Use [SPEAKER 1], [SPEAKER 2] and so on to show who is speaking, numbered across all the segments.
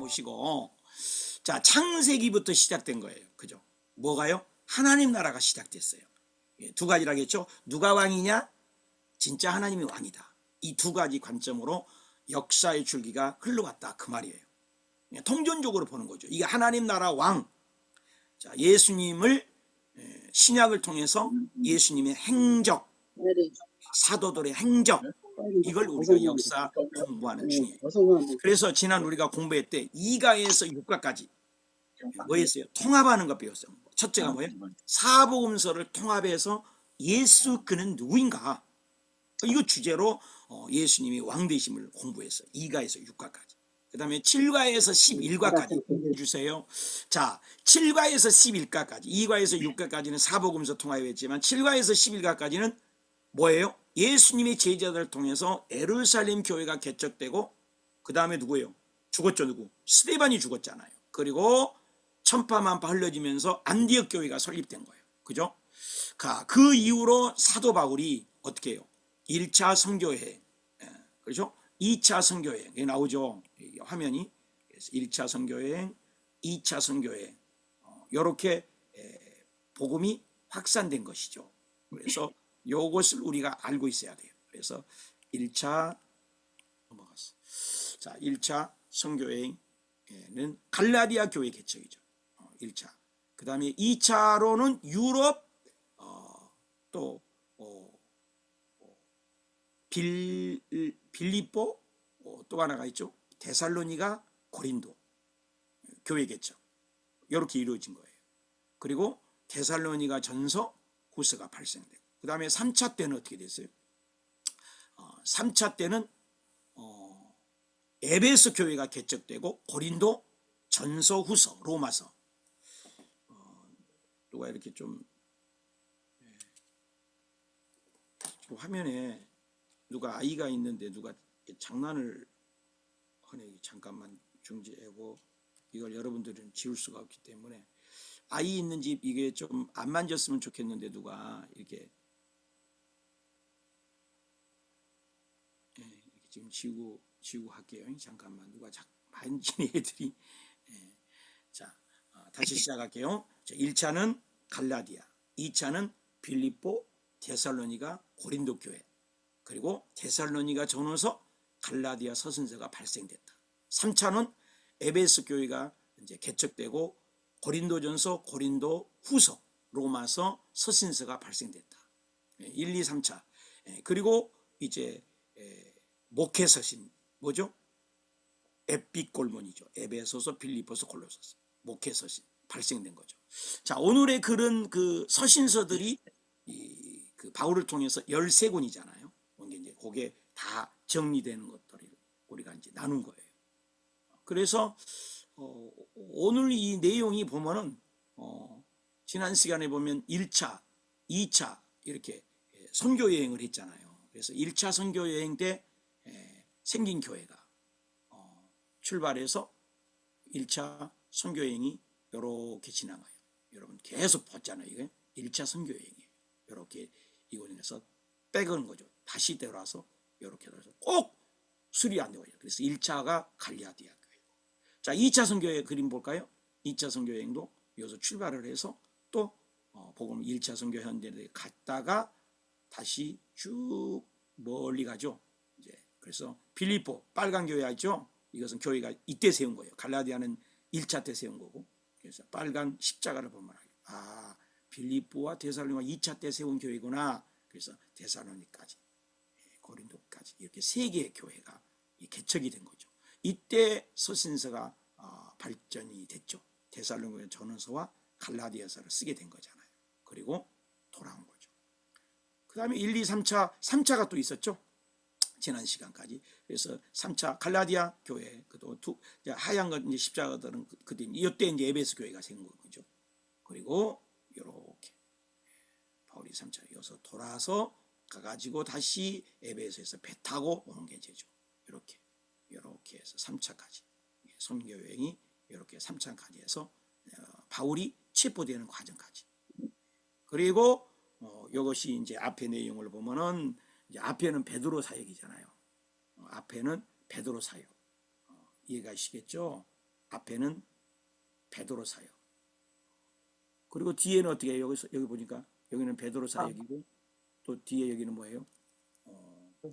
[SPEAKER 1] 보시고, 자, 창세기부터 시작된 거예요. 그죠? 뭐가요? 하나님 나라가 시작됐어요. 두 가지라겠죠? 누가 왕이냐? 진짜 하나님이 왕이다. 이 두 가지 관점으로 역사의 줄기가 흘러왔다, 그 말이에요. 통전적으로 보는 거죠. 이게 하나님 나라 왕. 자, 예수님을 신약을 통해서 예수님의 행적, 사도들의 행적, 이걸 우리가 역사 공부하는 중이에요. 그래서 지난 우리가 공부할 때 2가에서 6가까지 뭐였어요? 통합하는 거 배웠어요. 첫째가 뭐예요? 사복음서를 통합해서 예수 그는 누구인가? 이거 주제로 예수님이 왕 되심을 공부했어요. 2가에서 6가까지. 그 다음에 7가에서 11가까지 해주세요. 자, 7가에서 11가까지, 2가에서 6가까지는 사복음서 통합했지만 7가에서 11가까지는 뭐예요? 예수님의 제자들을 통해서 예루살렘 교회가 개척되고, 그 다음에 누구예요? 죽었죠, 누구? 스데반이 죽었잖아요. 그리고 천파만파 흘려지면서 안디옥 교회가 설립된 거예요. 그죠? 그 이후로 사도 바울이 어떻게 해요? 1차 선교회, 그렇죠? 2차 선교회, 여기 나오죠? 화면이. 그래서 1차 선교회, 2차 선교회, 이렇게 복음이 확산된 것이죠. 그래서 이것을 우리가 알고 있어야 돼요. 그래서 1차 넘어갔어. 자, 1차 선교회는 갈라디아 교회 개척이죠. 1차. 그 다음에 2차로는 유럽, 또 빌립보, 또 하나가 있죠. 데살로니가, 고린도 교회 개척, 이렇게 이루어진 거예요. 그리고 데살로니가 전서, 후서가 발생되고, 그 다음에 3차 때는 어떻게 됐어요? 3차 때는 에베소 교회가 개척되고, 고린도, 전서, 후서, 로마서. 누가 이렇게 좀 화면에 누가 아이가 있는데 누가 장난을 하네. 잠깐만 중지하고, 이걸 여러분들은 지울 수가 없기 때문에, 아이 있는 집 이게 좀 안 만졌으면 좋겠는데 누가 이렇게 지금 지우고 할게요. 잠깐만 누가 만지는 애들이. 자, 다시 시작할게요. 자, 1차는 갈라디아, 2차는 빌립보, 데살로니가, 고린도 교회, 그리고 데살로니가 전후서, 갈라디아 서신서가 발생됐다. 3차는 에베소 교회가 이제 개척되고, 고린도전서, 고린도 후서, 로마서, 서신서가 발생됐다. 1, 2, 3차. 그리고 이제 목회 서신 뭐죠? 에피골몬이죠. 에베소서, 빌립보서, 골로새서. 목회 서신 발생된 거죠. 자, 오늘의 글은 그 서신서들이 그 바울을 통해서 13권이잖아요. 이제 그게 다 정리되는 것들을 우리가 이제 나눈 거예요. 그래서 오늘 이 내용이 보면은 지난 시간에 보면 1차, 2차 이렇게 선교 여행을 했잖아요. 그래서 1차 선교 여행 때 생긴 교회가 출발해서 1차 선교 여행이 이렇게 지나가요. 여러분 계속 봤잖아요. 이게 1차 선교 여행이에요. 이렇게 이곳에서 빼가는 거죠. 다시 돌아서 이렇게 돌아서 꼭 수리 안 되고. 그래서 1차가 갈라디아 교회고. 자, 2차 선교의 그림 볼까요? 2차 선교 여행도 여기서 출발을 해서 또 복음 1차 선교 현대에 갔다가 다시 쭉 멀리 가죠. 이제 그래서 빌립보 빨간 교회 있죠. 이것은 교회가 이때 세운 거예요. 갈라디아는 1차 때 세운 거고. 그래서 빨간 십자가를 보면 빌립보와 데살로니가 2차 때 세운 교회구나. 그래서 데살로니까지, 고린도까지 이렇게 3개의 교회가 개척이 된 거죠. 이때 서신서가 발전이 됐죠. 데살로니가 전후서와 갈라디아서를 쓰게 된 거잖아요. 그리고 돌아온 거죠. 그 다음에 1, 2, 3차가 또 있었죠. 지난 시간까지. 그래서 3차 갈라디아 교회, 또 하얀 건 이제 십자가들은 그때 이때 이제 에베소 교회가 생긴 거죠. 그리고 이렇게 바울이 3차 이어서 돌아서 가가지고 다시 에베소에서 배 타고 오는 게 되죠. 이렇게 해서 3차까지 선교 여행이 이렇게 3차까지 해서 바울이 체포되는 과정까지. 그리고 이것이 이제 앞에 내용을 보면은 이제 앞에는 베드로 사역이잖아요. 앞에는 베드로 사역. 이해가시겠죠? 앞에는 베드로 사역. 그리고 뒤에는 어떻게 해요? 여기 보니까 여기는 베드로 사역이고 또 뒤에 여기는 뭐예요?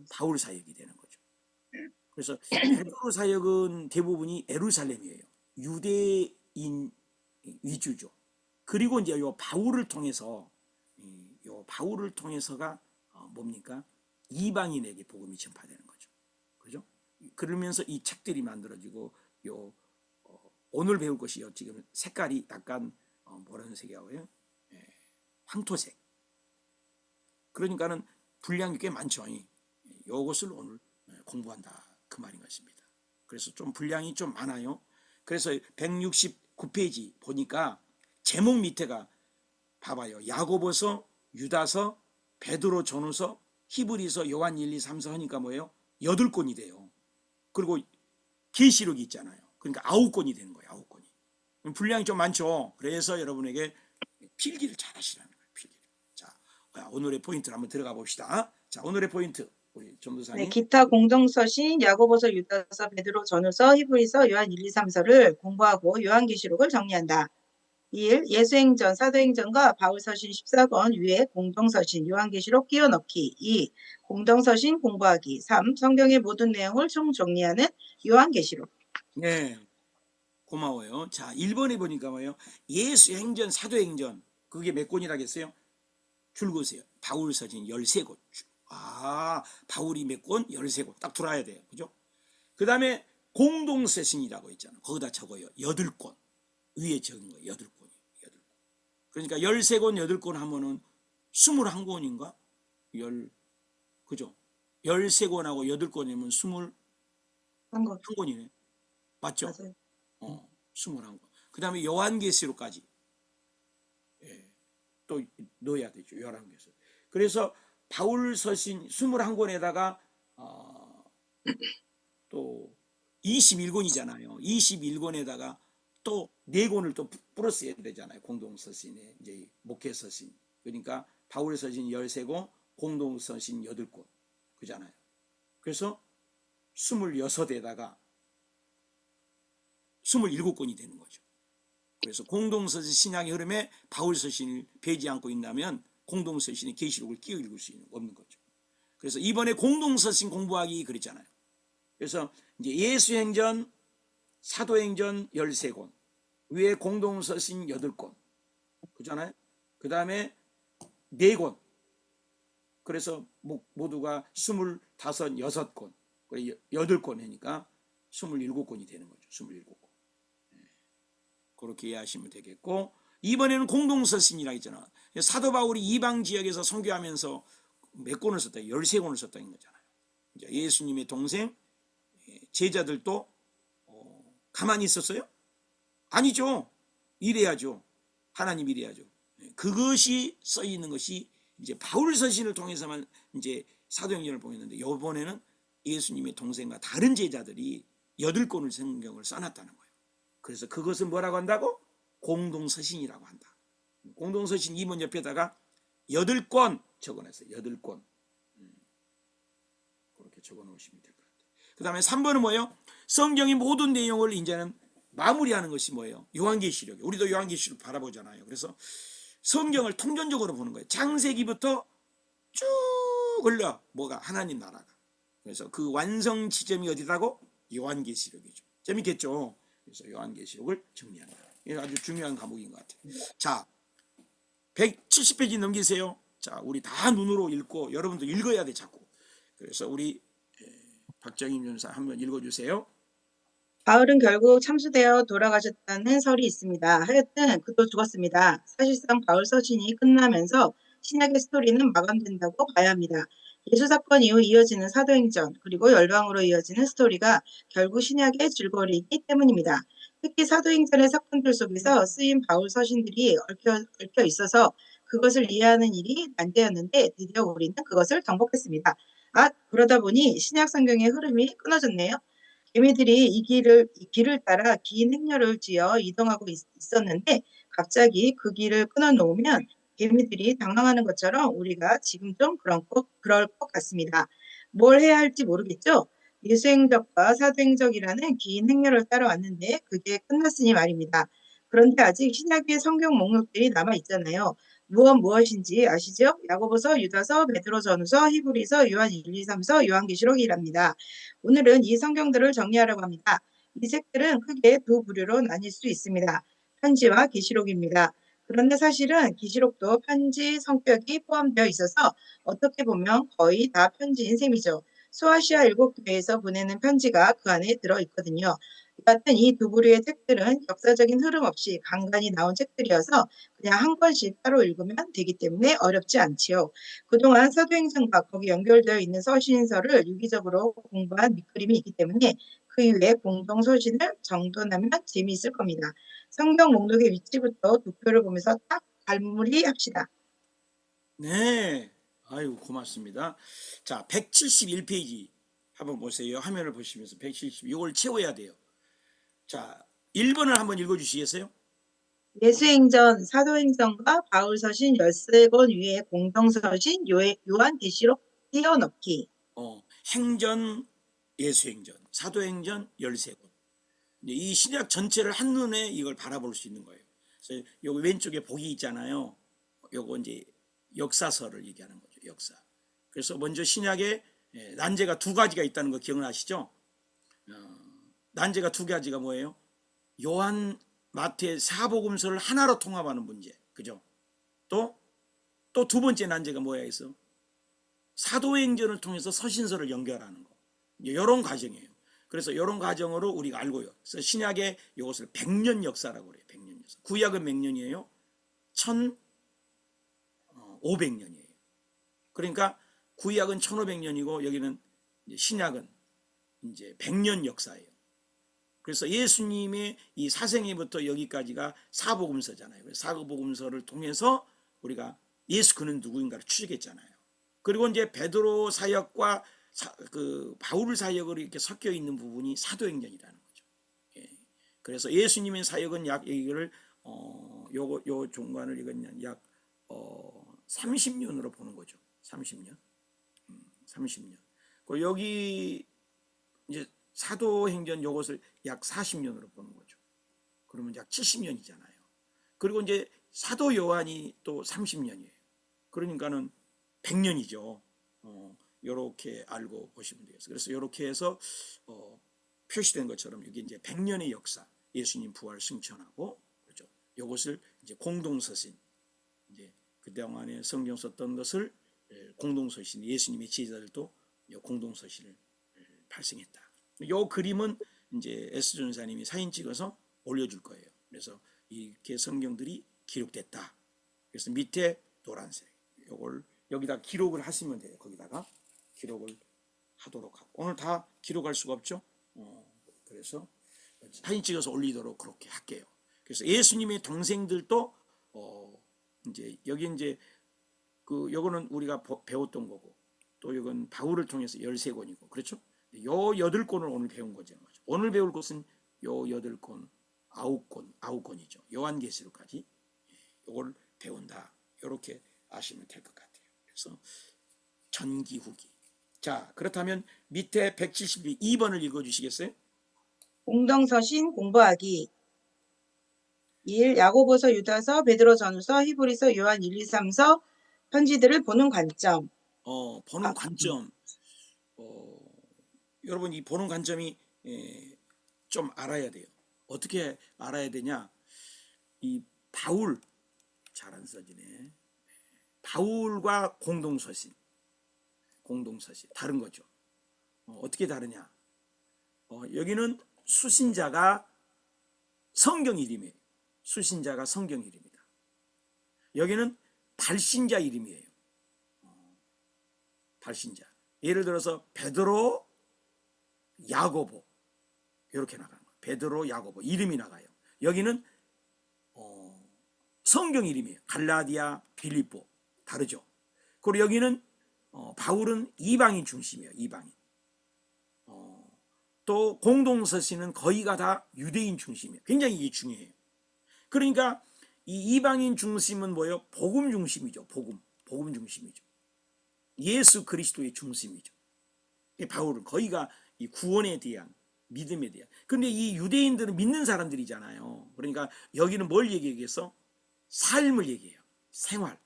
[SPEAKER 1] 바울 사역이 되는 거죠. 그래서 베드로 사역은 대부분이 예루살렘이에요. 유대인 위주죠. 그리고 이제 요 바울을 통해서가 뭡니까? 이방인에게 복음이 전파되는 거죠. 그죠? 그러면서 이 책들이 만들어지고 오늘 배울 것이요. 지금 색깔이 약간 뭐라는 색이라고요? 황토색. 그러니까는 분량이 꽤 많죠. 이것을 오늘 공부한다 그 말인 것입니다. 그래서 좀 분량이 좀 많아요. 그래서 169페이지 보니까 제목 밑에가 봐봐요. 야고보서, 유다서, 베드로 전후서, 히브리서, 요한 1, 2, 3서 하니까 뭐예요? 8권이 돼요. 그리고 계시록이 있잖아요. 그러니까 9권이 되는 거예요. 9권이. 분량이 좀 많죠. 그래서 여러분에게 필기를 잘 하시라는 거예요. 필기를. 자, 오늘의 포인트를 한번 들어가 봅시다. 자, 오늘의 포인트. 우리 전도사님.
[SPEAKER 2] 네, 기타 공동서신, 야고보서, 유다서, 베드로 전후서, 히브리서, 요한 1, 2, 3서를 공부하고 요한계시록을 정리한다. 1. 예수행전, 사도행전과 바울서신 14권 위에 공동서신, 요한계시록 끼워넣기. 2. 공동서신 공부하기. 3. 성경의 모든 내용을 총정리하는 요한계시록.
[SPEAKER 1] 네, 고마워요. 자, 1번에 보니까 뭐예요? 예수행전, 사도행전. 그게 몇 권이라겠어요? 줄거세요. 바울서신 13권. 바울이 몇 권? 13권. 딱 들어야 돼요. 그죠? 그 다음에 공동서신이라고 있잖아요. 거기다 적어요. 8권. 위에 적은 거예요. 8권이. 그러니까 13권, 8권 하면은 21권인가? 그죠? 13권하고 8권이면 21권이네. 맞죠?
[SPEAKER 2] 맞아요.
[SPEAKER 1] 21권. 그 다음에 요한계시록까지. 또 넣어야 되죠. 요한계시록. 그래서 바울 서신 21권에다가 또 21권이잖아요. 21권에다가 또 4권을 또 플러스 해야 되잖아요. 공동서신에 이제 목회서신. 그러니까 바울 서신 13권, 공동서신 8권. 그잖아요. 그래서 26에다가 27권이 되는 거죠. 그래서 공동서신 신약의 흐름에 바울 서신을 배지 않고 있다면 공동서신의 계시록을 끼워 읽을 수 없는 거죠. 그래서 이번에 공동서신 공부하기 그랬잖아요. 그래서 이제 예수행전, 사도행전 13권, 위에 공동서신 8권, 그잖아요. 그 다음에 4권. 그래서 모두가 25, 6권, 8권 하니까 27권이 되는 거죠. 27권. 그렇게 이해하시면 되겠고, 이번에는 공동서신이라고 했잖아. 사도 바울이 이방 지역에서 선교하면서 몇 권을 썼다? 13권을 썼다는 거잖아요. 예수님의 동생 제자들도 가만히 있었어요? 아니죠. 일해야죠. 하나님 일해야죠. 그것이 써 있는 것이 이제 바울 서신을 통해서만 이제 사도행전을 보였는데, 이번에는 예수님의 동생과 다른 제자들이 8권을 성경을 써놨다는 거예요. 그래서 그것은 뭐라고 한다고? 공동서신이라고 한다. 공동서신 2번 옆에다가 8권 적어놨어요. 8권. 그렇게 적어놓으시면 될 것 같아요. 그 다음에 3번은 뭐예요? 성경의 모든 내용을 이제는 마무리하는 것이 뭐예요? 요한계시록. 우리도 요한계시록 바라보잖아요. 그래서 성경을 통전적으로 보는 거예요. 창세기부터 쭉 흘러 뭐가 하나님 나라가. 그래서 그 완성 지점이 어디다고? 요한계시록이죠. 재밌겠죠? 그래서 요한계시록을 정리한다. 이게 아주 중요한 과목인 것 같아요. 자, 170페이지 넘기세요. 자, 우리 다 눈으로 읽고 여러분도 읽어야 돼 자꾸. 그래서 우리 박정임 전사 한번 읽어주세요.
[SPEAKER 2] 바울은 결국 참수되어 돌아가셨다는 설이 있습니다. 하여튼 그도 죽었습니다. 사실상 바울 서신이 끝나면서 신약의 스토리는 마감된다고 봐야 합니다. 예수 사건 이후 이어지는 사도행전 그리고 열방으로 이어지는 스토리가 결국 신약의 줄거리이기 때문입니다. 특히 사도행전의 사건들 속에서 쓰인 바울 서신들이 얽혀 있어서 그것을 이해하는 일이 난제였는데 드디어 우리는 그것을 정복했습니다. 그러다 보니 신약 성경의 흐름이 끊어졌네요. 개미들이 이 길을 따라 긴 행렬을 지어 이동하고 있었는데 갑자기 그 길을 끊어놓으면 개미들이 당황하는 것처럼 우리가 지금 좀 그럴 것 같습니다. 뭘 해야 할지 모르겠죠? 예수행적과 사도행적이라는 긴 행렬을 따라왔는데 그게 끝났으니 말입니다. 그런데 아직 신약의 성경 목록들이 남아 있잖아요. 무엇인지 아시죠? 야고보서, 유다서, 베드로전후서, 히브리서, 요한 1, 2, 3서, 요한계시록이랍니다. 오늘은 이 성경들을 정리하려고 합니다. 이 책들은 크게 두 부류로 나뉠 수 있습니다. 편지와 계시록입니다. 그런데 사실은 계시록도 편지 성격이 포함되어 있어서 어떻게 보면 거의 다 편지인 셈이죠. 소아시아 7교회에서 보내는 편지가 그 안에 들어있거든요. 같은 이 두 부류의 책들은 역사적인 흐름 없이 간간히 나온 책들이어서 그냥 한 권씩 따로 읽으면 되기 때문에 어렵지 않지요. 그동안 사도행전과 거기 연결되어 있는 서신서를 유기적으로 공부한 밑그림이 있기 때문에 그 이후에 공동서신을 정돈하면 재미있을 겁니다. 성경 목록의 위치부터 도표를 보면서 딱 갈무리합시다.
[SPEAKER 1] 네. 아유, 고맙습니다. 자, 171페이지 한번 보세요. 화면을 보시면서 170, 이걸 채워야 돼요. 자, 1번을 한번 읽어주시겠어요?
[SPEAKER 2] 예수행전, 사도행전과 바울서신 13권 위에 공동서신, 요한계시록 띄어넣기.
[SPEAKER 1] 행전, 예수행전, 사도행전 13권. 이 신약 전체를 한눈에 이걸 바라볼 수 있는 거예요. 그래서 여기 왼쪽에 복이 있잖아요. 요거 이제 역사서를 얘기하는 거죠. 역사. 그래서 먼저 신약에 난제가 두 가지가 있다는 거 기억나시죠? 난제가 두 가지가 뭐예요? 요한, 마태, 사복음서를 하나로 통합하는 문제. 그죠? 또 두 번째 난제가 뭐야 있어? 사도행전을 통해서 서신서를 연결하는 거. 이런 과정이에요. 그래서 이런 과정으로 우리가 알고요. 그래서 신약에 이것을 100년 역사라고 그래요. 100년 역사. 구약은 몇 년이에요? 1500년이에요. 그러니까 구약은 1500년이고 여기는 신약은 이제 100년 역사예요. 그래서 예수님의 이 사생애부터 여기까지가 사복음서잖아요. 사복음서를 통해서 우리가 예수 그는 누구인가를 추적했잖아요. 그리고 이제 베드로 사역과 바울 사역으로 이렇게 섞여 있는 부분이 사도행전이라는 거죠. 예. 그래서 예수님의 사역은 약 여기를 요 종관을 읽으면 약 30년으로 보는 거죠. 30년. 30년. 그 여기 이제 사도행전 요것을 약 40년으로 보는 거죠. 그러면 약 70년이잖아요. 그리고 이제 사도 요한이 또 30년이에요. 그러니까는 100년이죠. 이렇게 알고 보시면 되겠어요. 그래서 이렇게 해서 표시된 것처럼 이게 이제 100년의 역사, 예수님 부활 승천하고 그렇죠. 이것을 이제 공동서신, 이제 그동안에 성경 썼던 것을 공동서신, 예수님의 제자들도 공동서신을 발생했다. 이 그림은 이제 에스 전사님이 사진 찍어서 올려줄 거예요. 그래서 이렇게 성경들이 기록됐다. 그래서 밑에 노란색, 이걸 여기다 기록을 하시면 돼요. 거기다가 기록을 하도록 하고 오늘 다 기록할 수가 없죠. 그래서 사진 찍어서 올리도록 그렇게 할게요. 그래서 예수님의 동생들도 이제 여기 이제 요거는 우리가 배웠던 거고 또 이건 바울을 통해서 13권이고 그렇죠. 요 8권을 오늘 배운 거죠. 오늘 배울 것은 요 8권, 9권이죠. 요한계시록까지 요걸 배운다. 이렇게 아시면 될 것 같아요. 그래서 전기 후기. 자, 그렇다면 밑에 172번을 읽어주시겠어요?
[SPEAKER 2] 공동서신 공부하기. 1. 야고보서, 유다서, 베드로전후서, 히브리서, 요한 1, 2, 3서 편지들을 보는 관점.
[SPEAKER 1] 보는 관점. 여러분 이 보는 관점이 좀 알아야 돼요. 어떻게 알아야 되냐? 이 바울 잘 안 써지네. 바울과 공동서신 다른 거죠. 어떻게 다르냐? 여기는 수신자가 성경 이름이에요. 수신자가 성경 이름이다. 여기는 발신자 이름이에요. 발신자. 예를 들어서 베드로, 야고보 이렇게 나가는 거예요. 베드로, 야고보 이름이 나가요. 여기는 성경 이름이에요. 갈라디아, 빌립보 다르죠. 그리고 여기는 바울은 이방인 중심이에요. 이방인. 또 공동서신은 거의가 다 유대인 중심이에요. 굉장히 이게 중요해요. 그러니까 이 이방인 중심은 뭐예요? 복음 중심이죠. 복음 중심이죠. 예수 그리스도의 중심이죠. 바울은 거의가 이 구원에 대한 믿음에 대한. 그런데 이 유대인들은 믿는 사람들이잖아요. 그러니까 여기는 뭘 얘기하겠어? 삶을 얘기해요. 생활,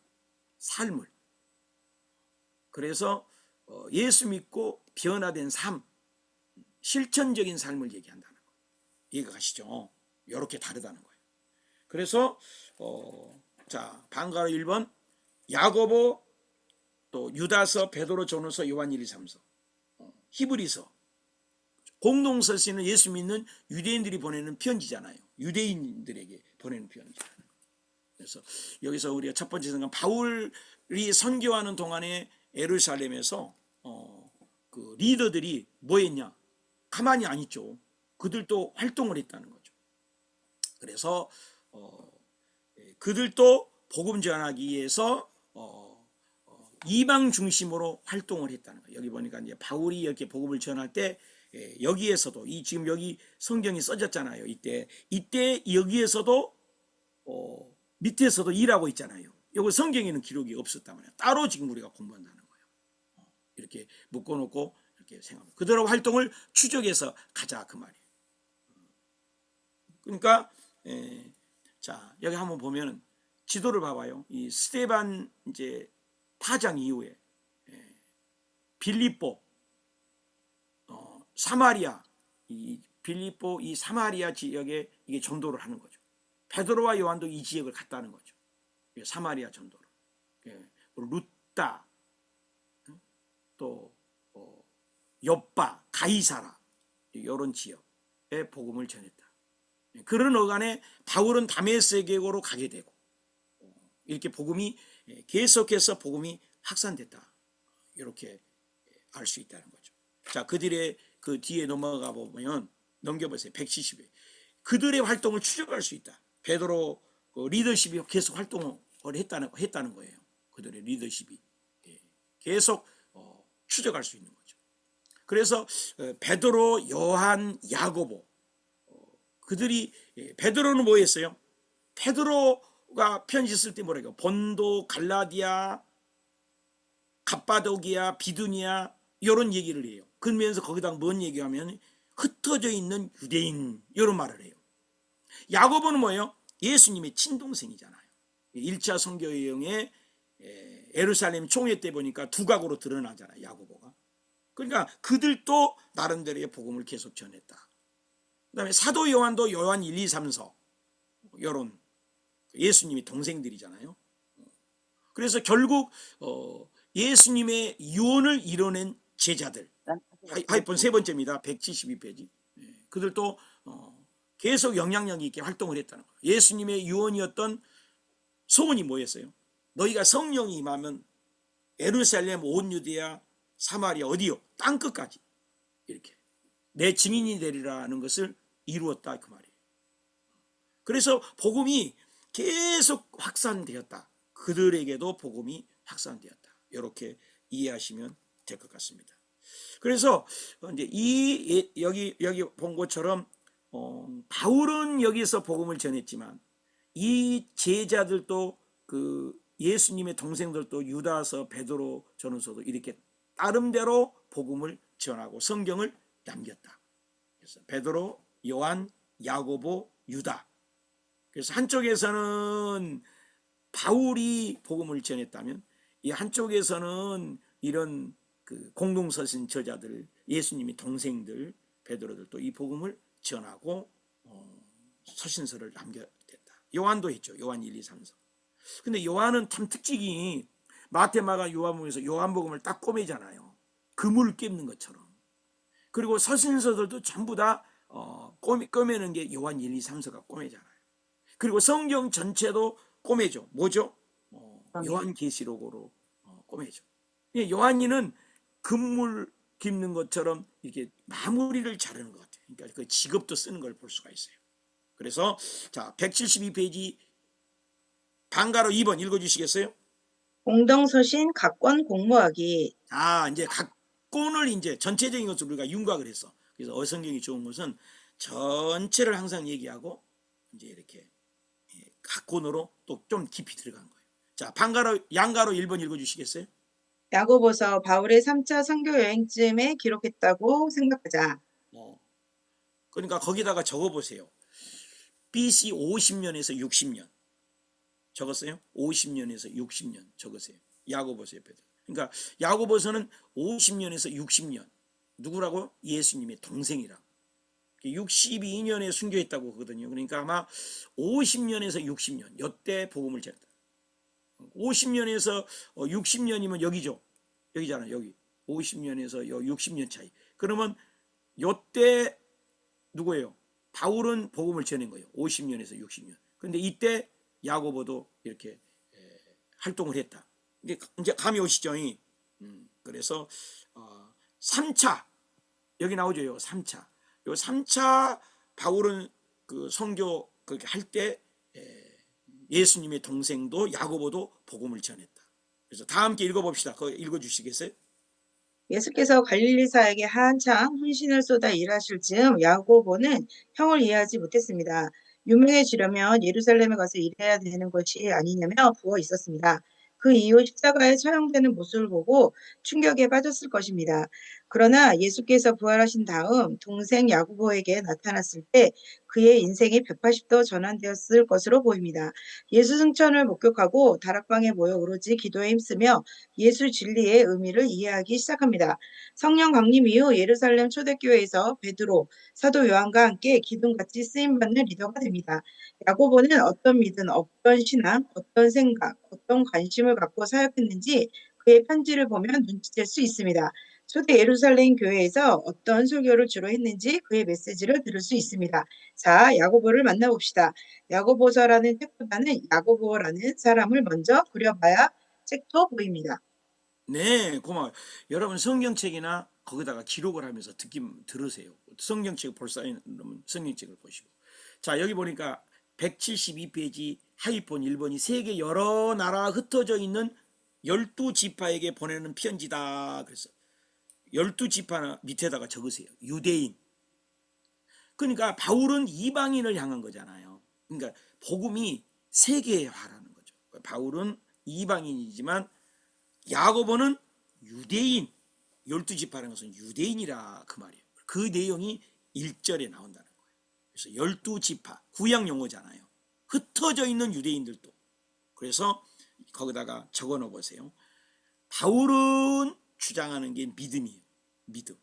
[SPEAKER 1] 삶을. 그래서 예수 믿고 변화된 삶, 실천적인 삶을 얘기한다는 거예요. 이해가 가시죠? 이렇게 다르다는 거예요. 그래서 자, 방가로 1번 야고보, 또 유다서, 베드로, 전후서, 요한 1, 2, 3서, 히브리서. 공동서신은 예수 믿는 유대인들이 보내는 편지잖아요. 유대인들에게 보내는 편지잖아요. 그래서 여기서 우리가 첫 번째 생각, 바울이 선교하는 동안에 예루살렘에서 그 리더들이 뭐 했냐? 가만히 안 있죠. 그들도 활동을 했다는 거죠. 그래서 그들도 복음 전하기 위해서 이방 중심으로 활동을 했다는 거예요. 여기 보니까 이제 바울이 이렇게 복음을 전할 때 여기에서도 이 지금 여기 성경이 써졌잖아요. 이때 여기에서도 밑에서도 일하고 있잖아요. 이거 성경에는 기록이 없었단 말이에요. 따로 지금 우리가 공부한다는 거예요. 이렇게 묶어놓고 이렇게 생각합니다. 그들의 활동을 추적해서 가자 그 말이에요. 그러니까 자, 여기 한번 보면은 지도를 봐봐요. 이 스데반 이제 파장 이후에 빌립보, 사마리아, 이 빌립보 이 사마리아 지역에 이게 전도를 하는 거죠. 베드로와 요한도 이 지역을 갔다는 거죠. 사마리아 전도를. 루따, 또 욥바, 가이사라 이런 지역에 복음을 전했다. 그런 어간에 바울은 다메섹으로 가게 되고 이렇게 복음이 계속해서 복음이 확산됐다. 이렇게 알 수 있다는 거죠. 자, 그들의 그 뒤에 넘어가 보면 넘겨보세요. 170회. 그들의 활동을 추적할 수 있다. 베드로 리더십이 계속 활동을 했다는 거예요. 그들의 리더십이 계속 추적할 수 있는 거죠. 그래서 베드로, 요한, 야고보 그들이 베드로는 뭐 했어요? 베드로가 편지 쓸 때 뭐라고? 본도, 갈라디아, 갑바도기아, 비두니아 이런 얘기를 해요. 그러면서 거기다 뭔 얘기하면 흩어져 있는 유대인 이런 말을 해요. 야고보는 뭐예요? 예수님의 친동생이잖아요. 1차 선교 여행에 예루살렘 총회 때 보니까 두각으로 드러나잖아요. 야고보가. 그러니까 그들도 나름대로의 복음을 계속 전했다. 그 다음에 사도 요한도 요한 1, 2, 3서 이런 예수님의 동생들이잖아요. 그래서 결국 예수님의 유언을 이뤄낸 제자들. 하이폰 세 번째입니다. 172페이지. 그들도 계속 영향력 있게 활동을 했다는 거예요. 예수님의 유언이었던 소원이 뭐였어요? 너희가 성령이 임하면 예루살렘, 온 유대야, 사마리아 어디요? 땅끝까지 이렇게 내 증인이 되리라는 것을 이루었다 그 말이에요. 그래서 복음이 계속 확산되었다. 그들에게도 복음이 확산되었다. 이렇게 이해하시면 될 것 같습니다. 그래서 이제 여기 본 것처럼 바울은 여기서 복음을 전했지만 이 제자들도 그 예수님의 동생들도 유다서, 베드로, 전후서도 이렇게 나름대로 복음을 전하고 성경을 남겼다. 그래서 베드로, 요한, 야고보, 유다. 그래서 한쪽에서는 바울이 복음을 전했다면 이 한쪽에서는 이런 그 공동서신 저자들, 예수님의 동생들, 베드로들도 이 복음을 전하고 서신서를 남겨댔다. 요한도 했죠. 요한 1, 2, 3서. 근데 요한은 참 특징이 마태, 마가, 요한복음에서 요한복음을 딱 꼬매잖아요. 그물 꿰는 것처럼. 그리고 서신서들도 전부 다 꼬매는 게 요한 1, 2, 3서가 꼬매잖아요. 그리고 성경 전체도 꼬매죠. 뭐죠? 요한계시록으로 꼬매죠. 요한이는 그물 깁는 것처럼 이렇게 마무리를 자르는 것 같아요. 그러니까 그 직업도 쓰는 걸 볼 수가 있어요. 그래서 자 172페이지 방가로 2번 읽어주시겠어요?
[SPEAKER 2] 공동서신 각권 공모하기.
[SPEAKER 1] 이제 각권을 이제 전체적인 것을 우리가 윤곽을 했어. 그래서 어성경이 좋은 것은 전체를 항상 얘기하고 이제 이렇게 각권으로 또 좀 깊이 들어간 거예요. 자, 양가로 1번 읽어주시겠어요?
[SPEAKER 2] 야고보서 바울의 3차 선교 여행쯤에 기록했다고 생각하자.
[SPEAKER 1] 그러니까 거기다가 적어보세요. BC 50년에서 60년 적었어요? 50년에서 60년 적으세요. 야고보서 옆에다. 그러니까 야고보서는 50년에서 60년 누구라고? 예수님의 동생이라. 62년에 순교했다고 하거든요. 그러니까 아마 50년에서 60년 이때 복음을 전했다. 50년에서 60년이면 여기죠. 여기잖아요. 여기 50년에서 60년 차이. 그러면 이때 누구예요? 바울은 복음을 전한 거예요. 50년에서 60년. 그런데 이때 야고보도 이렇게 활동을 했다. 이제 감이 오시죠? 그래서 3차 여기 나오죠. 요 3차. 요 3차 바울은 그 선교 그렇게 할 때 예수님의 동생도 야고보도 복음을 전했다. 그래서 다 함께 읽어봅시다. 그거 읽어주시겠어요?
[SPEAKER 2] 예수께서 갈릴리사에게 한창 헌신을 쏟아 일하실 즈음 야고보는 형을 이해하지 못했습니다. 유명해지려면 예루살렘에 가서 일해야 되는 것이 아니냐며 부어 있었습니다. 그 이후 십자가에 처형되는 모습을 보고 충격에 빠졌을 것입니다. 그러나 예수께서 부활하신 다음 동생 야고보에게 나타났을 때 그의 인생이 180도 전환되었을 것으로 보입니다. 예수 승천을 목격하고 다락방에 모여 오로지 기도에 힘쓰며 예수 진리의 의미를 이해하기 시작합니다. 성령 강림 이후 예루살렘 초대교회에서 베드로, 사도 요한과 함께 기둥같이 쓰임받는 리더가 됩니다. 야고보는 어떤 믿음, 어떤 신앙, 어떤 생각, 어떤 관심을 갖고 사역했는지 그의 편지를 보면 눈치챌 수 있습니다. 초대 예루살렘 교회에서 어떤 설교를 주로 했는지 그의 메시지를 들을 수 있습니다. 자, 야고보를 만나봅시다. 야고보서라는 책보다는 야고보라는 사람을 먼저 그려봐야 책도 보입니다.
[SPEAKER 1] 네, 고마워요. 여러분 성경책이나 거기다가 기록을 하면서 들으세요. 성경책 볼 사람은 성경책을 보시고. 자, 여기 보니까 172페이지 하이폰 1번이 세계 여러 나라 흩어져 있는 12지파에게 보내는 편지다. 그래서 12지파 밑에다가 적으세요. 유대인. 그러니까 바울은 이방인을 향한 거잖아요. 그러니까 복음이 세계화라는 거죠. 바울은 이방인이지만 야고보는 유대인, 12지파라는 것은 유대인이라 그 말이에요. 그 내용이 1절에 나온다는 거예요. 그래서 12지파, 구약 용어잖아요. 흩어져 있는 유대인들도. 그래서 거기다가 적어 놓어 보세요. 바울은 주장하는 게 믿음이에요. 믿음.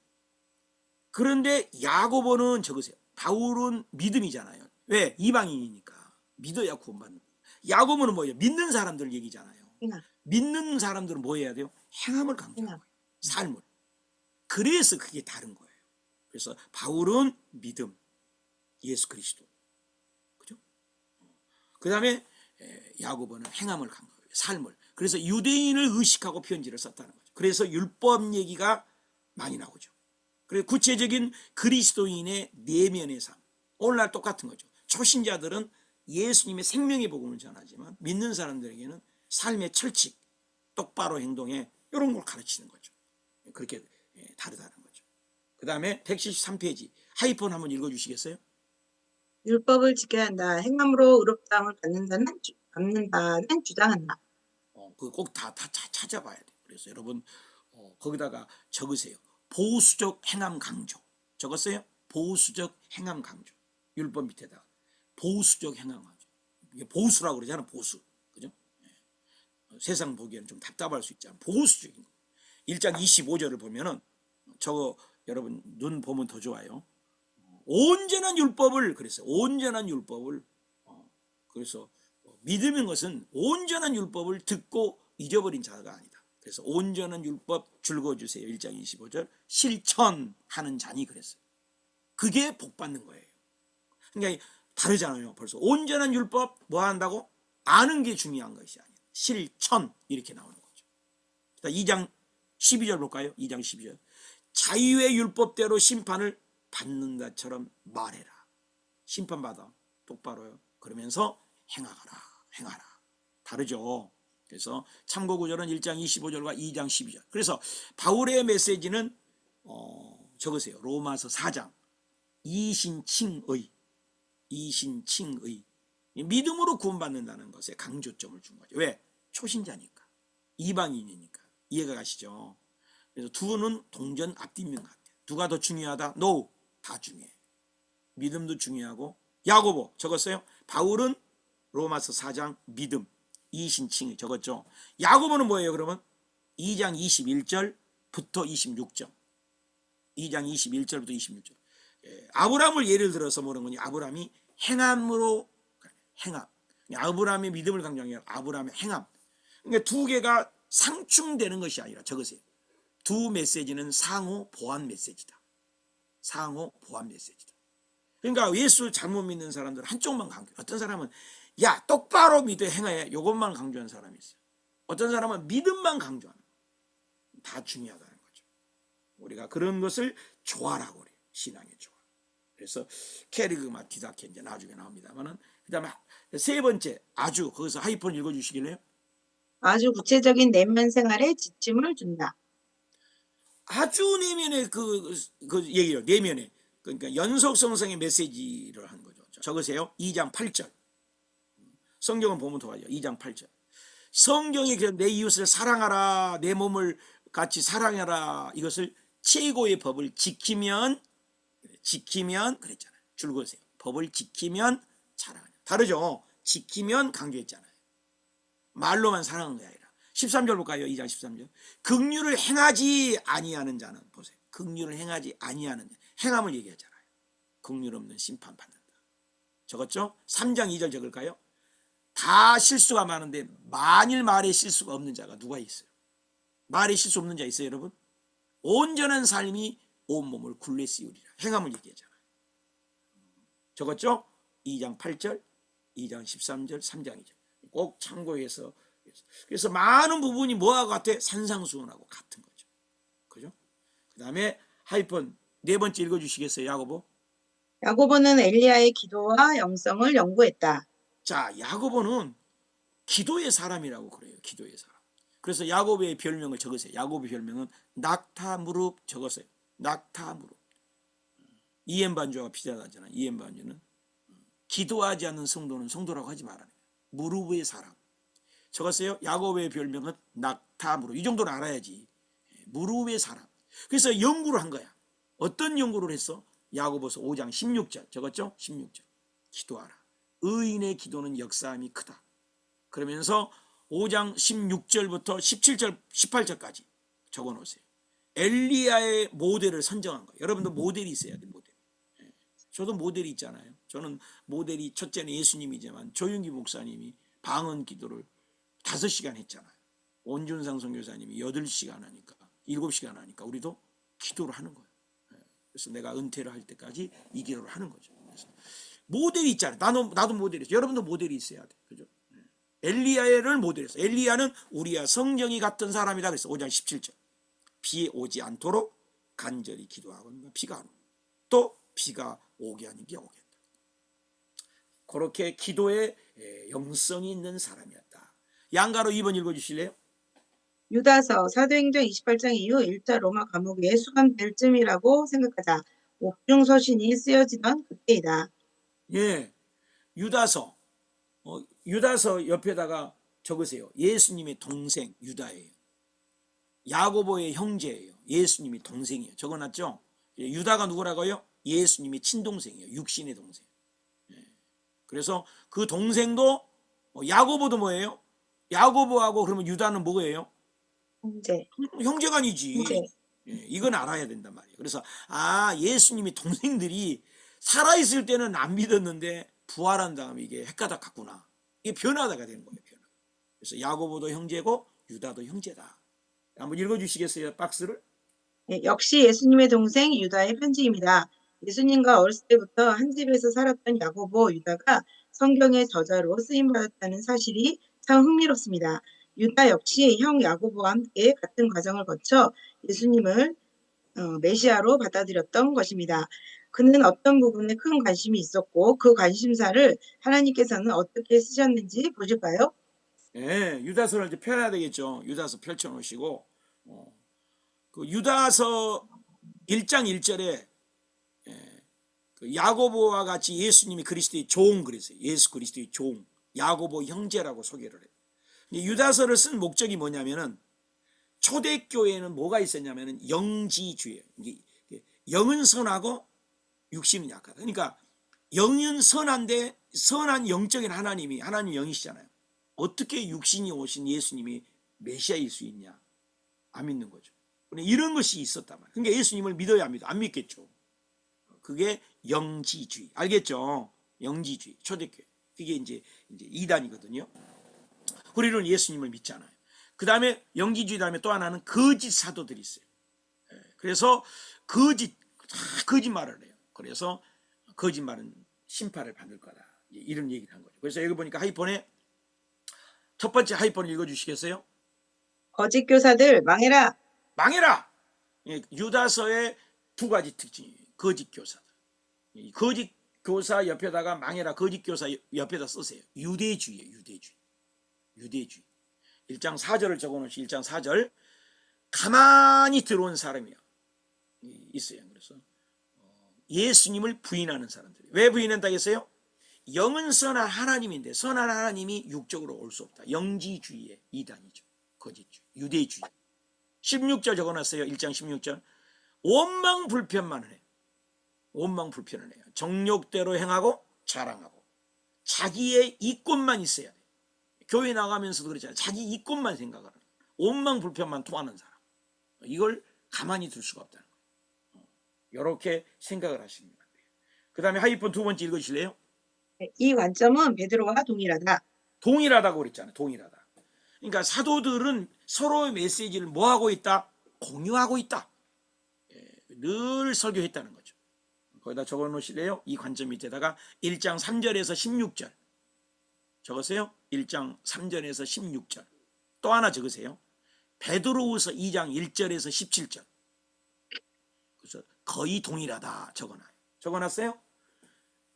[SPEAKER 1] 그런데 야고보는 적으세요. 바울은 믿음이잖아요. 왜? 이방인이니까. 믿어야 구원받는 거예요. 야고보는 뭐예요? 믿는 사람들 얘기잖아요. 믿는 사람들은 뭐 해야 돼요? 행함을 강조하는 거예요. 삶을. 그래서 그게 다른 거예요. 그래서 바울은 믿음, 예수 그리스도. 그죠? 그 다음에 야고보는 행함을 강조해요. 삶을. 그래서 유대인을 의식하고 편지를 썼다는 거죠. 그래서 율법 얘기가 많이 나오죠. 그리고 구체적인 그리스도인의 내면의 삶. 오늘날 똑같은 거죠. 초신자들은 예수님의 생명의 복음을 전하지만 믿는 사람들에게는 삶의 철칙, 똑바로 행동해 이런 걸 가르치는 거죠. 그렇게 다르다는 거죠. 그 다음에 173페이지 하이폰 한번 읽어주시겠어요?
[SPEAKER 2] 율법을 지켜야 한다. 행함으로 의롭다함을 받는다는 주장한다.
[SPEAKER 1] 그거 꼭 다 찾아봐야 돼요. 그래서 여러분 거기다가 적으세요. 보수적 행함 강조. 적었어요? 보수적 행함 강조. 율법 밑에다가 보수적 행함 강조. 이게 보수라고 그러잖아요. 보수. 그죠? 세상 보기에는 좀 답답할 수 있잖아요. 보수적인 거. 1장 25절을 보면은 저거 여러분 눈 보면 더 좋아요. 온전한 율법을 그랬어요. 온전한 율법을 그래서 믿음인 것은 온전한 율법을 듣고 잊어버린 자가 아니다. 그래서 온전한 율법 줄거주세요. 1장 25절 실천하는 자니 그랬어요. 그게 복 받는 거예요. 그러니까 다르잖아요. 벌써 온전한 율법 뭐 한다고? 아는 게 중요한 것이 아니에요. 실천 이렇게 나오는 거죠. 2장 12절 볼까요? 2장 12절 자유의 율법대로 심판을 받는다처럼 말해라. 심판받아 똑바로요. 그러면서 행하라. 다르죠. 그래서 참고구절은 1장 25절과 2장 12절. 그래서 바울의 메시지는 적으세요. 로마서 4장 이신칭의 믿음으로 구원받는다는 것에 강조점을 준 거죠. 왜? 초신자니까 이방인이니까 이해가 가시죠? 그래서 두는 동전 앞뒤면 같아요. 누가 더 중요하다? No, 다 중요해. 믿음도 중요하고. 야고보 적었어요? 바울은 로마서 4장 믿음, 이신칭을 적었죠. 야고보는 뭐예요 그러면? 2장 21절부터 26절. 2장 21절부터 26절. 아브라함을 예를 들어서 뭐라는 거니? 아브라함이 행함으로, 행함. 아브라함의 믿음을 강조한 게 아니라 아브라함의 행함. 그러니까 두 개가 상충되는 것이 아니라 적으세요. 두 메시지는 상호 보완 메시지다. 상호 보완 메시지다. 그러니까 예수를 잘못 믿는 사람들은 한쪽만 강조해요. 어떤 사람은 야 똑바로 믿어 행해 이것만 강조하는 사람이 있어요. 어떤 사람은 믿음만 강조하는 거예요. 다 중요하다는 거죠. 우리가 그런 것을 조화라고 그래요. 신앙의 조화. 그래서 캐리그마 디다케 이제 나중에 나옵니다만은 그다음에 세 번째 아주 거기서 하이폰 읽어주시길래요.
[SPEAKER 2] 아주 구체적인 내면 생활에 지침을 준다.
[SPEAKER 1] 아주 내면의 그 얘기요. 내면에 그러니까 연속성성의 메시지를 한 거죠. 적으세요. 2장 8절. 성경은 보면 더 가죠. 2장 8절. 성경이 내 이웃을 사랑하라, 내 몸을 같이 사랑하라 이것을 최고의 법을 지키면 그랬잖아요. 줄 그으세요. 법을 지키면 사랑하냐. 다르죠. 지키면 강조했잖아요. 말로만 사랑하는 게 아니라. 13절 볼까요? 2장 13절. 긍휼을 행하지 아니하는 자는 보세요. 긍휼을 행하지 아니하는 자. 행함을 얘기하잖아요. 긍휼 없는 심판 받는다. 적었죠? 3장 2절 적을까요? 다 실수가 많은데 만일 말에 실수가 없는 자가 누가 있어요? 말에 실수 없는 자 있어요, 여러분? 온전한 삶이 온몸을 굴레 씌우리라. 행함을 얘기하잖아요. 적었죠? 2장 8절, 2장 13절, 3장 2절. 꼭 참고해서. 그래서 많은 부분이 뭐하고 같아? 산상수훈하고 같은 거죠. 그죠? 그 다음에 하이폰 네 번째 읽어주시겠어요, 야고보?
[SPEAKER 2] 야고보는 엘리야의 기도와 영성을 연구했다.
[SPEAKER 1] 자, 야고보는 기도의 사람이라고 그래요. 기도의 사람. 그래서 야고보의 별명을 적으세요. 야고보의 별명은 낙타 무릎 적었어요. 낙타 무릎. 이엠 반주가 비슷하잖아요. 이엠 반주는 기도하지 않는 성도는 성도라고 하지 말아요. 무릎의 사람. 적었어요. 야고보의 별명은 낙타 무릎. 이 정도는 알아야지. 무릎의 사람. 그래서 연구를 한 거야. 어떤 연구를 했어? 야고보서 5장 16절. 적었죠? 16절. 기도하라. 의인의 기도는 역사함이 크다. 그러면서 5장 16절부터 17절, 18절까지 적어놓으세요. 엘리야의 모델을 선정한 거예요. 여러분도 모델이 있어야 돼요. 모델. 저도 모델이 있잖아요. 저는 모델이 첫째는 예수님이지만 조윤기 목사님이 방언 기도를 5시간 했잖아요. 원준상 선교사님이 8시간 하니까 7시간 하니까 우리도 기도를 하는 거예요. 그래서 내가 은퇴를 할 때까지 이 기도를 하는 거죠. 그래서 모델이 있잖아요. 나도 모델이 있어요. 여러분도 모델이 있어야 돼. 그죠? 엘리야를 모델했어. 엘리야는 우리와 성령이 같은 사람이다. 그래서 5장 17절. 비 오지 않도록 간절히 기도하고 비가 안 오고 또 비가 오게 하는 게 오겠다. 그렇게 기도에 영성이 있는 사람이었다. 양가로 2번 읽어주실래요?
[SPEAKER 2] 유다서 사도행전 28장 이후 1차 로마 감옥에 수감될 쯤이라고 생각하자 옥중 서신이 쓰여지던 그때이다.
[SPEAKER 1] 예, 유다서. 유다서 옆에다가 적으세요. 예수님의 동생 유다예요. 야고보의 형제예요. 예수님이 동생이에요. 적어놨죠? 유다가 누구라고요? 예수님의 친동생이에요. 육신의 동생. 그래서 그 동생도 야고보도 뭐예요? 야고보하고 그러면 유다는 뭐예요? 형제가 아니지.
[SPEAKER 2] 형제.
[SPEAKER 1] 이건 알아야 된단 말이에요. 그래서 예수님이 동생들이 살아있을 때는 안 믿었는데 부활한 다음에 이게 헷가닥 같구나. 이게 변화다가 되는 거예요. 변화. 그래서 야고보도 형제고 유다도 형제다. 한번 읽어주시겠어요? 박스를.
[SPEAKER 2] 네, 역시 예수님의 동생 유다의 편지입니다. 예수님과 어렸을 때부터 한 집에서 살았던 야고보 유다가 성경의 저자로 쓰임받았다는 사실이 참 흥미롭습니다. 유다 역시 형 야고보와 함께 같은 과정을 거쳐 예수님을 메시아로 받아들였던 것입니다. 그는 어떤 부분에 큰 관심이 있었고 그 관심사를 하나님께서는 어떻게 쓰셨는지 보실까요?
[SPEAKER 1] 네, 유다서를 이제 펴야 되겠죠. 유다서 펼쳐놓으시고 그 유다서 1장 1절에 그 야고보와 같이 예수님이 그리스도의 종 그랬어요. 예수 그리스도의 종, 야고보 형제라고 소개를 해요. 유다서를 쓴 목적이 뭐냐면은 초대교회에는 뭐가 있었냐면은 영지주의예요. 영은 선하고 육신은 약하다. 그러니까 영은 선한데 선한 영적인 하나님 영이시잖아요. 어떻게 육신이 오신 예수님이 메시아일 수 있냐? 안 믿는 거죠. 이런 것이 있었단 말이에요. 그러니까 예수님을 믿어야 합니다. 안 믿겠죠. 그게 영지주의. 알겠죠? 영지주의. 초대교회. 그게 이제 이단이거든요. 우리는 예수님을 믿잖아요. 그 다음에 영지주의 다음에 또 하나는 거짓 사도들이 있어요. 그래서 거짓말을 해요. 그래서 거짓말은 심판을 받을 거다. 이런 얘기를 한 거죠. 그래서 여기 보니까 하이폰에 첫 번째 하이폰 읽어주시겠어요?
[SPEAKER 2] 거짓 교사들 망해라.
[SPEAKER 1] 망해라. 유다서의 두 가지 특징이에요. 거짓 교사들. 거짓 교사 옆에다가 망해라. 거짓 교사 옆에다 쓰세요. 유대주의예요. 유대주의. 1장 4절을 적어놓으시. 1장 4절. 가만히 들어온 사람이요. 있어요. 그래서 예수님을 부인하는 사람들. 왜 부인한다 했어요? 영은 선한 하나님인데 선한 하나님이 육적으로 올 수 없다. 영지주의의 이단이죠. 거짓주의, 유대주의. 16절 적어놨어요. 1장 16절. 원망불편만 해요. 원망불편을 해요. 정욕대로 행하고 자랑하고 자기의 이권만 있어야 돼. 교회 나가면서도 그렇잖아요. 자기 이권만 생각을 하는, 원망불편만 통하는 사람. 이걸 가만히 둘 수가 없다는 거예요. 이렇게 생각을 하시면 돼요. 그 다음에 하이폰 두 번째 읽으실래요?
[SPEAKER 2] 이 관점은 베드로와 동일하다.
[SPEAKER 1] 동일하다고 그랬잖아요. 동일하다. 그러니까 사도들은 서로의 메시지를 뭐하고 있다? 공유하고 있다. 늘 설교했다는 거죠. 거기다 적어놓으실래요? 이 관점 밑에다가 1장 3절에서 16절 적으세요. 1장 3절에서 16절. 또 하나 적으세요. 베드로후서 2장 1절에서 17절. 그래서 거의 동일하다 적어놔요. 적어놨어요?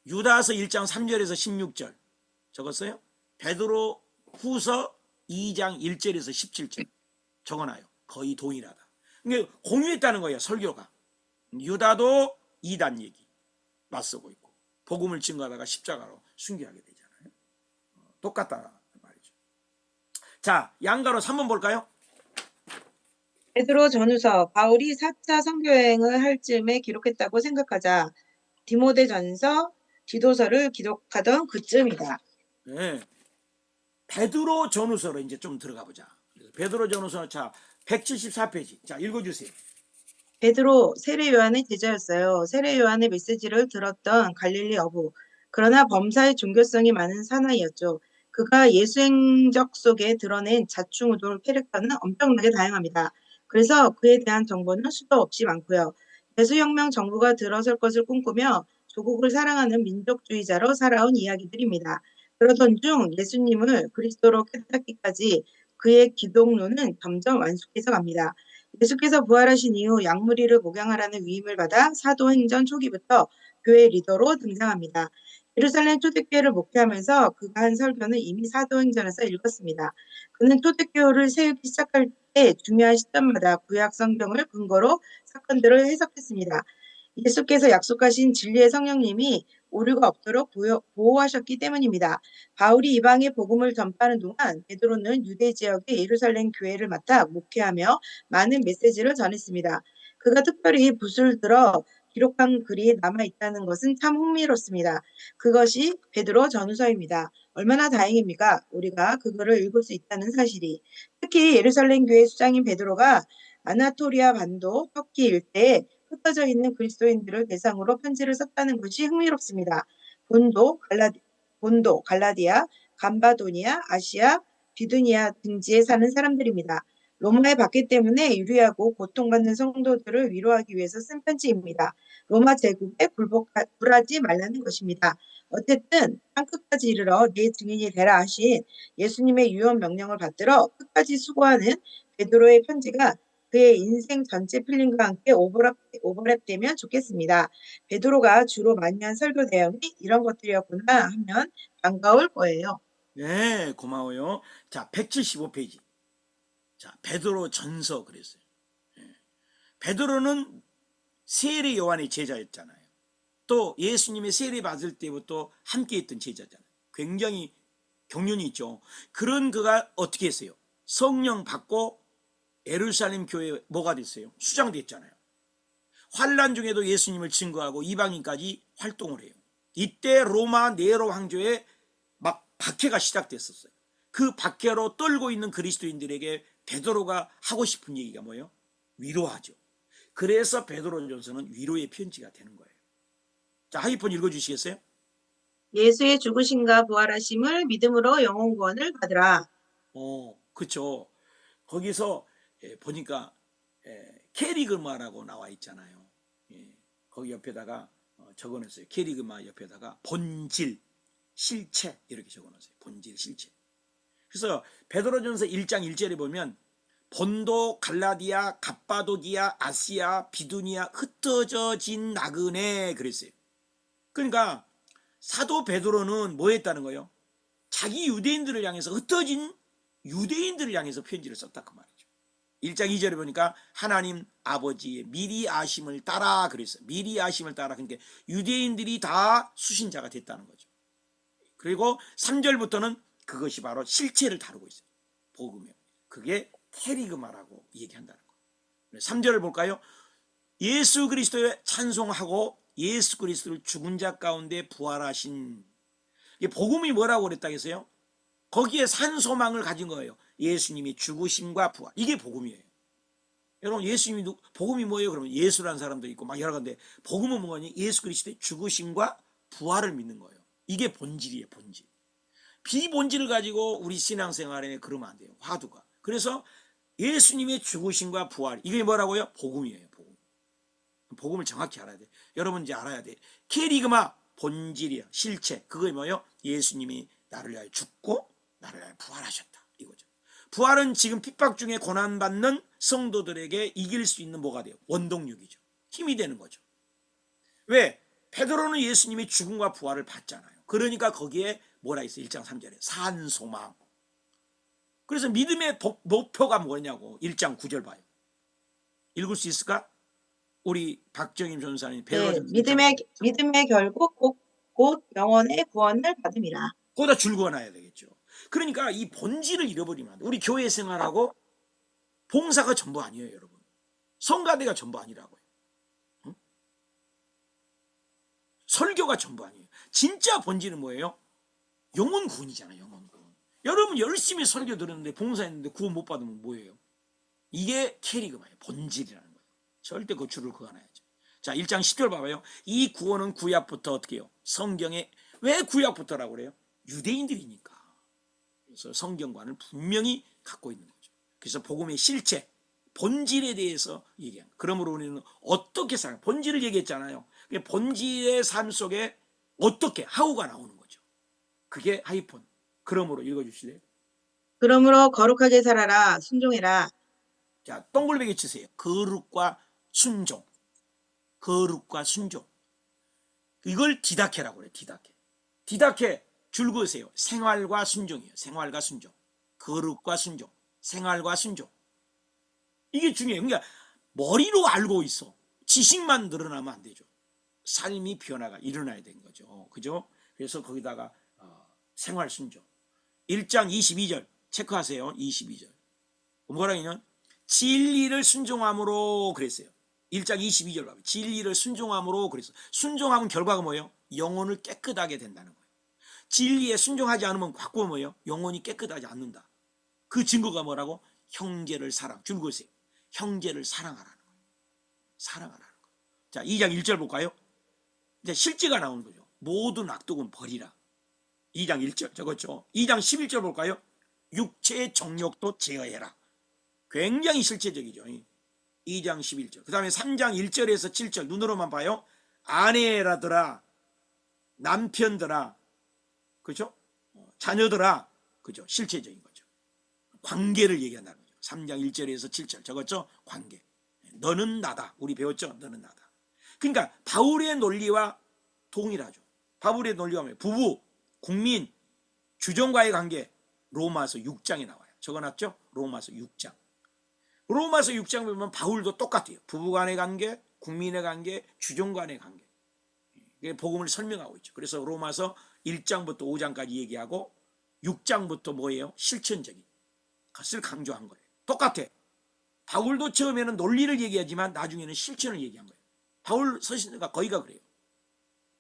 [SPEAKER 1] 유다서 1장 3절에서 16절 적었어요? 베드로후서 2장 1절에서 17절 적어놔요. 거의 동일하다. 그러니까 공유했다는 거예요. 설교가. 유다도 이단 얘기 맞서고 있고 복음을 증거하다가 십자가로 순교하게 되잖아요. 똑같다 말이죠. 자, 양가로 3번 볼까요?
[SPEAKER 2] 베드로 전후서 바울이 4차 선교여행을 할 즈음에 기록했다고 생각하자 디모데전서, 디도서를 기록하던 그쯤이다.
[SPEAKER 1] 네. 베드로 전후서로 이제 좀 들어가 보자. 베드로 전후서 자 174페이지. 자, 읽어주세요.
[SPEAKER 2] 베드로 세례 요한의 제자였어요. 세례 요한의 메시지를 들었던 갈릴리 어부. 그러나 범사에 종교성이 많은 사나이였죠. 그가 예수 행적 속에 드러낸 자충우돌 캐릭터는 엄청나게 다양합니다. 그래서 그에 대한 정보는 수도 없이 많고요. 예수혁명 정부가 들어설 것을 꿈꾸며 조국을 사랑하는 민족주의자로 살아온 이야기들입니다. 그러던 중 예수님을 그리스도로 깨닫기까지 그의 기독론은 점점 완숙해져 갑니다. 예수께서 부활하신 이후 양무리를 목양하라는 위임을 받아 사도행전 초기부터 교회 리더로 등장합니다. 예루살렘 초대교회를 목회하면서 그가 한 설교는 이미 사도행전에서 읽었습니다. 그는 초대교회를 세우기 시작할 때 중요한 시점마다 구약 성경을 근거로 사건들을 해석했습니다. 예수께서 약속하신 진리의 성령님이 오류가 없도록 보호하셨기 때문입니다. 바울이 이방의 복음을 전파하는 동안 베드로는 유대 지역의 예루살렘 교회를 맡아 목회하며 많은 메시지를 전했습니다. 그가 특별히 붓을 들어 기록한 글이 남아있다는 것은 참 흥미롭습니다. 그것이 베드로 전후서입니다. 얼마나 다행입니까? 우리가 그 글을 읽을 수 있다는 사실이. 특히 예루살렘 교회 수장인 베드로가 아나토리아 반도, 터키 일대에 흩어져 있는 그리스도인들을 대상으로 편지를 썼다는 것이 흥미롭습니다. 본도, 갈라디아, 감바도니아, 아시아, 비두니아 등지에 사는 사람들입니다. 로마의 박해 때문에 유리하고 고통받는 성도들을 위로하기 위해서 쓴 편지입니다. 로마 제국에 굴하지 말라는 것입니다. 어쨌든 땅끝까지 이르러 내 증인이 되라 하신 예수님의 유언 명령을 받들어 끝까지 수고하는 베드로의 편지가 그의 인생 전체 필름과 함께 오버랩되면 좋겠습니다. 베드로가 주로 많이 한 설교 내용이 이런 것들이었구나 하면 반가울 거예요.
[SPEAKER 1] 네, 고마워요. 자, 175페이지. 자, 베드로 전서 그랬어요. 베드로는 세례 요한의 제자였잖아요. 또 예수님의 세례 받을 때부터 함께 했던 제자잖아요. 굉장히 경륜이 있죠. 그런 그가 어떻게 했어요? 성령 받고 예루살렘 교회 뭐가 됐어요? 수장됐잖아요. 환란 중에도 예수님을 증거하고 이방인까지 활동을 해요. 이때 로마 네로 황제의 막 박해가 시작됐었어요. 그 박해로 떨고 있는 그리스도인들에게 베드로가 하고 싶은 얘기가 뭐예요? 위로하죠. 그래서 베드로전서는 위로의 편지가 되는 거예요. 자, 하이폰 읽어주시겠어요?
[SPEAKER 2] 예수의 죽으심과 부활하심을 믿음으로 영혼 구원을 받으라.
[SPEAKER 1] 그렇죠. 거기서 보니까 캐리그마라고 나와 있잖아요. 거기 옆에다가 적어놨어요. 캐리그마 옆에다가 본질, 실체 이렇게 적어놨어요. 본질, 실체. 그래서 베드로전서 1장 1절에 보면 본도, 갈라디아, 갑바도기아, 아시아, 비두니아 흩어져진 나그네 그랬어요. 그러니까 사도 베드로는 뭐 했다는 거예요? 자기 유대인들을 향해서 흩어진 유대인들을 향해서 편지를 썼다 그 말이죠. 1장 2절에 보니까 하나님 아버지의 미리 아심을 따라 그랬어요. 미리 아심을 따라. 그러니까 유대인들이 다 수신자가 됐다는 거죠. 그리고 3절부터는 그것이 바로 실체를 다루고 있어요. 복음이요. 그게 캐리그마라고 얘기한다는 거예요. 3절을 볼까요? 예수 그리스도에 찬송하고 예수 그리스도를 죽은 자 가운데 부활하신, 복음이 뭐라고 그랬다 했어요? 거기에 산 소망을 가진 거예요. 예수님이 죽으심과 부활. 이게 복음이에요. 여러분, 예수님이 복음이 뭐예요? 그러면 예수라는 사람도 있고 막 여러 가지. 복음은 뭐냐? 예수 그리스도의 죽으심과 부활을 믿는 거예요. 이게 본질이에요, 본질. 비본질을 가지고 우리 신앙생활에 그러면 안 돼요. 화두가. 그래서 예수님의 죽으심과 부활, 이게 뭐라고요? 복음이에요, 복음. 복음을 정확히 알아야 돼. 여러분 이제 알아야 돼. 캐리그마, 본질이야, 실체. 그게 뭐예요? 예수님이 나를 위하여 죽고 나를 위하여 부활하셨다, 이거죠. 부활은 지금 핍박 중에 고난받는 성도들에게 이길 수 있는 뭐가 돼요? 원동력이죠. 힘이 되는 거죠. 왜? 베드로는 예수님이 죽음과 부활을 봤잖아요. 그러니까 거기에 뭐라 있어요? 1장 3절에 산소망. 그래서 믿음의 목표가 뭐냐고 1장 9절 봐요. 읽을 수 있을까? 우리 박정임 전사님.
[SPEAKER 2] 네, 믿음의 결국 곧 영혼의 구원을 받음이라.
[SPEAKER 1] 거기다 줄거 놔야 되겠죠. 그러니까 이 본질을 잃어버리면 안 돼. 우리 교회 생활하고 봉사가 전부 아니에요, 여러분. 성가대가 전부 아니라고요. 응? 설교가 전부 아니에요. 진짜 본질은 뭐예요? 영혼 구원이잖아요, 영혼 구원. 여러분 열심히 설교 들었는데 봉사했는데 구원 못 받으면 뭐예요? 이게 캐리그마예요. 본질이라는 거예요. 절대 그 줄을 그어놔야죠. 자, 1장 10절 봐봐요. 이 구원은 구약부터 어떻게 해요? 성경에 왜 구약부터라고 그래요? 유대인들이니까. 그래서 성경관을 분명히 갖고 있는 거죠. 그래서 복음의 실체, 본질에 대해서 얘기합니다. 그러므로 우리는 어떻게 살아요? 본질을 얘기했잖아요. 본질의 삶 속에 어떻게, 하우가 나오는 거죠. 그게 하이폰. 그러므로 읽어주실래요?
[SPEAKER 2] 그러므로 거룩하게 살아라, 순종해라.
[SPEAKER 1] 자, 동글베개 치세요. 거룩과 순종. 거룩과 순종. 이걸 디다케라고 그래요. 디다케. 디다케 줄 그으세요. 생활과 순종이에요. 생활과 순종. 거룩과 순종. 생활과 순종. 이게 중요해요. 그러니까 머리로 알고 있어. 지식만 늘어나면 안 되죠. 삶이 변화가 일어나야 되는 거죠. 그죠? 그래서 거기다가 생활 순종. 1장 22절 체크하세요. 22절. 뭐라 하냐면 진리를 순종함으로 그랬어요. 1장 22절 봐요. 진리를 순종함으로 그랬어요. 순종하면 결과가 뭐예요? 영혼을 깨끗하게 된다는 거예요. 진리에 순종하지 않으면 바꾸어 뭐예요? 영혼이 깨끗하지 않는다. 그 증거가 뭐라고? 형제를 사랑. 줄 그으세요. 형제를 사랑하라는 거예요. 사랑하라는 거예요. 자, 2장 1절 볼까요? 이제 실제가 나오는 거죠. 모든 악독은 버리라. 2장 1절 적었죠. 2장 11절 볼까요? 육체의 정욕도 제어해라. 굉장히 실제적이죠. 2장 11절. 그 다음에 3장 1절에서 7절 눈으로만 봐요. 아내라더라, 남편들아, 그죠? 자녀들아, 그죠? 실체적인 거죠. 관계를 얘기한다는 거죠. 3장 1절에서 7절 적었죠? 관계. 너는 나다. 우리 배웠죠? 너는 나다. 그러니까 바울의 논리와 동일하죠. 바울의 논리가 뭐예요? 부부, 국민, 주종과의 관계. 로마서 6장에 나와요. 적어놨죠? 로마서 6장. 로마서 6장 보면 바울도 똑같아요. 부부간의 관계, 국민의 관계, 주종간의 관계. 복음을 설명하고 있죠. 그래서 로마서 1장부터 5장까지 얘기하고 6장부터 뭐예요? 실천적인 것을 강조한 거예요. 똑같아. 바울도 처음에는 논리를 얘기하지만 나중에는 실천을 얘기한 거예요. 바울 서신가 거의가 그래요.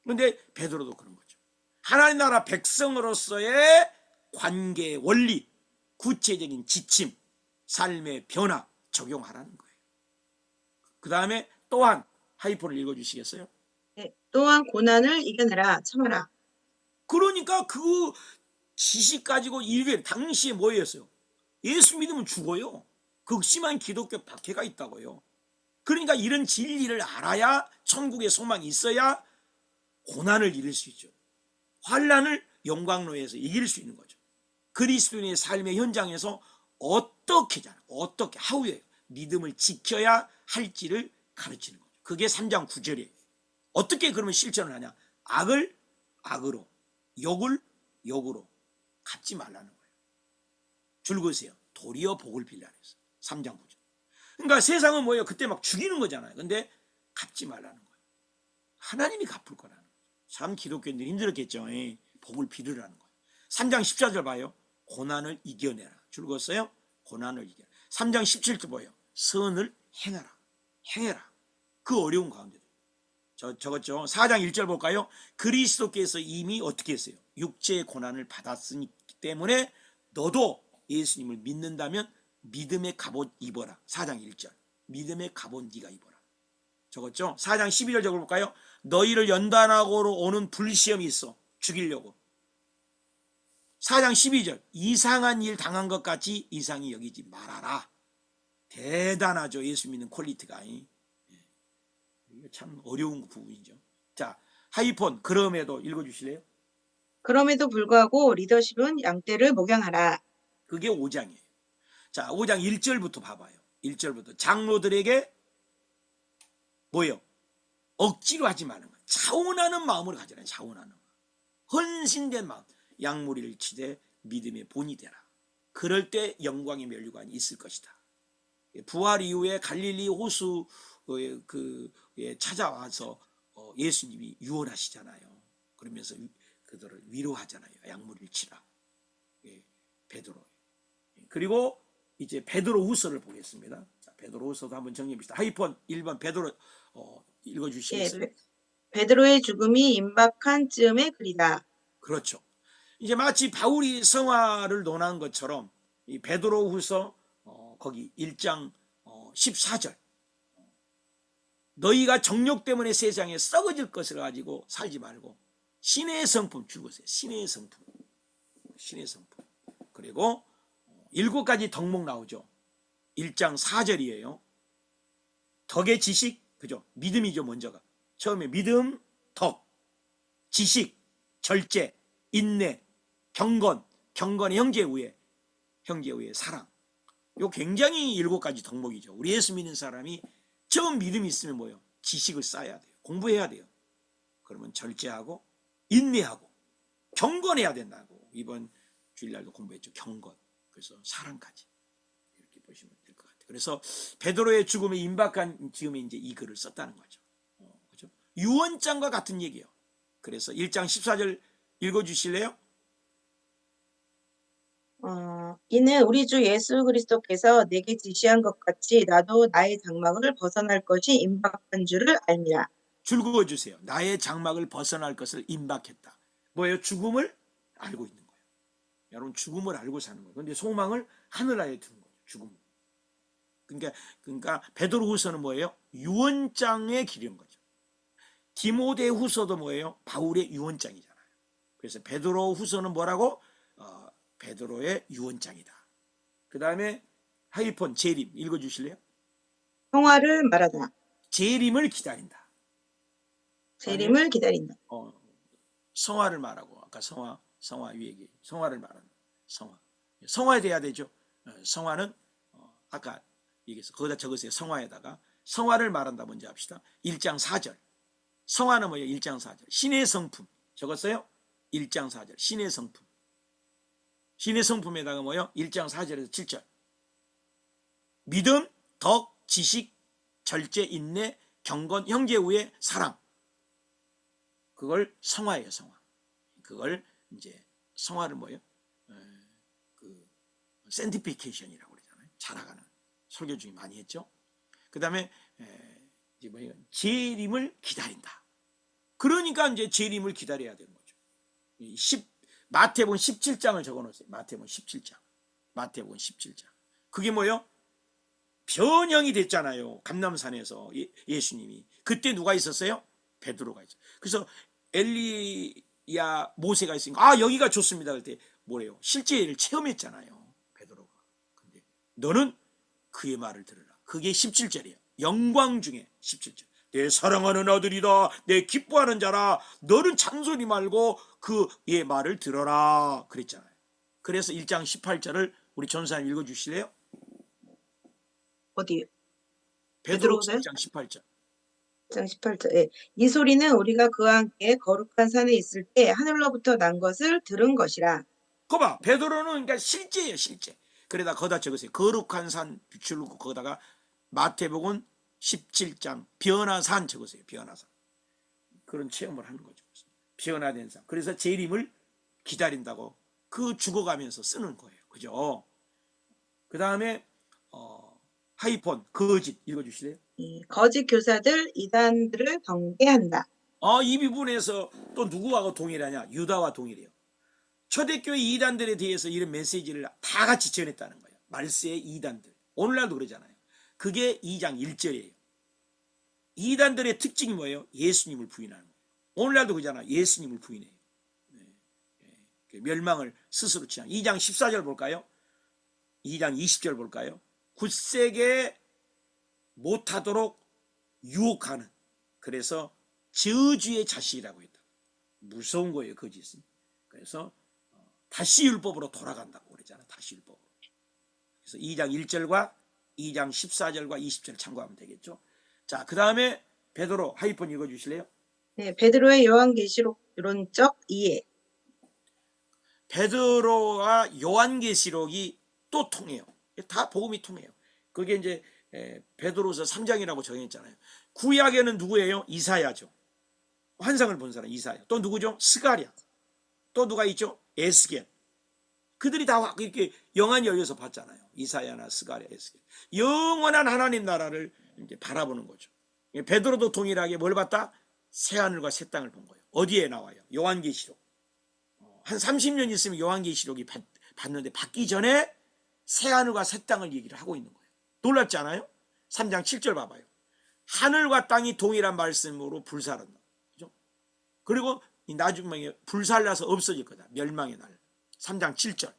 [SPEAKER 1] 그런데 베드로도 그런 거죠. 하나님 나라 백성으로서의 관계 원리, 구체적인 지침, 삶의 변화 적용하라는 거예요. 그 다음에 또한 하이폰을 읽어주시겠어요?
[SPEAKER 2] 네, 또한 고난을 이겨내라, 참아라.
[SPEAKER 1] 그러니까 그 지식 가지고 일개 당시에 뭐였어요? 예수 믿으면 죽어요. 극심한 기독교 박해가 있다고요. 그러니까 이런 진리를 알아야 천국의 소망이 있어야 고난을 이길 수 있죠. 환난을 영광로에서 이길 수 있는 거죠. 그리스도인의 삶의 현장에서 어떻게 하우에 믿음을 지켜야 할지를 가르치는 거죠. 그게 3장 9절이에요. 어떻게 그러면 실천을 하냐? 악을 악으로, 욕을 욕으로 갚지 말라는 거예요. 줄거세요. 도리어 복을 빌라 그랬어. 3장 9절. 그러니까 세상은 뭐예요? 그때 막 죽이는 거잖아요. 근데 갚지 말라는 거예요. 하나님이 갚을 거라는 거예요. 참 기독교인들이 힘들었겠죠. 복을 빌으라는 거예요. 3장 14절 봐요. 고난을 이겨내라. 줄거어요. 고난을 이겨내라. 3장 17절 보여요. 선을 행해라. 그 어려운 가운데도. 적었죠. 4장 1절 볼까요? 그리스도께서 이미 어떻게 했어요? 육체의 고난을 받았기 때문에 너도 예수님을 믿는다면 믿음의 갑옷 입어라. 4장 1절. 믿음의 갑옷 네가 입어라. 적었죠. 4장 12절 적어볼까요? 너희를 연단하고로 오는 불시험이 있어. 죽이려고. 4장 12절. 이상한 일 당한 것 같이 이상히 여기지 말아라. 대단하죠. 예수 믿는 퀄리티가. 이거 참 어려운 부분이죠. 자, 하이폰 그럼에도 읽어주실래요?
[SPEAKER 2] 그럼에도 불구하고 리더십은 양떼를 목양하라.
[SPEAKER 1] 그게 5장이에요. 자, 5장 1절부터 봐봐요. 1절부터 장로들에게 뭐예요? 억지로 하지 말는 거예요. 차원하는 마음으로 가져라. 차원하는 마음. 헌신된 마음. 양무리를 치되 믿음의 본이 되라. 그럴 때 영광의 면류관이 있을 것이다. 부활 이후에 갈릴리 호수 찾아와서 예수님이 유언하시잖아요. 그러면서 그들을 위로하잖아요. 양무리를 치라. 베드로. 그리고 이제 베드로 후서를 보겠습니다. 자, 베드로 후서도 한번 정리해봅시다. 하이폰 1번 베드로 읽어주시겠어요?
[SPEAKER 2] 베드로의 죽음이 임박한 즈음의 글이다.
[SPEAKER 1] 그렇죠. 이제 마치 바울이 성화를 논한 것처럼 이 베드로 후서 거기 1장 14절. 너희가 정욕 때문에 세상에 썩어질 것을 가지고 살지 말고 신의 성품 줄거세요. 신의 성품. 그리고 7가지 덕목 나오죠. 1장 4절이에요. 덕의 지식, 그죠? 믿음이죠, 먼저가. 처음에 믿음, 덕, 지식, 절제, 인내, 경건의 형제 후에 사랑. 요 굉장히 7가지 덕목이죠. 우리 예수 믿는 사람이 처음 믿음이 있으면 뭐예요? 지식을 쌓아야 돼요. 공부해야 돼요. 그러면 절제하고 인내하고 경건해야 된다고 이번 주일날도 공부했죠. 경건. 그래서 사랑까지 이렇게 보시면 될 것 같아요. 그래서 베드로의 죽음에 임박한 즈음에 이제 이 글을 썼다는 거죠. 그렇죠? 유언장과 같은 얘기예요. 그래서 1장 14절 읽어주실래요?
[SPEAKER 2] 이는 우리 주 예수 그리스도께서 내게 지시한 것 같이 나도 나의 장막을 벗어날 것이 임박한 줄을 알미라.
[SPEAKER 1] 줄 그어주세요. 나의 장막을 벗어날 것을 임박했다. 뭐예요? 죽음을 알고 있는 거예요. 여러분 죽음을 알고 사는 거예요. 그런데 소망을 하늘나라에 두는 거예요. 죽음. 그러니까 베드로후서는 뭐예요? 유언장의 길인 거죠. 디모데후서도 뭐예요? 바울의 유언장이잖아요. 그래서 베드로후서는 뭐라고? 베드로의 유언장이다. 그 다음에 하이폰 재림 읽어주실래요?
[SPEAKER 2] 성화를 말하다.
[SPEAKER 1] 재림을 기다린다.
[SPEAKER 2] 재림을 기다린다.
[SPEAKER 1] 성화를 말하고 아까 성화 위에기 성화를 말하는 성화돼야 되죠. 성화는 아까 얘기해서 거기다 적으세요. 성화에다가 성화를 말한다 먼저 합시다. 1장 4절. 성화는 뭐예요? 1장 4절. 신의 성품 적었어요? 1장 4절. 신의 성품. 신의 성품에다가 뭐예요? 1장 4절에서 7절. 믿음, 덕, 지식, 절제, 인내, 경건, 형제 후에 사랑. 그걸 성화예요, 성화. 그걸 이제 성화를 뭐예요? 그 sanctification이라고 그러잖아요. 자라가는. 설교 중에 많이 했죠. 그 다음에 재림을 기다린다. 그러니까 이제 재림을 기다려야 되는 거죠. 마태복음 17장을 적어놓으세요. 마태복음 17장. 마태복음 17장. 그게 뭐예요? 변형이 됐잖아요. 감람산에서 예수님이. 그때 누가 있었어요? 베드로가 있어요. 그래서 엘리야 모세가 있으니까 여기가 좋습니다. 그럴 때 뭐래요? 실제를 체험했잖아요. 베드로가. 근데 너는 그의 말을 들으라. 그게 17절이에요. 영광 중에 17절. 내 사랑하는 아들이다. 내 기뻐하는 자라. 너는 잔소리 말고 그의 말을 들어라. 그랬잖아요. 그래서 1장 18절을 우리 전사님 읽어주실래요?
[SPEAKER 2] 어디?
[SPEAKER 1] 베드로후서
[SPEAKER 2] 베드로후서요?
[SPEAKER 1] 1장 18절.
[SPEAKER 2] 1장 18절. 예. 이 소리는 우리가 그와 함께 거룩한 산에 있을 때 하늘로부터 난 것을 들은 것이라.
[SPEAKER 1] 거봐, 베드로는 그러니까 실제예요, 실제. 그래다 거기다 적으세요. 거룩한 산 줄고 거기다가 마태복음 17장 변화산 적으세요. 변화산. 그런 체험을 하는 거죠. 변화된 산. 그래서 재림을 기다린다고 그 죽어가면서 쓰는 거예요. 그죠? 그 다음에 하이폰 거짓 읽어주실래요?
[SPEAKER 2] 거짓 교사들 이단들을 경계한다.
[SPEAKER 1] 이 부분에서 또 누구하고 동일하냐? 유다와 동일해요. 초대교회 이단들에 대해서 이런 메시지를 다 같이 전했다는 거예요. 말세의 이단들. 오늘날도 그러잖아요. 그게 2장 1절이에요. 이단들의 특징이 뭐예요? 예수님을 부인하는 거예요. 오늘날도 그러잖아요. 예수님을 부인해요. 멸망을 스스로 취한. 2장 14절 볼까요? 2장 20절 볼까요? 굳세게 못하도록 유혹하는. 그래서 저주의 자식이라고 했다. 무서운 거예요. 거짓은. 그래서 다시 율법으로 돌아간다고 그러잖아요. 다시 율법으로. 그래서 2장 1절과 2장 14절과 20절을 참고하면 되겠죠. 자, 그 다음에 베드로 하이폰 읽어주실래요?
[SPEAKER 2] 네, 베드로의 요한계시록론적 이해.
[SPEAKER 1] 베드로와 요한계시록이 또 통해요. 다 복음이 통해요. 그게 이제 베드로서 3장이라고 정했잖아요. 구약에는 누구예요? 이사야죠. 환상을 본 사람 이사야. 또 누구죠? 스가랴. 또 누가 있죠? 에스겔. 그들이 다 이렇게 영안이 열려서 봤잖아요. 이사야나 스가랴, 에스겔. 영원한 하나님 나라를 이제 바라보는 거죠. 베드로도 동일하게 뭘 봤다? 새하늘과 새 땅을 본 거예요. 어디에 나와요? 요한계시록. 한 30년 있으면 요한계시록이 봤는데 받기 전에 새하늘과 새 땅을 얘기를 하고 있는 거예요. 놀랍지 않아요? 3장 7절 봐봐요. 하늘과 땅이 동일한 말씀으로 불살한다. 그죠? 그리고 나중에 불살라서 없어질 거다. 멸망의 날. 3장 7절.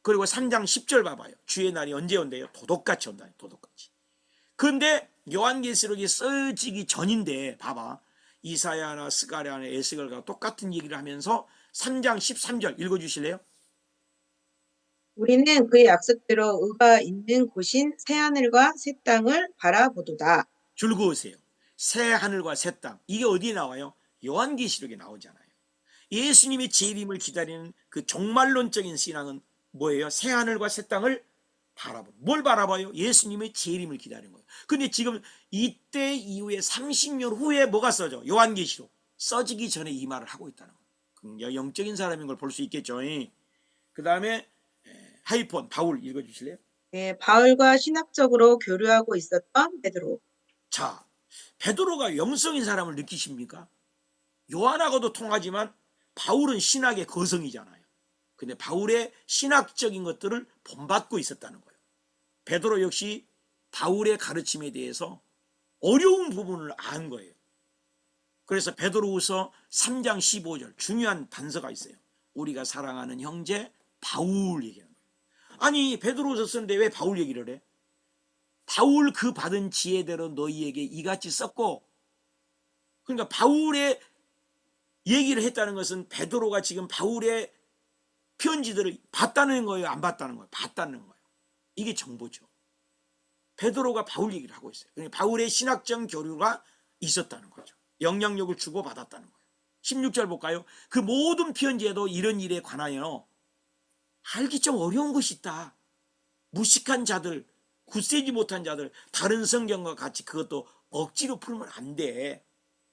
[SPEAKER 1] 그리고 3장 10절 봐봐요. 주의 날이 언제 온대요? 도둑같이 온다. 도둑같이. 그런데 요한계시록이 써지기 전인데 봐봐. 이사야나 스가랴나 에스겔과 똑같은 얘기를 하면서 3장 13절 읽어주실래요?
[SPEAKER 2] 우리는 그의 약속대로 의가 있는 곳인 새하늘과 새 땅을 바라보도다.
[SPEAKER 1] 줄 그으세요. 새 하늘과 새 땅. 이게 어디에 나와요? 요한계시록에 나오잖아요. 예수님의 재림을 기다리는 그 종말론적인 신앙은 뭐예요? 새 하늘과 새 땅을 바라보는. 뭘 바라봐요? 예수님의 재림을 기다리는 거예요. 근데 지금 이때 이후에 30년 후에 뭐가 써져? 요한계시록. 써지기 전에 이 말을 하고 있다는 거예요. 굉장히 영적인 사람인 걸 볼 수 있겠죠. 그 다음에 하이폰 바울 읽어주실래요?
[SPEAKER 2] 네, 바울과 신학적으로 교류하고 있었던 베드로.
[SPEAKER 1] 자, 베드로가 영성인 사람을 느끼십니까? 요한하고도 통하지만 바울은 신학의 거성이잖아요. 근데 바울의 신학적인 것들을 본받고 있었다는 거예요. 베드로 역시 바울의 가르침에 대해서 어려운 부분을 안 거예요. 그래서 베드로후서 3장 15절 중요한 단서가 있어요. 우리가 사랑하는 형제 바울 얘기하는 거예요. 아니 베드로후서 쓰는데 왜 바울 얘기를 해? 바울 그 받은 지혜대로 너희에게 이같이 썼고, 그러니까 바울의 얘기를 했다는 것은 베드로가 지금 바울의 편지들을 봤다는 거예요? 안 봤다는 거예요? 봤다는 거예요. 이게 정보죠. 베드로가 바울 얘기를 하고 있어요. 그러니까 바울의 신학적 교류가 있었다는 거죠. 영향력을 주고 받았다는 거예요. 16절 볼까요? 그 모든 편지에도 이런 일에 관하여 알기 좀 어려운 것이 있다. 무식한 자들, 굳세지 못한 자들, 다른 성경과 같이 그것도 억지로 풀면 안 돼.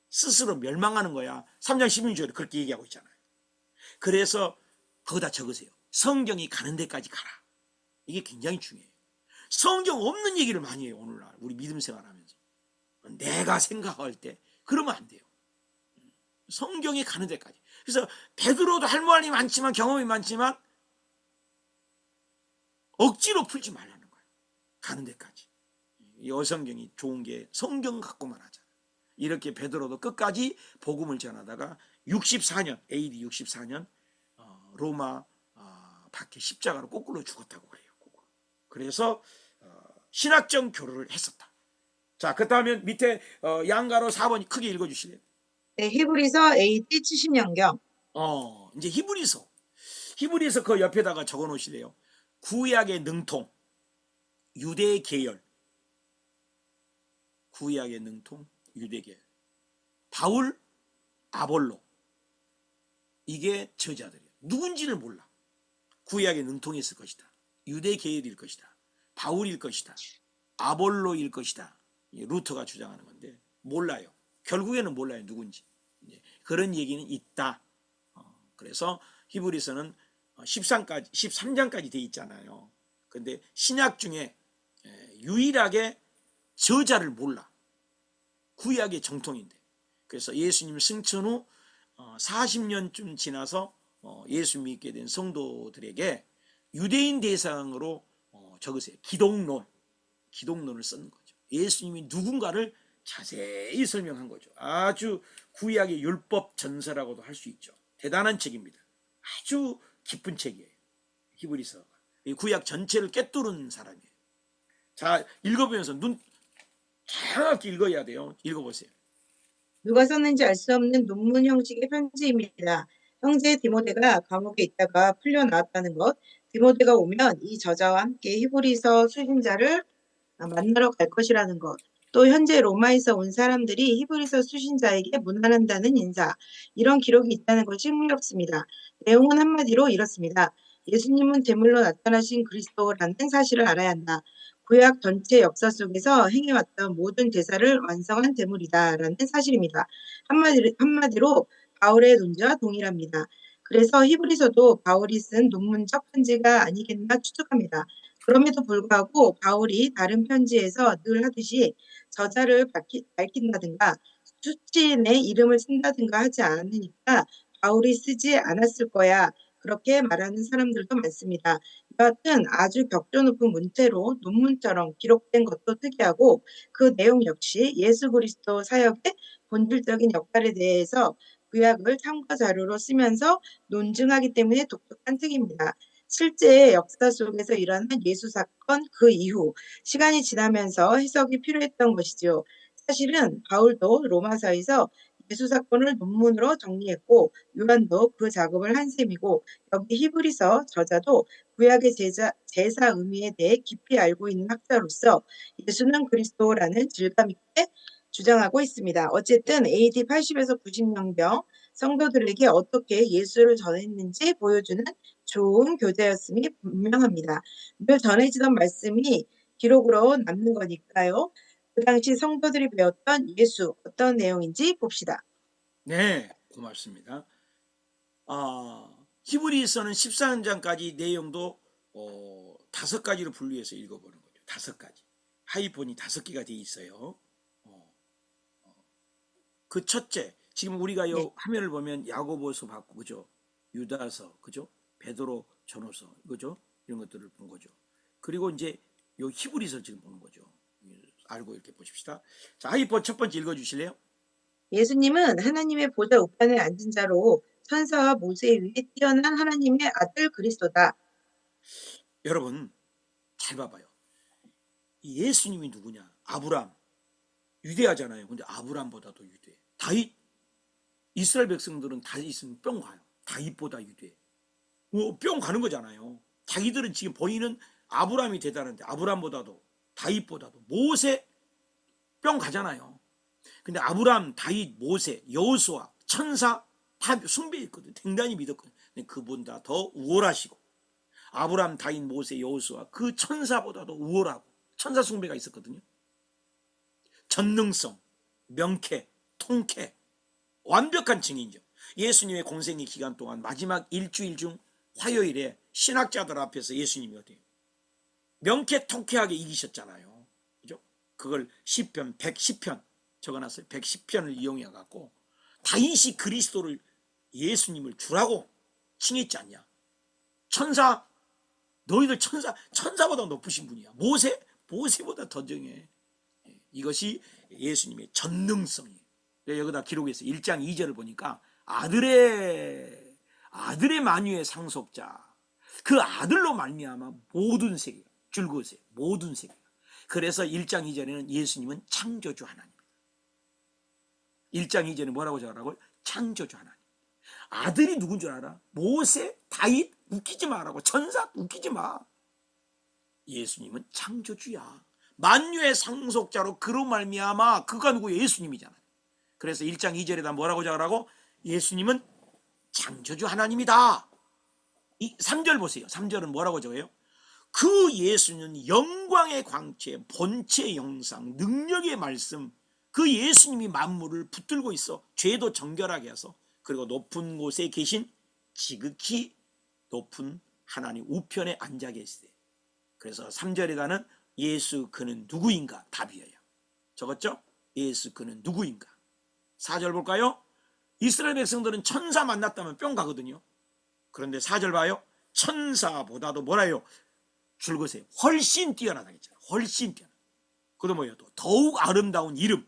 [SPEAKER 1] 스스로 멸망하는 거야. 3장 16절에 그렇게 얘기하고 있잖아요. 그래서 거기다 적으세요. 성경이 가는 데까지 가라. 이게 굉장히 중요해요. 성경 없는 얘기를 많이 해요. 오늘날 우리 믿음 생활하면서 내가 생각할 때 그러면 안 돼요. 성경에 가는 데까지. 그래서 베드로도 할 말이 많지만 경험이 많지만 억지로 풀지 말라는 거예요. 가는 데까지. 이 어성경이 좋은 게 성경 갖고만 하잖아. 이렇게 베드로도 끝까지 복음을 전하다가 64년 AD 64년 로마 밖에 십자가로 거꾸로 죽었다고 해요. 그래서 신학적 교류를 했었다. 자, 그 다음에 밑에 양가로 4번 크게 읽어주실래요?
[SPEAKER 2] 네, 히브리서 AD 70년경.
[SPEAKER 1] 이제 히브리서 그 옆에다가 적어 놓으실래요? 구약의 능통, 유대 계열, 구약의 능통, 유대 계열, 바울, 아볼로, 이게 저자들이에요. 누군지를 몰라. 구약의 능통이 있을 것이다. 유대 계열일 것이다. 바울일 것이다. 아볼로일 것이다. 루터가 주장하는 건데 몰라요. 결국에는 몰라요. 누군지. 그런 얘기는 있다. 그래서 히브리서는 13장까지 돼 있잖아요. 근데 신약 중에 유일하게 저자를 몰라. 구약의 정통인데. 그래서 예수님 승천 후 40년쯤 지나서 예수 믿게 된 성도들에게 유대인 대상으로 적으세요. 기독론을 쓰는 거죠. 예수님이 누군가를 자세히 설명한 거죠. 아주 구약의 율법 전서라고도 할 수 있죠. 대단한 책입니다. 아주 깊은 책이에요. 히브리서가. 구약 전체를 꿰뚫은 사람이에요. 자, 읽어보면서 눈 정확히 읽어야 돼요. 읽어보세요.
[SPEAKER 2] 누가 썼는지 알 수 없는 논문 형식의 편지입니다. 형제 디모데가 감옥에 있다가 풀려나왔다는 것, 디모데가 오면 이 저자와 함께 히브리서 수신자를 만나러 갈 것이라는 것, 또 현재 로마에서 온 사람들이 히브리서 수신자에게 문안한다는 인사, 이런 기록이 있다는 것이 흥미롭습니다. 내용은 한마디로 이렇습니다. 예수님은 제물로 나타나신 그리스도라는 사실을 알아야 한다. 구약 전체 역사 속에서 행해왔던 모든 제사를 완성한 제물이다라는 사실입니다. 한마디로 바울의 논지와 동일합니다. 그래서 히브리서도 바울이 쓴 논문적 편지가 아니겠나 추측합니다. 그럼에도 불구하고 바울이 다른 편지에서 늘 하듯이 저자를 밝힌다든가 수치인의 이름을 쓴다든가 하지 않으니까 바울이 쓰지 않았을 거야. 그렇게 말하는 사람들도 많습니다. 여하튼 아주 격조 높은 문체로 논문처럼 기록된 것도 특이하고 그 내용 역시 예수 그리스도 사역의 본질적인 역할에 대해서 구약을 참고 자료로 쓰면서 논증하기 때문에 독특한 특입니다. 실제 역사 속에서 일어난 예수 사건 그 이후 시간이 지나면서 해석이 필요했던 것이죠. 사실은 바울도 로마서에서 예수 사건을 논문으로 정리했고 요한도 그 작업을 한 셈이고 여기 히브리서 저자도 구약의 제사 의미에 대해 깊이 알고 있는 학자로서 예수는 그리스도라는 질감 있게 주장하고 있습니다. 어쨌든 AD 80에서 90년경 성도들에게 어떻게 예수를 전했는지 보여주는 좋은 교재였음이 분명합니다. 늘 전해지던 말씀이 기록으로 남는 거니까요. 그 당시 성도들이 배웠던 예수 어떤 내용인지 봅시다.
[SPEAKER 1] 네, 고맙습니다. 히브리서는 14장까지 내용도 5가지로 분류해서 읽어보는 거죠. 5가지. 하이폰이 5개가 돼 있어요. 그 첫째, 지금 우리가 요 화면을 보면 야고보서 봤고, 그죠? 유다서, 그죠? 베드로 전후서, 그죠? 이런 것들을 본 거죠. 그리고 이제 요 히브리서 지금 보는 거죠. 알고 이렇게 보십시다. 자, 하이폰 첫 번째 읽어주실래요?
[SPEAKER 2] 예수님은 하나님의 보좌 우편에 앉은 자로 천사와 모세 위에 뛰어난 하나님의 아들 그리스도다.
[SPEAKER 1] 여러분 잘 봐봐요. 이 예수님이 누구냐? 아브람, 유대하잖아요. 근데 아브람보다도 유대. 다윗, 이스라엘 백성들은 다윗은 뿅 가요. 다윗보다 유대. 뿅 가는 거잖아요. 자기들은 지금 보이는 아브람이 대단한데 아브람보다도 다윗보다도 모세 뿅 가잖아요. 근데 아브람, 다윗, 모세, 여호수아, 천사 다 숭배했거든. 대단히 믿었거든. 근데 그보다 더 우월하시고 아브람, 다윗, 모세, 여호수아 그 천사보다도 우월하고 천사 숭배가 있었거든요. 전능성, 명쾌, 통쾌, 완벽한 증인이죠. 예수님의 공생의 기간 동안 마지막 일주일 중 화요일에 신학자들 앞에서 예수님이 어때요? 명쾌통쾌하게 이기셨잖아요. 그죠? 그걸 시편 110편 적어놨어요. 110편을 이용해 갖고 다윗이 그리스도를 예수님을 주라고 칭했지 않냐. 천사, 너희들 천사보다 높으신 분이야. 모세보다 더 정해. 이것이 예수님의 전능성이에요. 여기다 기록했어요. 1장 2절을 보니까 아들의 만유의 상속자, 그 아들로 말미암아 모든 세계가 줄것에 모든 세계가. 그래서 1장 2절에는 예수님은 창조주 하나님입니다. 1장 2절에 뭐라고 적으라고요? 창조주 하나님. 아들이 누군 줄 알아? 모세, 다윗, 웃기지 마라고. 천사 웃기지 마. 예수님은 창조주야. 만유의 상속자로 그로 말미암아. 그가 누구? 예수님이잖아. 그래서 1장 2절에다 뭐라고 적으라고? 예수님은 창조주 하나님이다. 이 3절 보세요. 3절은 뭐라고 적어요? 그 예수는 영광의 광채, 본체 영상, 능력의 말씀, 그 예수님이 만물을 붙들고 있어. 죄도 정결하게 해서. 그리고 높은 곳에 계신 지극히 높은 하나님 우편에 앉아 계시되. 그래서 3절에다는 예수 그는 누구인가 답이에요. 적었죠? 예수 그는 누구인가. 4절 볼까요? 이스라엘 백성들은 천사 만났다면 뿅 가거든요. 그런데 4절 봐요. 천사보다도 뭐라요? 줄것에 훨씬 뛰어나다 했잖아요. 훨씬 뛰어나. 그도 뭐예요? 또 더욱 아름다운 이름.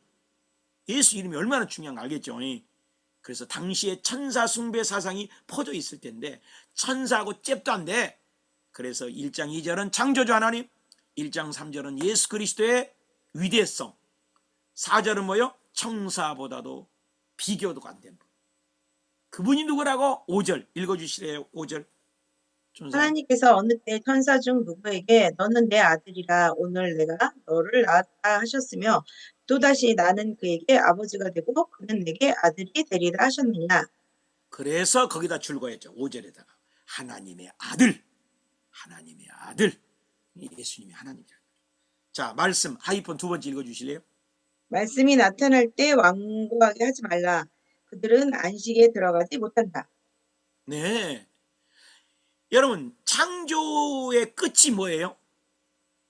[SPEAKER 1] 예수 이름이 얼마나 중요한 거 알겠죠? 그래서 당시에 천사 숭배 사상이 퍼져 있을 텐데 천사하고 잽도 안 돼. 그래서 1장 2절은 창조주 하나님, 1장 3절은 예수 그리스도의 위대성, 4절은 뭐요? 천사보다도 비교도 안 된 분. 그분이 누구라고? 5절 읽어주시래요. 5절.
[SPEAKER 2] 하나님께서 어느 때 천사 중 누구에게 너는 내 아들이라 오늘 내가 너를 낳았다 하셨으며 또다시 나는 그에게 아버지가 되고 그는 내게 아들이 되리라 하셨느냐.
[SPEAKER 1] 그래서 거기다 줄거했죠. 5절에다가 하나님의 아들, 하나님의 아들. 예수님이 하나님이다. 자, 말씀 하이폰 두 번째 읽어주실래요?
[SPEAKER 2] 말씀이 나타날 때 완고하게 하지 말라. 그들은 안식에 들어가지 못한다.
[SPEAKER 1] 네. 여러분, 창조의 끝이 뭐예요?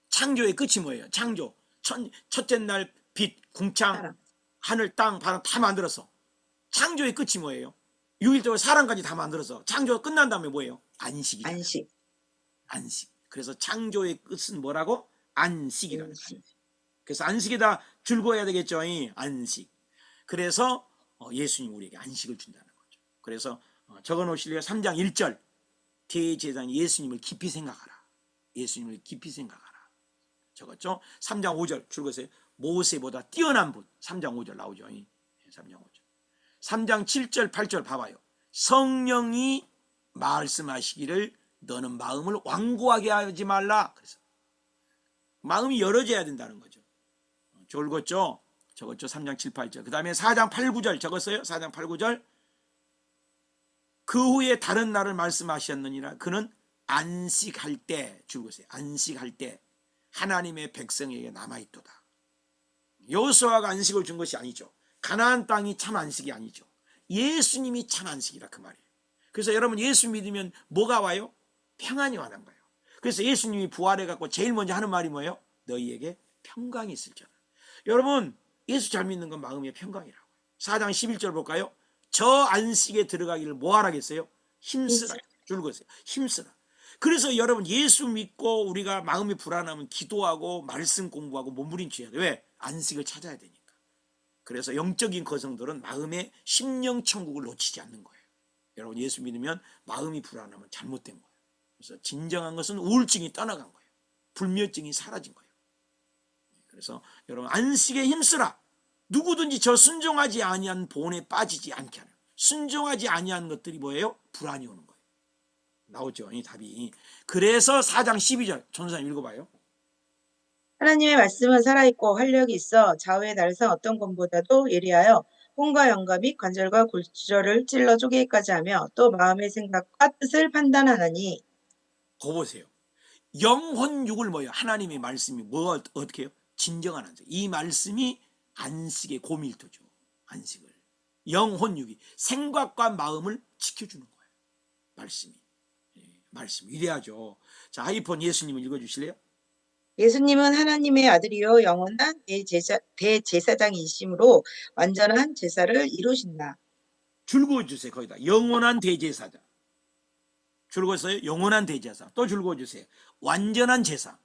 [SPEAKER 1] 창조의 끝이 뭐예요? 창조. 첫째 날 빛, 궁창,
[SPEAKER 2] 사람.
[SPEAKER 1] 하늘, 땅, 바람 다 만들어서. 창조의 끝이 뭐예요? 6일 동안 사람까지 다 만들어서. 창조가 끝난 다음에 뭐예요? 안식이잖아요.
[SPEAKER 2] 안식.
[SPEAKER 1] 안식. 그래서 창조의 끝은 뭐라고? 안식이라는
[SPEAKER 2] 안식.
[SPEAKER 1] 거예요. 그래서 안식에다 줄거해야 되겠죠. 안식. 그래서 예수님 우리에게 안식을 준다는 거죠. 그래서 적어놓으실래요? 3장 1절. 대제사장 예수님을 깊이 생각하라. 예수님을 깊이 생각하라. 적었죠? 3장 5절 줄거세요. 모세보다 뛰어난 분. 3장 5절 나오죠. 3장 5절. 3장 7절 8절 봐봐요. 성령이 말씀하시기를 너는 마음을 완고하게 하지 말라. 그래서 마음이 열어져야 된다는 거죠. 적었죠? 적었죠? 3장 7, 8절. 그 다음에 4장 8, 9절 적었어요? 4장 8, 9절. 그 후에 다른 날을 말씀하셨느니라. 그는 안식할 때 줄거세요. 안식할 때 하나님의 백성에게 남아있도다. 여호수아가 안식을 준 것이 아니죠. 가나안 땅이 참 안식이 아니죠. 예수님이 참 안식이라 그 말이에요. 그래서 여러분 예수 믿으면 뭐가 와요? 평안이 와는 거예요. 그래서 예수님이 부활해갖고 제일 먼저 하는 말이 뭐예요? 너희에게 평강이 있을지어다. 여러분 예수 잘 믿는 건 마음의 평강이라고요. 4장 11절 볼까요? 저 안식에 들어가기를 뭐 하라겠어요? 힘쓰라. 줄거세요. 힘쓰라. 그래서 여러분 예수 믿고 우리가 마음이 불안하면 기도하고 말씀 공부하고 몸부림쳐야 돼요. 왜? 안식을 찾아야 되니까. 그래서 영적인 거성들은 마음의 심령 천국을 놓치지 않는 거예요. 여러분 예수 믿으면 마음이 불안하면 잘못된 거예요. 그래서 진정한 것은 우울증이 떠나간 거예요. 불면증이 사라진 거예요. 그래서 여러분 안식에 힘쓰라. 누구든지 저 순종하지 아니한 본에 빠지지 않게 하는. 순종하지 아니한 것들이 뭐예요? 불안이 오는 거예요. 나오죠, 이 답이. 그래서 4장 12절 전도사님 읽어봐요.
[SPEAKER 2] 하나님의 말씀은 살아있고 활력이 있어 좌우의 날선 어떤 검보다도 예리하여 혼과 영과 및 관절과 골절을 찔러 쪼개기까지 하며 또 마음의 생각과 뜻을 판단하나니.
[SPEAKER 1] 거 보세요. 영혼육을 뭐예요? 하나님의 말씀이 뭐 어떻게 해요? 진정한 안식. 이 말씀이 안식의 고밀도죠. 안식을. 영혼육이 생각과 마음을 지켜주는 거예요. 말씀이. 말씀 위대하죠. 자, 하이폰 예수님을 읽어주실래요?
[SPEAKER 2] 예수님은 하나님의 아들이요 영원한 대제사장이심으로 완전한 제사를 이루신다.
[SPEAKER 1] 줄거어 주세요. 거기다 영원한 대제사장. 줄거었어요. 영원한 대제사. 또 줄거어 주세요. 완전한 제사.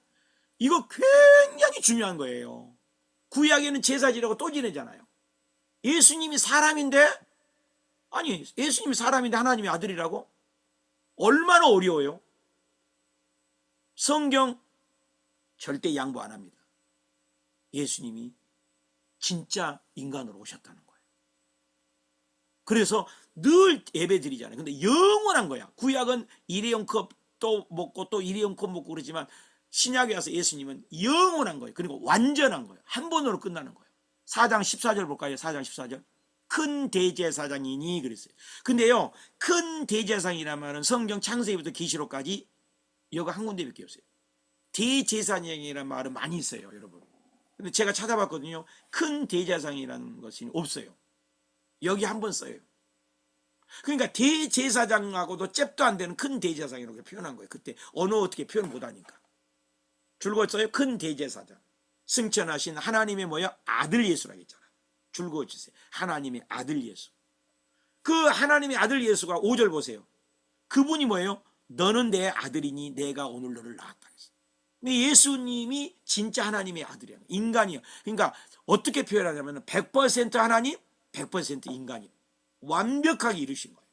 [SPEAKER 1] 이거 굉장히 중요한 거예요. 구약에는 제사 지내고 또 지내잖아요. 예수님이 사람인데, 아니 예수님이 사람인데 하나님의 아들이라고? 얼마나 어려워요. 성경 절대 양보 안 합니다. 예수님이 진짜 인간으로 오셨다는 거예요. 그래서 늘 예배 드리잖아요. 근데 영원한 거야. 구약은 일회용 컵도 먹고 또 일회용 컵 먹고 그러지만 신약에 와서 예수님은 영원한 거예요. 그리고 완전한 거예요. 한 번으로 끝나는 거예요. 4장 14절 볼까요? 4장 14절. 큰 대제사장이니 그랬어요. 근데요, 큰 대제사장이라는 말은 성경 창세기부터 계시록까지 여가 한 군데밖에 없어요. 대제사장이라는 말은 많이 있어요, 여러분. 근데 제가 찾아봤거든요. 큰 대제사장이라는 것이 없어요. 여기 한 번 써요. 그러니까 대제사장하고도 잽도 안 되는 큰 대제사장이라고 표현한 거예요. 그때 언어 어떻게 표현 못하니까. 줄거었어요. 큰 대제사장. 승천하신 하나님의 뭐야? 아들 예수라고 했잖아. 줄거어 주세요. 하나님의 아들 예수. 그 하나님의 아들 예수가 5절 보세요. 그분이 뭐예요? 너는 내 아들이니 내가 오늘 너를 낳았다. 근데 예수님이 진짜 하나님의 아들이야. 인간이야. 그러니까 어떻게 표현하냐면 100% 하나님, 100% 인간이야. 완벽하게 이루신 거예요.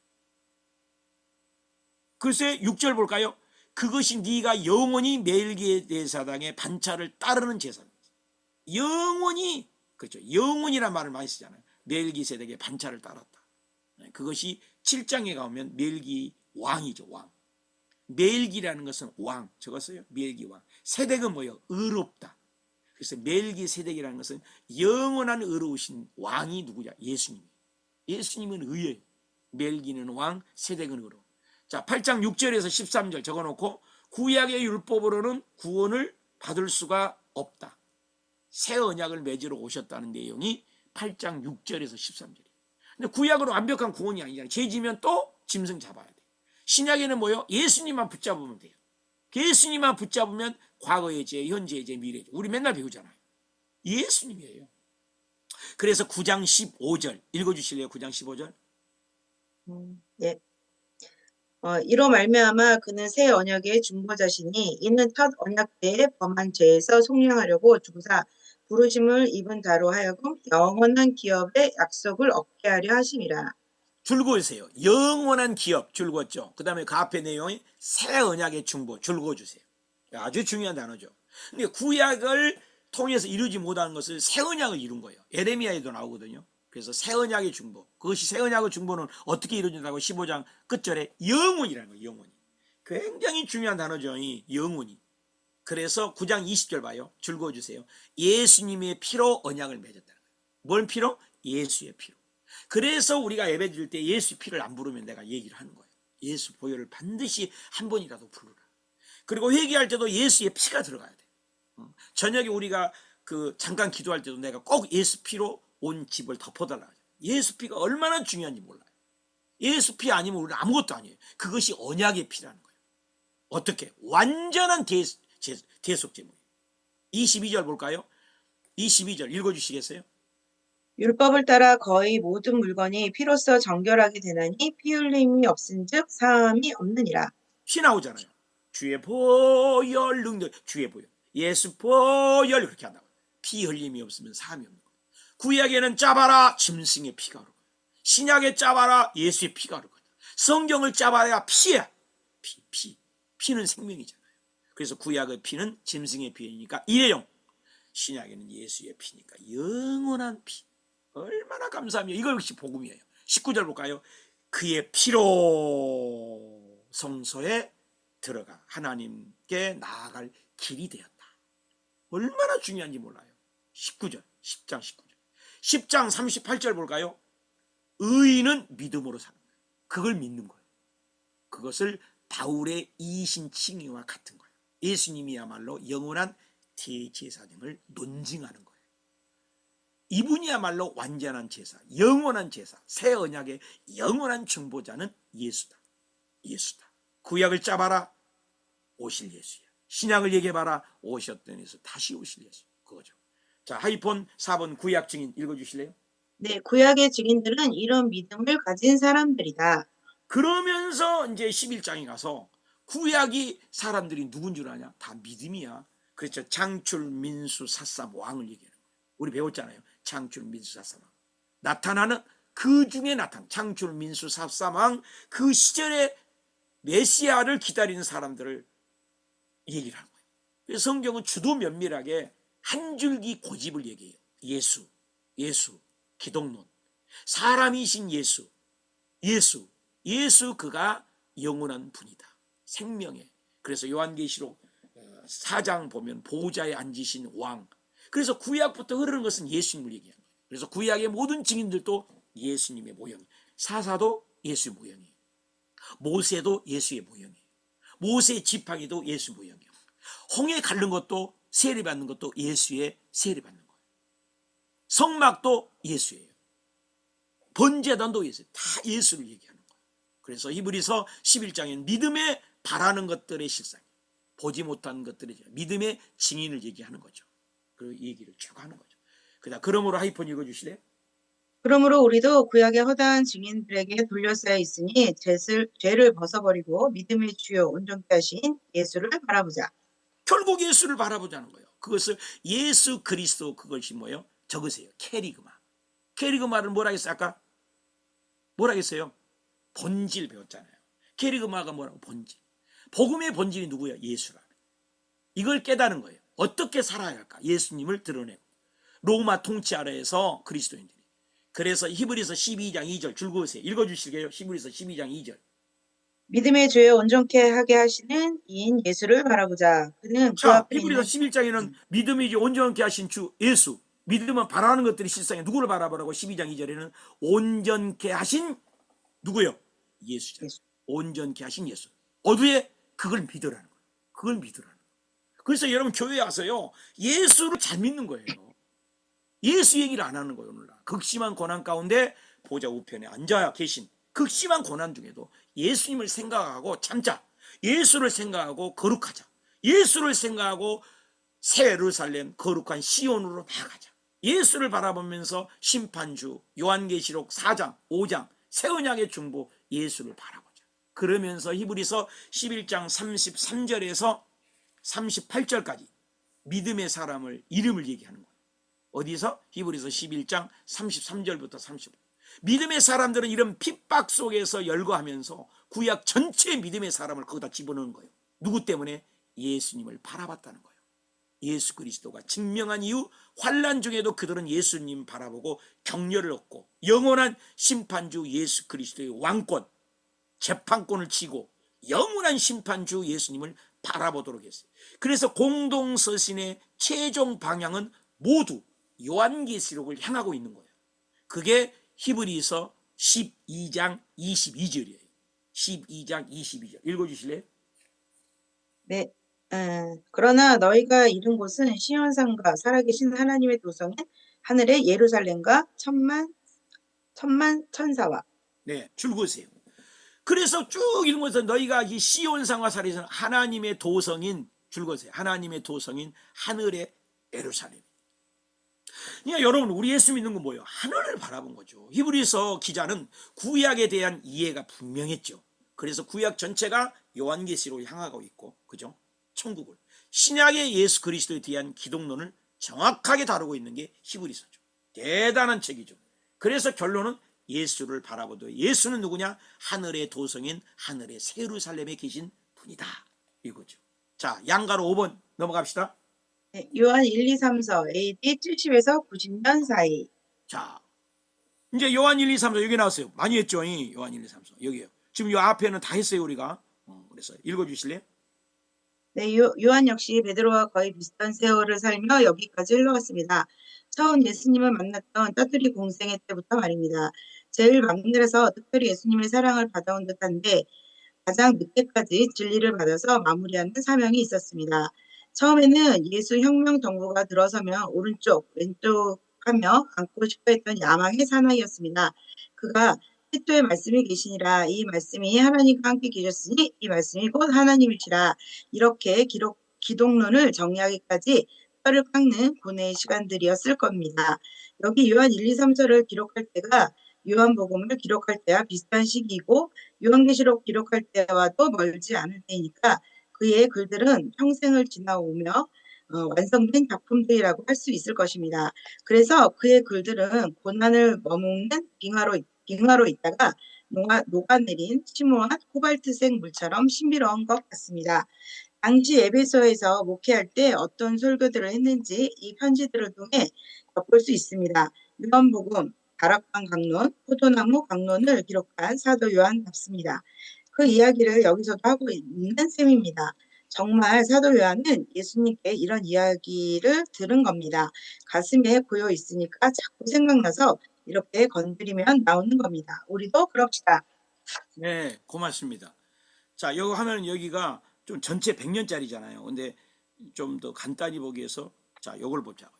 [SPEAKER 1] 글쎄 6절 볼까요? 그것이 네가 영원히 멜기세덱의 반차를 따르는 제사입니다. 영원히, 그렇죠. 영원이란 말을 많이 쓰잖아요. 멜기세덱의 반차를 따랐다. 그것이 7장에 가면 멜기 왕이죠. 왕. 멜기라는 것은 왕, 적었어요. 멜기 왕. 세덱은 뭐예요? 의롭다. 그래서 멜기세덱이라는 것은 영원한 의로우신 왕이 누구냐? 예수님. 예수님은 의예요. 멜기는 왕, 세덱은 의로. 자, 8장 6절에서 13절 적어놓고 구약의 율법으로는 구원을 받을 수가 없다. 새 언약을 맺으러 오셨다는 내용이 8장 6절에서 13절이에요. 근데 구약으로 완벽한 구원이 아니잖아요. 죄 지면 또 짐승 잡아야 돼요. 신약에는 뭐요? 예수님만 붙잡으면 돼요. 예수님만 붙잡으면 과거의 죄, 현재의 죄, 미래의 죄. 우리 맨날 배우잖아요. 예수님이에요. 그래서 9장 15절 읽어주실래요? 9장 15절.
[SPEAKER 2] 예. 이로 말미암아 그는 새 언약의 중보자시니 이는 첫 언약 때에 범한 죄에서 속량하려고 주사 부르심을 입은 자로 하여금 영원한 기업의 약속을 얻게 하려 하심이라.
[SPEAKER 1] 줄거으세요. 영원한 기업 줄거었죠. 그 다음에 그 앞에 내용이 새 언약의 중보 줄거주세요. 아주 중요한 단어죠. 근데 구약을 통해서 이루지 못한 것을 새 언약을 이룬 거예요. 에레미야에도 나오거든요. 그래서 새 언약의 중보. 그것이 새 언약의 중보는 어떻게 이루어진다고 15장 끝절에 영원이라는 거예요. 영원이. 굉장히 중요한 단어죠. 이 영원이. 그래서 9장 20절 봐요. 줄거주세요. 예수님의 피로 언약을 맺었다는 거예요. 뭔 피로? 예수의 피로. 그래서 우리가 예배 드릴 때 예수 피를 안 부르면 내가 얘기를 하는 거예요. 예수 보혈을 반드시 한 번이라도 부르라. 그리고 회개할 때도 예수의 피가 들어가야 돼. 저녁에 우리가 잠깐 기도할 때도 내가 꼭 예수 피로 온 집을 덮어달라. 예수 피가 얼마나 중요한지 몰라요. 예수 피 아니면 우리는 아무것도 아니에요. 그것이 언약의 피라는 거예요. 어떻게? 완전한 대속 제물이에요. 22절 볼까요? 22절 읽어주시겠어요?
[SPEAKER 2] 율법을 따라 거의 모든 물건이 피로써 정결하게 되나니 피 흘림이 없은즉 사함이 없느니라.
[SPEAKER 1] 피 나오잖아요. 주의 보혈 능력, 주의 보혈, 예수 보혈 그렇게 한다고. 피 흘림이 없으면 사함이 없는 거예요. 구약에는 짜봐라 짐승의 피가 흐르고, 신약에 짜봐라 예수의 피가 흐르고, 성경을 짜봐야 피야. 피는 생명이잖아요. 그래서 구약의 피는 짐승의 피니까 일회용, 신약에는 예수의 피니까 영원한 피. 얼마나 감사하며 이거 역시 복음이에요. 19절 볼까요? 그의 피로 성소에 들어가 하나님께 나아갈 길이 되었다. 얼마나 중요한지 몰라요. 19절 10장 19절 10장 38절 볼까요? 의인은 믿음으로 사는 거예요. 그걸 믿는 거예요. 그것을 바울의 이신칭의와 같은 거예요. 예수님이야말로 영원한 대제사장을 논증하는 거예요. 이분이야말로 완전한 제사, 영원한 제사, 새 언약의 영원한 중보자는 예수다. 예수다. 구약을 짜봐라 오실 예수야. 신약을 얘기해봐라. 오셨던 예수, 다시 오실 예수, 그거죠. 자, 하이폰 4번 구약 증인 읽어주실래요?
[SPEAKER 2] 네, 구약의 증인들은 이런 믿음을 가진 사람들이다.
[SPEAKER 1] 그러면서 이제 11장에 가서 구약이 사람들이 누군 줄 아냐? 다 믿음이야. 그렇죠. 창출, 민수, 사삼, 왕을 얘기하는 거예요. 우리 배웠잖아요. 창출, 민수, 사삼, 왕. 나타나는 그 중에 나타난 창출, 민수, 사삼, 왕, 그 시절에 메시아를 기다리는 사람들을 얘기를 하는 거예요. 그래서 성경은 주도 면밀하게 한 줄기 고집을 얘기해요. 예수, 예수, 기독론, 사람이신 예수, 예수, 예수 그가 영원한 분이다. 생명의. 그래서 요한계시록 4장 보면 보호자에 앉으신 왕. 그래서 구약부터 흐르는 것은 예수님을 얘기하는 거예요. 그래서 구약의 모든 증인들도 예수님의 모형이에요. 사사도 예수의 모형이에요. 모세도 예수의 모형이에요. 모세의 지팡이도 예수 모형이에요. 홍해 가른 것도 세례받는 것도 예수의 세례받는 거예요. 성막도 예수예요. 번제단도 예수. 다 예수를 얘기하는 거예요. 그래서 히브리서 11장엔 믿음에 바라는 것들의 실상이에요. 보지 못한 것들의 믿음의 증인을 얘기하는 거죠. 그 얘기를 쭉 하는 거죠. 그러므로 하이폰 읽어주실래요?
[SPEAKER 2] 그러므로 우리도 구약의 허다한 증인들에게 둘러싸여 있으니 죄를 벗어버리고 믿음의 주요 온전케 하신 예수를 바라보자.
[SPEAKER 1] 결국 예수를 바라보자는 거예요. 그것을 예수 그리스도, 그것이 뭐예요? 적으세요. 캐리그마. 캐리그마를 뭐라 했어요? 아까 뭐라 했어요? 본질 배웠잖아요. 캐리그마가 뭐라고? 본질. 복음의 본질이 누구예요? 예수라. 이걸 깨닫는 거예요. 어떻게 살아야 할까? 예수님을 드러내고. 로마 통치 아래에서 그리스도인들이. 그래서 히브리서 12장 2절 줄거세요. 읽어주실게요. 히브리서 12장 2절.
[SPEAKER 2] 믿음의 죄를 온전케 하게 하시는 이인 예수를 바라보자. 그는 그
[SPEAKER 1] 자,
[SPEAKER 2] 앞에
[SPEAKER 1] 히브리서
[SPEAKER 2] 있는
[SPEAKER 1] 11장에는 믿음이 이제 온전케 하신 주 예수. 믿음은 바라는 것들이 실상에 누구를 바라보라고 12장 2절에는 온전케 하신 누구요? 예수잖아요.
[SPEAKER 2] 예수.
[SPEAKER 1] 온전케 하신 예수. 어디에? 그걸 믿으라는 거예요. 그걸 믿으라는 거예요. 그래서 여러분 교회에 와서요. 예수를 잘 믿는 거예요. 예수 얘기를 안 하는 거예요. 오늘날 극심한 고난 가운데 보좌 우편에 앉아 계신 극심한 고난 중에도 예수님을 생각하고 참자. 예수를 생각하고 거룩하자. 예수를 생각하고 새 예루살렘 거룩한 시온으로 나아가자. 예수를 바라보면서 심판주 요한계시록 4장 5장 새 언약의 중보 예수를 바라보자. 그러면서 히브리서 11장 33절에서 38절까지 믿음의 사람을 이름을 얘기하는 거예요. 어디서? 히브리서 11장 33절부터 35절. 믿음의 사람들은 이런 핍박 속에서 열거하면서 구약 전체의 믿음의 사람을 거기다 집어넣은 거예요. 누구 때문에? 예수님을 바라봤다는 거예요. 예수 그리스도가 증명한 이후 환난 중에도 그들은 예수님 바라보고 격려를 얻고 영원한 심판주 예수 그리스도의 왕권, 재판권을 쥐고 영원한 심판주 예수님을 바라보도록 했어요. 그래서 공동서신의 최종 방향은 모두 요한계시록을 향하고 있는 거예요. 그게 히브리서 12장 22절이에요. 12장 22절 읽어주실래요?
[SPEAKER 2] 네. 그러나 너희가 이른 곳은 시온산과 살아계신 하나님의 도성인 하늘의 예루살렘과 천만 천사와.
[SPEAKER 1] 네, 줄거세요. 그래서 쭉 읽으면서 너희가 이 시온산과 살아계신 하나님의 도성인 줄거세요. 하나님의 도성인 하늘의 예루살렘. 그러니까 여러분 우리 예수 믿는 건 뭐예요? 하늘을 바라본 거죠. 히브리서 기자는 구약에 대한 이해가 분명했죠. 그래서 구약 전체가 요한계시록을 향하고 있고, 그죠? 천국을. 신약의 예수 그리스도에 대한 기독론을 정확하게 다루고 있는 게 히브리서죠. 대단한 책이죠. 그래서 결론은 예수를 바라보되 예수는 누구냐? 하늘의 도성인 하늘의 예루살렘에 계신 분이다. 이거죠. 자, 양가로 5번 넘어갑시다.
[SPEAKER 2] 네, 요한 1, 2, 3, 4 AD 70에서 90년 사이.
[SPEAKER 1] 자, 이제 요한 1, 2, 3, 4 여기 나왔어요. 많이 했죠. 요한 1, 2, 3, 4 여기요. 지금 요 앞에는 다 했어요 우리가. 그래서 읽어주실래요?
[SPEAKER 2] 네, 요한 역시 베드로와 거의 비슷한 세월을 살며 여기까지 흘러갔습니다. 처음 예수님을 만났던 따뚜리 공생애 때부터 말입니다. 제일 막내라서 특별히 예수님의 사랑을 받아온 듯한데 가장 늦게까지 진리를 받아서 마무리하는 사명이 있었습니다. 처음에는 예수 혁명 정부가 들어서면 오른쪽, 왼쪽 하며 안고 싶어 했던 야망의 사나이였습니다. 그가 필도의 말씀이 계시니라 이 말씀이 하나님과 함께 계셨으니 이 말씀이 곧 하나님이시라 이렇게 기독론을 정리하기까지 뼈를 깎는 고뇌의 시간들이었을 겁니다. 여기 요한 1, 2, 3절을 기록할 때가 요한복음을 기록할 때와 비슷한 시기이고 요한계시록 기록할 때와도 멀지 않을 때이니까 그의 글들은 평생을 지나오며 완성된 작품들이라고 할 수 있을 것입니다. 그래서 그의 글들은 고난을 머무는 빙하로 있다가 녹아내린 심오한 코발트색 물처럼 신비로운 것 같습니다. 당시 에베소에서 목회할 때 어떤 설교들을 했는지 이 편지들을 통해 엿볼 수 있습니다. 요한복음, 다락방 강론, 포도나무 강론을 기록한 사도 요한답습니다. 그 이야기를 여기서도 하고 있는 셈입니다. 정말 사도 요한은 예수님께 이런 이야기를 들은 겁니다. 가슴에 고여 있으니까 자꾸 생각나서 이렇게 건드리면 나오는 겁니다. 우리도 그럽시다.
[SPEAKER 1] 네, 고맙습니다. 자, 여기 하면 여기가 좀 전체 100년짜리잖아요. 근데 좀 더 간단히 보기 위해서 자, 요걸 보자고요.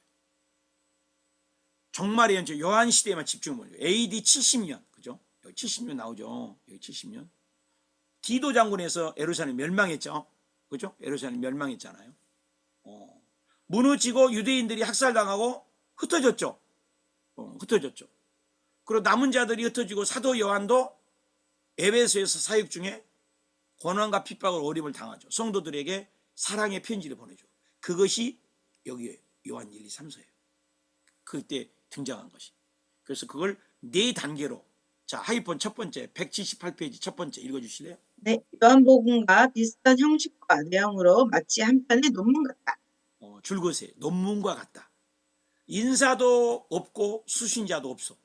[SPEAKER 1] 정말이에요. 이제 요한 시대에만 집중을 해요. AD 70년. 그죠? 여기 70년 나오죠. 여기 70년. 디도 장군에서 예루살렘 멸망했죠. 그죠? 예루살렘 멸망했잖아요. 무너지고 유대인들이 학살당하고 흩어졌죠. 흩어졌죠. 그리고 남은 자들이 흩어지고 사도 요한도 에베소에서 사역 중에 고난과 핍박을 어림을 당하죠. 성도들에게 사랑의 편지를 보내죠. 그것이 여기 요한 1, 2, 3서예요. 그때 등장한 것이. 그래서 그걸 4단계로 자, 하이폰 첫 번째 178페이지 첫 번째 읽어주실래요?
[SPEAKER 2] 네, 요한복음과 비슷한 형식과 내용으로 마치 한 편의 논문 같다.
[SPEAKER 1] 줄것에 논문과 같다. 인사도 없고 수신자도 없어.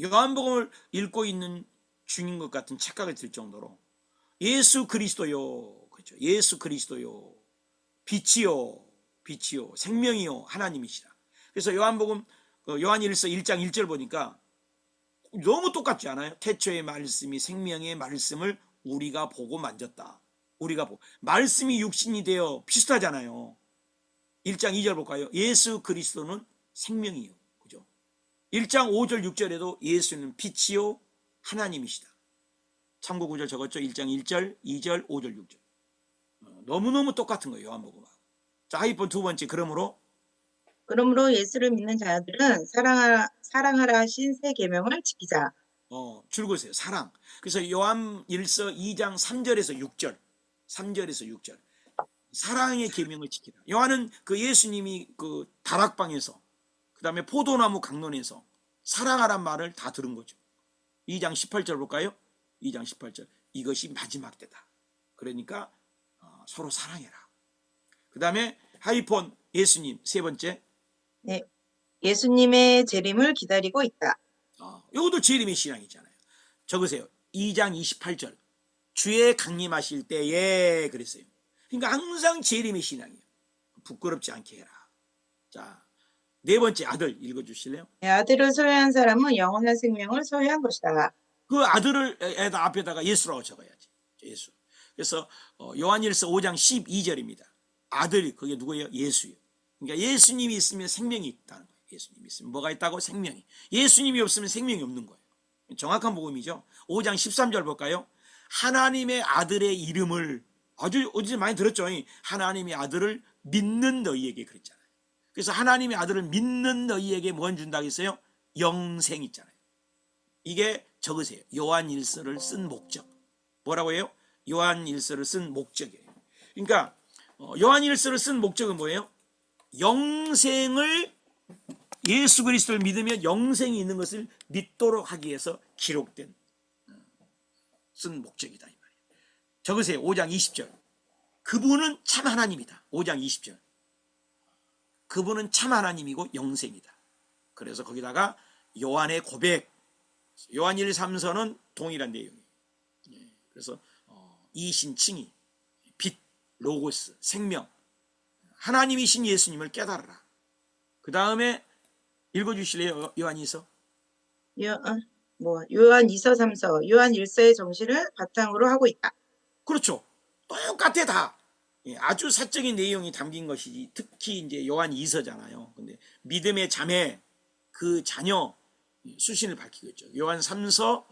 [SPEAKER 1] 요한복음을 읽고 있는 중인 것 같은 착각을 들 정도로 예수 그리스도요, 그렇죠? 예수 그리스도요, 빛이요, 빛이요, 생명이요, 하나님이시라. 그래서 요한복음 요한일서 1장 1절 보니까 너무 똑같지 않아요? 태초의 말씀이 생명의 말씀을 우리가 보고 만졌다. 우리가 보고 말씀이 육신이 되어 비슷하잖아요. 1장 2절 볼까요? 예수 그리스도는 생명이요. 그죠? 1장 5절 6절에도 예수는 빛이요 하나님이시다. 참고 구절 적었죠? 1장 1절, 2절, 5절, 6절. 너무너무 똑같은 거예요. 요한복음하고. 자, 하이폰 두 번째. 그러므로
[SPEAKER 2] 예수를 믿는 자들은 사랑하라 하신 새 계명을 지키자.
[SPEAKER 1] 줄거세요. 사랑. 그래서 요한 1서 2장 3절에서 6절. 3절에서 6절. 사랑의 계명을 지키라. 요한은 그 예수님이 그 다락방에서 그다음에 포도나무 강론에서 사랑하란 말을 다 들은 거죠. 2장 18절 볼까요? 2장 18절. 이것이 마지막 때다. 그러니까 서로 사랑해라. 그다음에 하이폰 예수님 세 번째.
[SPEAKER 2] 네, 예수님의 재림을 기다리고 있다.
[SPEAKER 1] 이것도 재림의 신앙이잖아요. 적으세요. 2장 28절. 주의 강림하실 때에 그랬어요. 그러니까 항상 재림의 신앙이에요. 부끄럽지 않게 해라. 자, 네 번째 아들 읽어주실래요?
[SPEAKER 2] 네, 아들을 소유한 사람은 영원한 생명을 소유한 것이다.
[SPEAKER 1] 그 아들을 앞에다가 예수라고 적어야지. 예수. 그래서 요한일서 5장 12절입니다. 아들이 그게 누구예요? 예수예요. 그러니까 예수님이 있으면 생명이 있다는 거예요. 예수님이 있으면 뭐가 있다고? 생명이. 예수님이 없으면 생명이 없는 거예요. 정확한 복음이죠. 5장 13절 볼까요? 하나님의 아들의 이름을 아주 어디서 많이 들었죠. 하나님의 아들을 믿는 너희에게 그랬잖아요. 그래서 하나님의 아들을 믿는 너희에게 뭔 준다고 했어요? 영생 있잖아요. 이게 적으세요. 요한일서를 쓴 목적. 뭐라고 해요? 요한일서를 쓴 목적이에요. 그러니까 요한일서를 쓴 목적은 뭐예요? 영생을 예수 그리스도를 믿으면 영생이 있는 것을 믿도록 하기 위해서 기록된 쓴 목적이다 이 말이에요. 적으세요. 5장 20절. 그분은 참 하나님이다. 5장 20절. 그분은 참 하나님이고 영생이다. 그래서 거기다가 요한의 고백. 요한 1, 3서는 동일한 내용이에요. 그래서 이신칭의, 빛, 로고스, 생명, 하나님이신 예수님을 깨달아라. 그 다음에 읽어주실래요? 요한이서?
[SPEAKER 2] 요한 2서 3서, 요한 1서의 정신을 바탕으로 하고 있다.
[SPEAKER 1] 그렇죠. 똑같아 다. 아주 사적인 내용이 담긴 것이지. 특히 이제 요한 2서잖아요. 근데 믿음의 자매, 그 자녀 수신을 밝히고 있죠. 요한 3서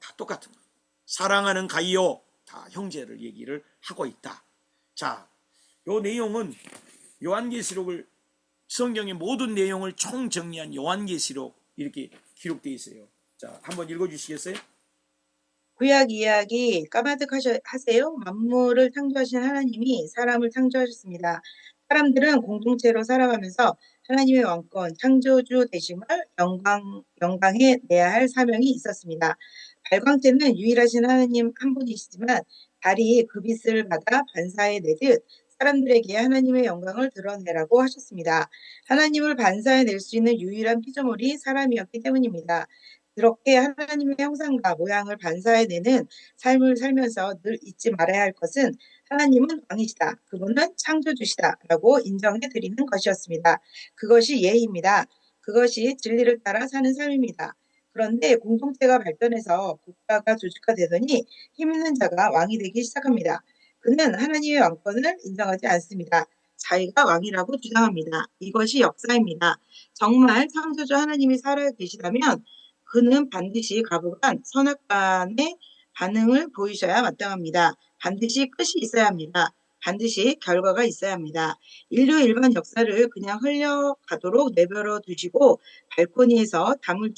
[SPEAKER 1] 다 똑같은 거예요. 사랑하는 가이오 다 형제를 얘기를 하고 있다. 자, 요 내용은 요한계시록을 성경의 모든 내용을 총정리한 요한계시록 이렇게 기록되어 있어요. 자, 한번 읽어주시겠어요?
[SPEAKER 2] 구약 이야기 까마득 하세요. 만물을 창조하신 하나님이 사람을 창조하셨습니다. 사람들은 공동체로 살아가면서 하나님의 왕권, 창조주 되심을 영광에 내야 할 사명이 있었습니다. 발광체는 유일하신 하나님 한 분이시지만 달이 그 빛을 받아 반사해 내듯 사람들에게 하나님의 영광을 드러내라고 하셨습니다. 하나님을 반사해 낼 수 있는 유일한 피조물이 사람이었기 때문입니다. 그렇게 하나님의 형상과 모양을 반사해내는 삶을 살면서 늘 잊지 말아야 할 것은 하나님은 왕이시다. 그분은 창조주시다라고 인정해 드리는 것이었습니다. 그것이 예의입니다. 그것이 진리를 따라 사는 삶입니다. 그런데 공동체가 발전해서 국가가 조직화되더니 힘 있는 자가 왕이 되기 시작합니다. 그는 하나님의 왕권을 인정하지 않습니다. 자기가 왕이라고 주장합니다. 이것이 역사입니다. 정말 창조주 하나님이 살아 계시다면 그는 반드시 가부간 선악간의 반응을 보이셔야 마땅합니다. 반드시 끝이 있어야 합니다. 반드시 결과가 있어야 합니다. 인류 일반 역사를 그냥 흘려가도록 내버려 두시고 발코니에서 잠을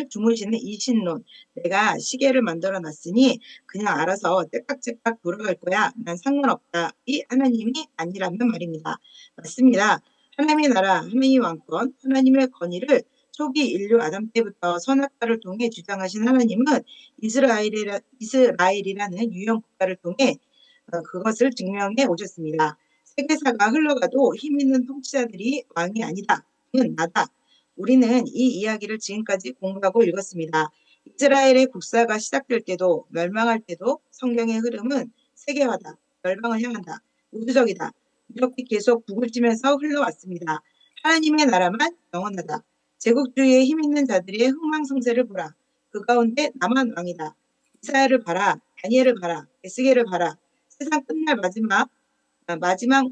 [SPEAKER 2] 주무시는 이 신론, 내가 시계를 만들어 놨으니 그냥 알아서 째깍째깍 돌아갈 거야. 난 상관없다. 이 하나님이 아니라면 말입니다. 맞습니다. 하나님의 나라, 하나님의 왕권, 하나님의 권위를 초기 인류 아담 때부터 선악과를 통해 주장하신 하나님은 이스라엘이라는 유형 국가를 통해 그것을 증명해 오셨습니다. 세계사가 흘러가도 힘 있는 통치자들이 왕이 아니다. 는 나다. 우리는 이 이야기를 지금까지 공부하고 읽었습니다. 이스라엘의 국사가 시작될 때도 멸망할 때도 성경의 흐름은 세계화다. 멸망을 향한다. 우주적이다. 이렇게 계속 북을 치면서 흘러왔습니다. 하나님의 나라만 영원하다. 제국주의에 힘 있는 자들의 흥망성쇠를 보라. 그 가운데 나만 왕이다. 이사야를 봐라. 다니엘을 봐라. 에스겔을 봐라. 세상 끝날 마지막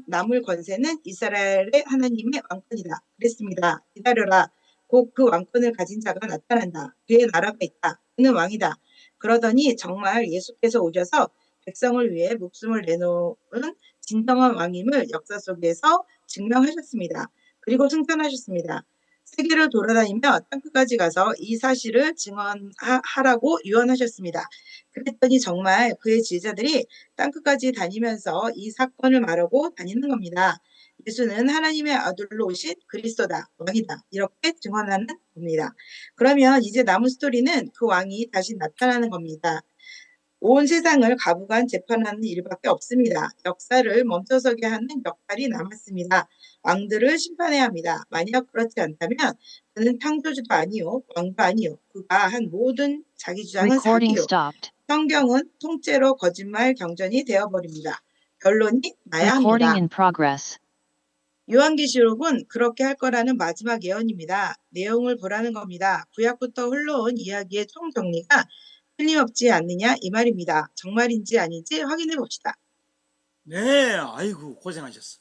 [SPEAKER 2] 남을 권세는 이스라엘의 하나님의 왕권이다. 그랬습니다. 기다려라. 곧 그 왕권을 가진 자가 나타난다. 그의 나라가 있다. 그는 왕이다. 그러더니 정말 예수께서 오셔서 백성을 위해 목숨을 내놓은 진정한 왕임을 역사 속에서 증명하셨습니다. 그리고 승천하셨습니다. 세계를 돌아다니며 땅끝까지 가서 이 사실을 증언하라고 유언하셨습니다. 그랬더니 정말 그의 제자들이 땅끝까지 다니면서 이 사건을 말하고 다니는 겁니다. 예수는 하나님의 아들로 오신 그리스도다, 왕이다. 이렇게 증언하는 겁니다. 그러면 이제 남은 스토리는 그 왕이 다시 나타나는 겁니다. 온 세상을 가부간 재판하는 일밖에 없습니다. 역사를 멈춰서게 하는 역할이 남았습니다. 왕들을 심판해야 합니다. 만약 그렇지 않다면 그는 창조주도 아니요, 왕도 아니요. 그가 한 모든 자기 주장은
[SPEAKER 3] Recording
[SPEAKER 2] 사기요.
[SPEAKER 3] stopped.
[SPEAKER 2] 성경은 통째로 거짓말 경전이 되어버립니다. 결론이 나야
[SPEAKER 3] Recording
[SPEAKER 2] 합니다.
[SPEAKER 3] in progress.
[SPEAKER 2] 요한계시록은 그렇게 할 거라는 마지막 예언입니다. 내용을 보라는 겁니다. 구약부터 흘러온 이야기의 총정리가 틀림없지 않느냐 이 말입니다. 정말인지 아닌지 확인해 봅시다.
[SPEAKER 1] 네, 아이고 고생하셨어.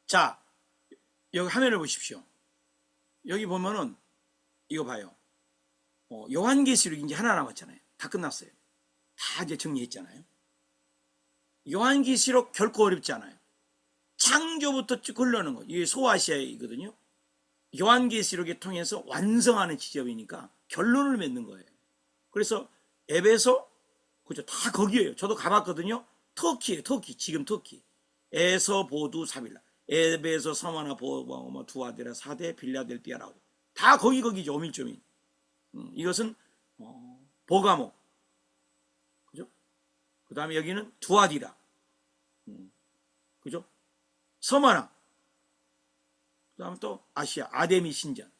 [SPEAKER 1] 자, 여기 화면을 보십시오. 여기 보면은 이거 봐요. 요한계시록이 이제 하나 남았잖아요. 다 끝났어요. 다 이제 정리했잖아요. 요한계시록 결코 어렵지 않아요. 창조부터 쭉 흘러오는 거. 이게 소아시아이거든요. 요한계시록에 통해서 완성하는 지점이니까 결론을 맺는 거예요. 그래서 에베소, 그죠? 다 거기에요. 저도 가봤거든요. 터키예요. 터키. 지금 터키. 에서 보두 사빌라. 에베소 서마나 보마 두아데라 사대 빌라델비아라고. 다 거기죠. 오밀조밀. 이것은 보가모. 그죠? 그 다음에 여기는 두아디라. 그죠? 서마나. 그 다음에 또 아시아. 아데미 신전.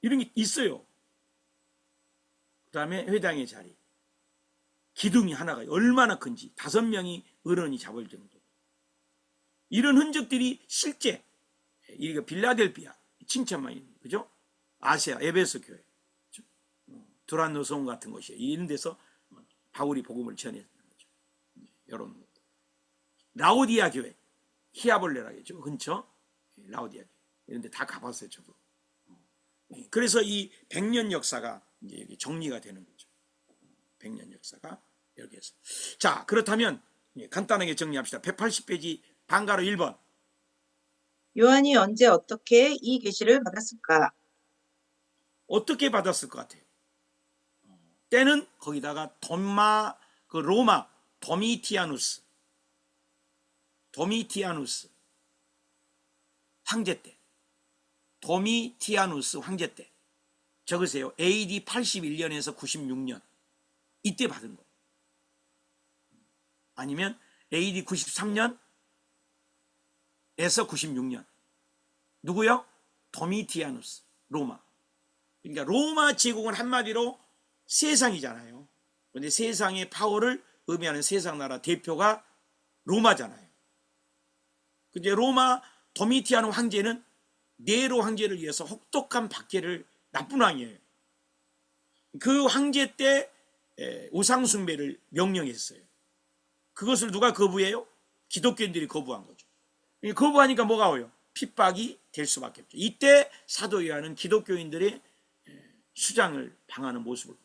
[SPEAKER 1] 이런 게 있어요. 그 다음에 회당의 자리. 기둥이 하나가 얼마나 큰지 5명이 어른이 잡을 정도. 이런 흔적들이 실제 이게 빌라델비아 칭찬만 있는 그죠? 아시아 에베소 교회, 그죠? 두란노성 같은 곳이에요. 이런 데서 바울이 복음을 전했는 거죠. 이런 라오디아 교회, 히아볼레라겠죠. 근처 라오디아 교회 이런 데 다 가봤어요. 저도. 그래서 이 100년 역사가 이제 여기 정리가 되는 거죠. 100년 역사가 여기에서. 자, 그렇다면 간단하게 정리합시다. 180페이지 방가로 1번.
[SPEAKER 2] 요한이 언제 어떻게 이 계시를 받았을까?
[SPEAKER 1] 어떻게 받았을 것 같아요? 때는 거기다가 로마 도미티아누스 황제 때, 도미티아누스 황제 때 적으세요. AD 81년에서 96년 이때 받은 거예요. 아니면 AD 93년에서 96년. 누구요? 도미티아누스, 로마. 그러니까 로마 제국은 한마디로 세상이잖아요. 그런데 세상의 파워를 의미하는 세상 나라 대표가 로마잖아요. 근데 로마 도미티아누 황제는 네로 황제를 위해서 혹독한 박해를, 나쁜 왕이에요. 그 황제 때 우상 숭배를 명령했어요. 그것을 누가 거부해요? 기독교인들이 거부한 거죠. 거부하니까 뭐가 오요? 핍박이 될 수밖에 없죠. 이때 사도 요한은 기독교인들의 수장을 당하는 모습을,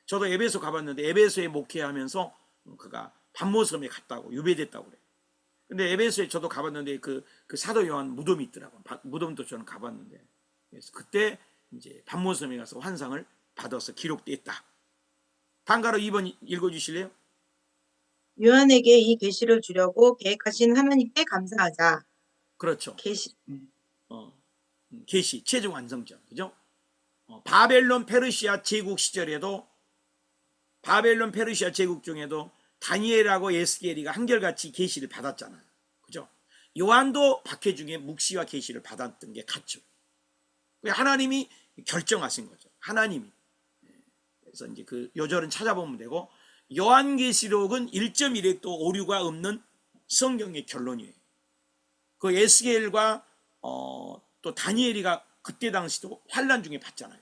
[SPEAKER 1] 저도 에베소 가봤는데 에베소에 목회하면서 그가 반모섬에 갔다고, 유배됐다고 그래요. 근데 에베소에 저도 가봤는데 그 사도 요한 무덤이 있더라고요. 무덤도 저는 가봤는데, 그래서 그때 이제 반모섬에 가서 환상을 받아서 기록됐다. 방가로 2번 읽어주실래요?
[SPEAKER 2] 요한에게 이 계시를 주려고 계획하신 하나님께 감사하자.
[SPEAKER 1] 그렇죠.
[SPEAKER 2] 계시
[SPEAKER 1] 계시 최종 완성점, 그죠? 바벨론 페르시아 제국 시절에도, 바벨론 페르시아 제국 중에도 다니엘하고 에스겔이가 한결같이 계시를 받았잖아요. 그죠? 요한도 박해 중에 묵시와 계시를 받았던 게 같죠. 하나님이 결정하신 거죠. 하나님이. 그래서 이제 그 요절은 찾아보면 되고, 요한계시록은 1.1획도 오류가 없는 성경의 결론이에요. 그 에스겔과 또 다니엘이가 그때 당시도 환란 중에 봤잖아요.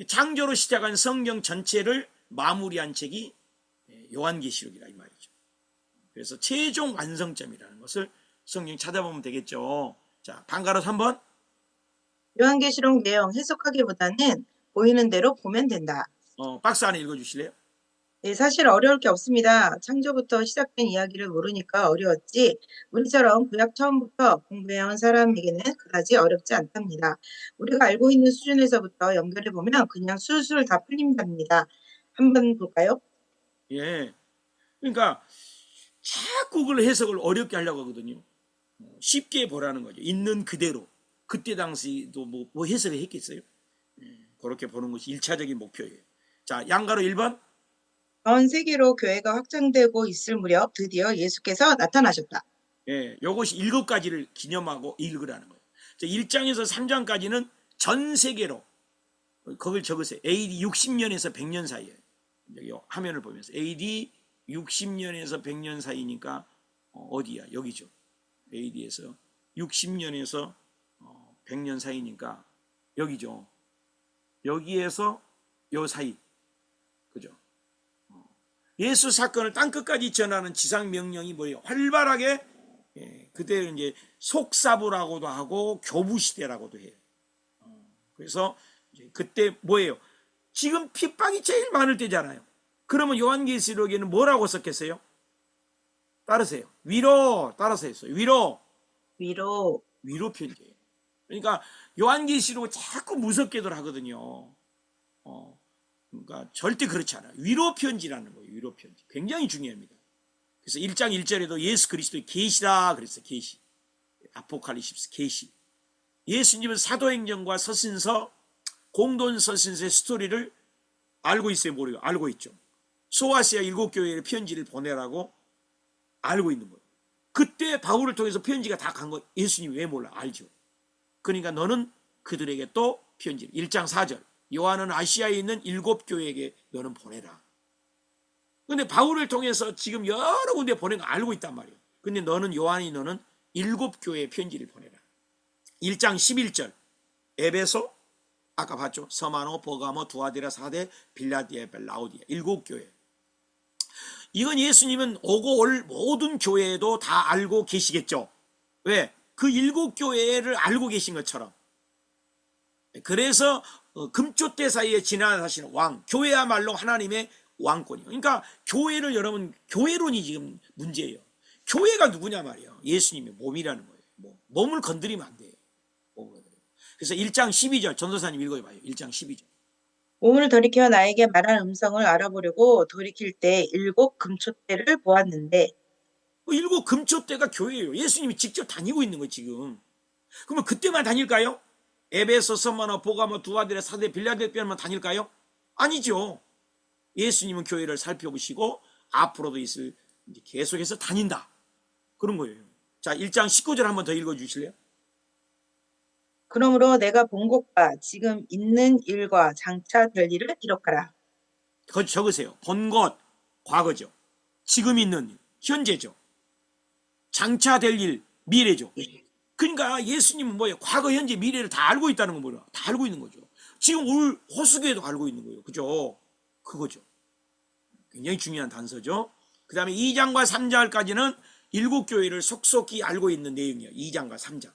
[SPEAKER 1] 창조로 시작한 성경 전체를 마무리한 책이 요한계시록이라 이 말이죠. 그래서 최종 완성점이라는 것을 성경 찾아보면 되겠죠. 자, 방가로 3번.
[SPEAKER 2] 요한계시록 내용 해석하기보다는 보이는 대로 보면 된다.
[SPEAKER 1] 박스 안에 읽어주실래요?
[SPEAKER 2] 네, 사실 어려울 게 없습니다. 창조부터 시작된 이야기를 모르니까 어려웠지, 우리처럼 구약 처음부터 공부해온 사람에게는 그다지 어렵지 않답니다. 우리가 알고 있는 수준에서부터 연결해보면 그냥 술술 다 풀린답니다. 한번 볼까요?
[SPEAKER 1] 예. 그러니까 자꾸 그걸 해석을 어렵게 하려고 하거든요. 쉽게 보라는 거죠. 있는 그대로. 그때 당시도 뭐 해석을 했겠어요? 그렇게 보는 것이 1차적인 목표예요. 자, 양가로 1번.
[SPEAKER 2] 전 세계로 교회가 확장되고 있을 무렵 드디어 예수께서 나타나셨다.
[SPEAKER 1] 예, 요것이 7가지를 기념하고 읽으라는 거예요. 1장에서 3장까지는 전 세계로, 그걸 적으세요. AD 60년에서 100년 사이에. 여기 화면을 보면서 AD 60년에서 100년 사이니까 어디야? 여기죠. AD에서 60년에서 100년 사이니까 여기죠. 여기에서 요 사이. 그죠? 예수 사건을 땅끝까지 전하는 지상 명령이 뭐예요? 활발하게, 그때 이제 속사부라고도 하고 교부 시대라고도 해요. 그래서 이제 그때 뭐예요? 지금 핍박이 제일 많을 때잖아요. 그러면 요한계시록에는 뭐라고 썼겠어요? 따르세요. 위로, 따라서 했어요. 위로 편지예요. 그러니까 요한계시록을 자꾸 무섭게들 하거든요. 그러니까 절대 그렇지 않아요. 위로 편지라는 거예요. 위로 편지. 굉장히 중요합니다. 그래서 1장 1절에도 예수 그리스도의 계시라 그랬어요. 계시. 아포칼립스 계시. 예수님은 사도행전과 서신서, 공돈 서신서의 스토리를 알고 있어요? 모르요? 알고 있죠. 소아시아 7교회에 편지를 보내라고 알고 있는 거예요. 그때 바울을 통해서 편지가 다 간 거 예수님이 왜 몰라? 알죠. 그러니까 너는 그들에게 또 편지를, 1장 4절, 요한은 아시아에 있는 7교회에게 너는 보내라. 근데 바울을 통해서 지금 여러 군데 보낸 거 알고 있단 말이에요. 근데 너는, 요한이 너는 7교회에 편지를 보내라. 1장 11절, 에베소, 아까 봤죠? 서마노, 버가모, 두아디라, 사데, 빌라디아, 라우디아, 7교회. 이건 예수님은 오고 올 모든 교회에도 다 알고 계시겠죠. 왜? 그 7교회를 알고 계신 것처럼. 그래서 금초대 사이에 지나가시는 왕, 교회야말로 하나님의 왕권이에요. 그러니까 교회를, 여러분, 교회론이 지금 문제예요. 교회가 누구냐 말이에요. 예수님의 몸이라는 거예요. 몸을 건드리면 안 돼요. 몸을 건드리면. 그래서 1장 12절 전도사님 읽어봐요. 1장 12절.
[SPEAKER 2] 몸을 돌이켜 나에게 말한 음성을 알아보려고 돌이킬 때 7금초대를 보았는데
[SPEAKER 1] 7 금초대가 교회예요. 예수님이 직접 다니고 있는 거예요 지금. 그러면 그때만 다닐까요? 에베소, 서머나, 보가모, 두아디라, 사대, 빌라델피아만 다닐까요? 아니죠. 예수님은 교회를 살펴보시고 앞으로도 있을 계속해서 다닌다. 그런 거예요. 자, 1장 19절 한번 더 읽어주실래요?
[SPEAKER 2] 그러므로 내가 본 것과 지금 있는 일과 장차 될 일을 기록하라.
[SPEAKER 1] 거기 적으세요. 본 것, 과거죠. 지금 있는 일, 현재죠. 장차 될 일, 미래죠. 그러니까 예수님은 뭐예요? 과거, 현재, 미래를 다 알고 있다는 건 뭐예요? 다 알고 있는 거죠. 지금 올 호수교회도 알고 있는 거예요. 그죠? 그거죠. 굉장히 중요한 단서죠. 그 다음에 2장과 3장까지는 7교회를 속속히 알고 있는 내용이에요. 2장과 3장.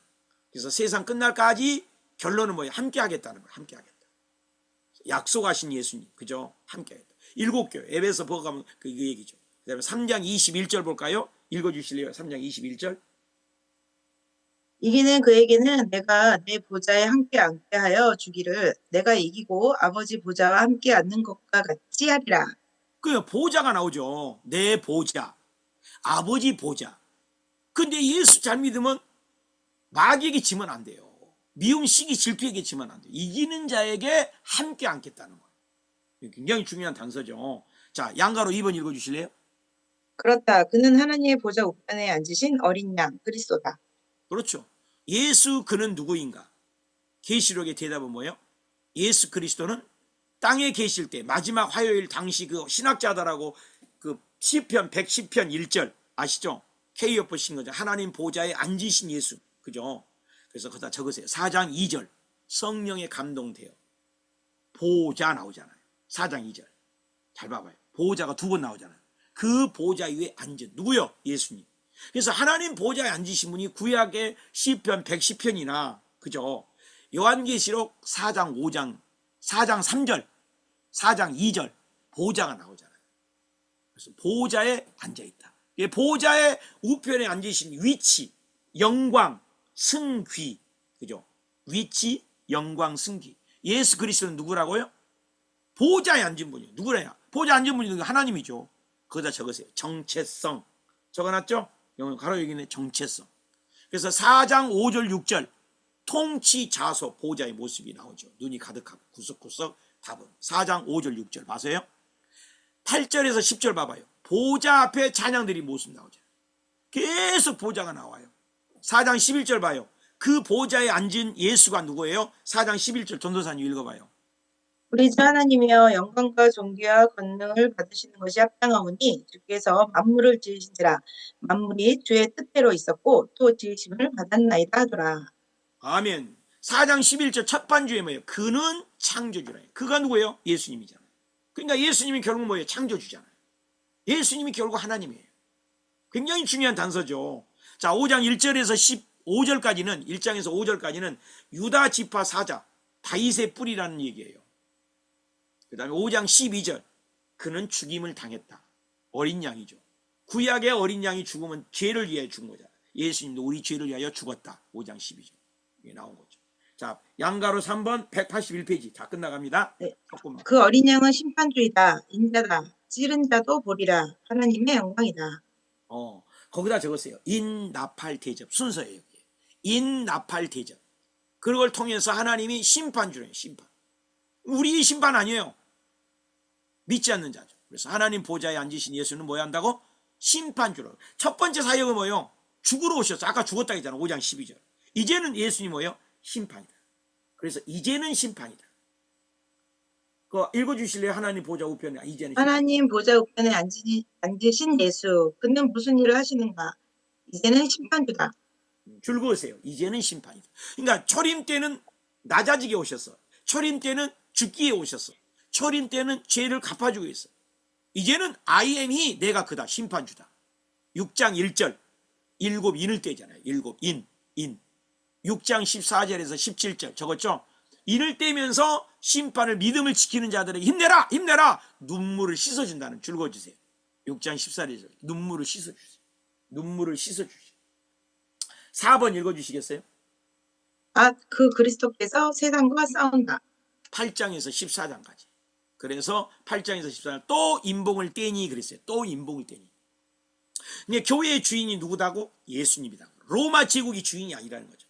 [SPEAKER 1] 그래서 세상 끝날까지 결론은 뭐예요? 함께 하겠다는 거예요. 함께 하겠다. 약속하신 예수님. 그죠? 함께 하겠다. 7교회. 에베소 보가면 그 얘기죠. 그 다음에 3장 21절 볼까요? 읽어주실래요? 3장 21절.
[SPEAKER 2] 이기는 그에게는 내가 내 보좌에 함께 앉게 하여 주기를 내가 이기고 아버지 보좌와 함께 앉는 것과 같이 하리라.
[SPEAKER 1] 그 보좌가 나오죠. 내 보좌. 아버지 보좌. 근데 예수 잘 믿으면 마귀에게 지면 안 돼요. 미움, 시기, 질투에게 지면 안 돼요. 이기는 자에게 함께 앉겠다는 거예요. 굉장히 중요한 단서죠. 자, 양가로 2번 읽어주실래요?
[SPEAKER 2] 그렇다. 그는 하나님의 보좌 우편에 앉으신 어린 양 그리스도다.
[SPEAKER 1] 그렇죠. 예수 그는 누구인가? 계시록의 대답은 뭐예요? 예수 그리스도는 땅에 계실 때 마지막 화요일 당시 그 신학자들하고 그 시편 110편 1절 아시죠? K여포 신 거죠. 하나님 보좌에 앉으신 예수. 그죠? 그래서 거기다 적으세요. 4장 2절 성령에 감동되어 보좌 나오잖아요. 4장 2절 잘 봐봐요. 보좌가 2번 나오잖아요. 그 보좌 위에 앉은 누구요? 예수님. 그래서 하나님 보좌에 앉으신 분이 구약의 시편 110편이나 그죠? 요한계시록 4장 5장 4장 3절 4장 2절 보좌가 나오잖아요. 그래서 보좌에 앉아있다. 보좌의 우편에 앉으신 위치, 영광, 승귀, 그죠? 위치, 영광, 승귀. 예수 그리스도는 누구라고요? 보좌에 앉은 분이요. 누구래요? 보좌에 앉은 분이 하나님이죠. 거기다 적으세요. 정체성. 적어놨죠? 가로 여기는 정체성. 그래서 4장 5절 6절 통치 자소 보좌의 모습이 나오죠. 눈이 가득하고 구석구석 답은 4장 5절 6절 봐세요. 8절에서 10절 봐봐요. 보좌 앞에 찬양들이 모습 나오죠. 계속 보좌가 나와요. 4장 11절 봐요. 그 보좌에 앉은 예수가 누구예요? 4장 11절 전도사님 읽어봐요.
[SPEAKER 2] 우리 주 하나님이여 영광과 존귀와 권능을 받으시는 것이 합당하오니 주께서 만물을 지으신지라 만물이 주의 뜻대로 있었고 또 지으심을 받았나이다 하더라.
[SPEAKER 1] 아멘. 4장 11절 첫 반주에 뭐예요? 그는 창조주라. 그가 누구예요? 예수님이잖아요. 그러니까 예수님이 결국 뭐예요? 창조주잖아요. 예수님이 결국 하나님이에요. 굉장히 중요한 단서죠. 자, 5장 1절에서 15절까지는 1장에서 5절까지는 유다 지파 사자 다윗의 뿌리라는 얘기예요. 그 다음에 5장 12절 그는 죽임을 당했다. 어린 양이죠. 구약의 어린 양이 죽으면 죄를 위해 죽은 거잖아요. 예수님도 우리 죄를 위하여 죽었다. 5장 12절 이게 나온 거죠. 자, 양가로 3번 181페이지 다 끝나갑니다.
[SPEAKER 2] 네.
[SPEAKER 1] 조금만.
[SPEAKER 2] 그 어린 양은 심판주이다. 인자다. 찌른 자도 보리라. 하나님의 영광이다.
[SPEAKER 1] 거기다 적었어요. 인나팔 대접 순서예요. 인나팔 대접. 그걸 통해서 하나님이 심판주래요. 심판. 우리 심판 아니에요. 믿지 않는 자죠. 그래서 하나님 보좌에 앉으신 예수는 뭐 한다고? 심판주로. 첫 번째 사역은 뭐예요? 죽으러 오셨어. 아까 죽었다 했잖아. 5장 12절. 이제는 예수님 뭐예요? 심판이다. 그래서 이제는 심판이다. 그거 읽어주실래요? 하나님 보좌 우편에 이제는 심판.
[SPEAKER 2] 하나님 보좌 우편에 앉으신 예수. 그는 무슨 일을 하시는가? 이제는 심판주다.
[SPEAKER 1] 줄 그으세요. 이제는 심판이다. 그러니까 초림 때는 낮아지게 오셨어. 초림 때는 죽기에 오셨어. 초림 때는 죄를 갚아주고 있어. 이제는 I am이 내가 그다. 심판주다. 6장 1절 일곱 인을 떼잖아요. 일곱 인. 6장 14절에서 17절 적었죠. 인을 떼면서 심판을 믿음을 지키는 자들에게 힘내라 힘내라 눈물을 씻어준다는 줄 그어주세요. 6장 14절 눈물을 씻어주세요. 눈물을 씻어주시. 4번 읽어주시겠어요?
[SPEAKER 2] 그 그리스도께서 세상과 싸운다.
[SPEAKER 1] 8장에서 14장까지. 그래서 8장에서 14장 또 인봉을 떼니 그랬어요. 또 인봉을 떼니. 근데 교회의 주인이 누구다고? 예수님이다. 로마 제국이 주인이 아니라는 거죠.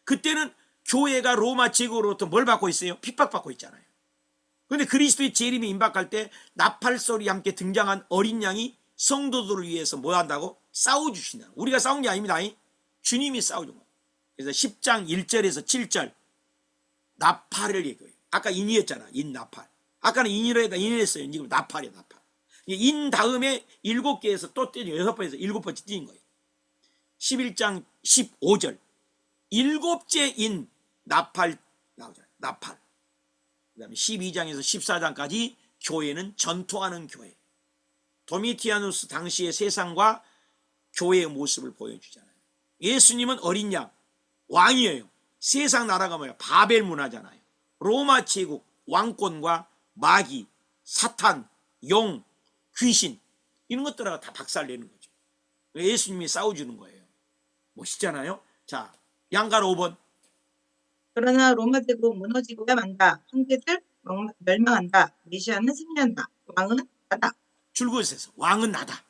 [SPEAKER 1] 그때는 교회가 로마 제국으로부터 뭘 받고 있어요? 핍박받고 있잖아요. 그런데 그리스도의 재림이 임박할 때 나팔소리와 함께 등장한 어린 양이 성도들을 위해서 뭐 한다고? 싸워주신다. 우리가 싸운 게 아닙니다. 주님이 싸워준 거예요. 그래서 10장 1절에서 7절 나팔을 얘기해요. 아까 인이었잖아. 인 나팔. 아까는 인이로 했다. 인이랬어요. 지금 나팔이야. 나팔. 인 다음에 7개에서 또 떼죠. 6번에서 7번째 띄는 거예요. 11장 15절 7째 인 나팔 나오잖아요. 나팔. 그 다음에 12장에서 14장까지 교회는 전투하는 교회. 도미티아누스 당시의 세상과 교회의 모습을 보여주잖아요. 예수님은 어린 양, 왕이에요. 세상 나라가 뭐야? 바벨 문화잖아요. 로마 제국, 왕권과 마귀, 사탄, 용, 귀신 이런 것들하고 다 박살내는 거죠. 예수님이 싸워주는 거예요. 멋있잖아요. 자, 양가로 5번.
[SPEAKER 2] 그러나 로마 제국 무너지고야 만다. 형제들 멸망한다. 메시아는 승리한다. 왕은 나다.
[SPEAKER 1] 줄것에서 왕은 나다.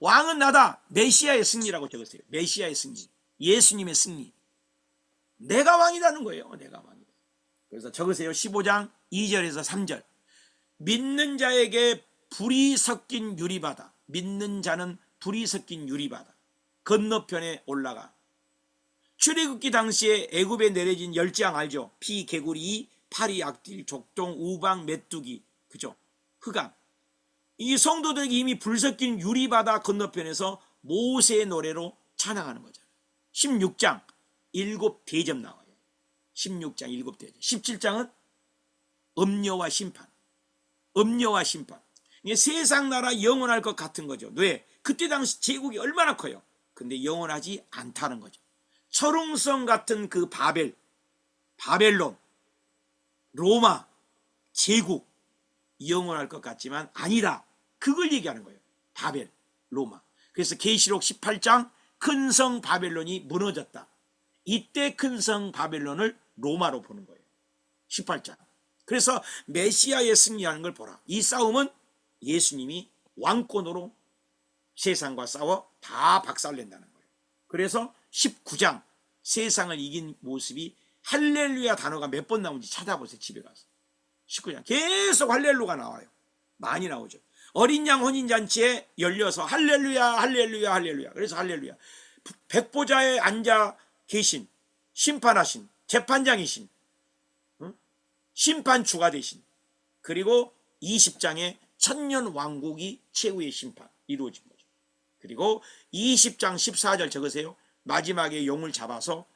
[SPEAKER 1] 왕은 나다. 메시아의 승리라고 적었어요. 메시아의 승리. 예수님의 승리. 내가 왕이라는 거예요. 내가 왕이다. 그래서 적으세요. 15장 2절에서 3절. 믿는 자에게 불이 섞인 유리바다. 믿는 자는 불이 섞인 유리바다. 건너편에 올라가. 출애굽기 당시에 애굽에 내려진 열재앙 알죠? 피, 개구리, 파리, 악딜, 족동, 우방, 메뚜기. 그죠? 흑암. 이 성도들에게 이미 불 섞인 유리바다 건너편에서 모세의 노래로 찬양하는 거잖아요. 16장 7대접 나와요. 16장 7대접. 17장은 음녀와 심판. 음녀와 심판. 이게 세상 나라 영원할 것 같은 거죠. 왜? 그때 당시 제국이 얼마나 커요. 근데 영원하지 않다는 거죠. 철옹성 같은 그 바벨론, 로마, 제국 영원할 것 같지만 아니라 그걸 얘기하는 거예요. 바벨, 로마. 그래서 계시록 18장 큰 성 바벨론이 무너졌다. 이때 큰 성 바벨론을 로마로 보는 거예요. 18장. 그래서 메시아의 승리하는 걸 보라. 이 싸움은 예수님이 왕권으로 세상과 싸워 다 박살낸다는 거예요. 그래서 19장 세상을 이긴 모습이 할렐루야 단어가 몇 번 나오는지 찾아보세요. 집에 가서. 19장 계속 할렐루가 나와요. 많이 나오죠. 어린 양 혼인잔치에 열려서 할렐루야 할렐루야 할렐루야. 그래서 할렐루야. 백보자에 앉아 계신 심판하신 재판장이신 심판주가 되신 그리고 20장에 천년 왕국이 최후의 심판 이루어진 거죠. 그리고 20장 14절 적으세요. 마지막에 용을 잡아서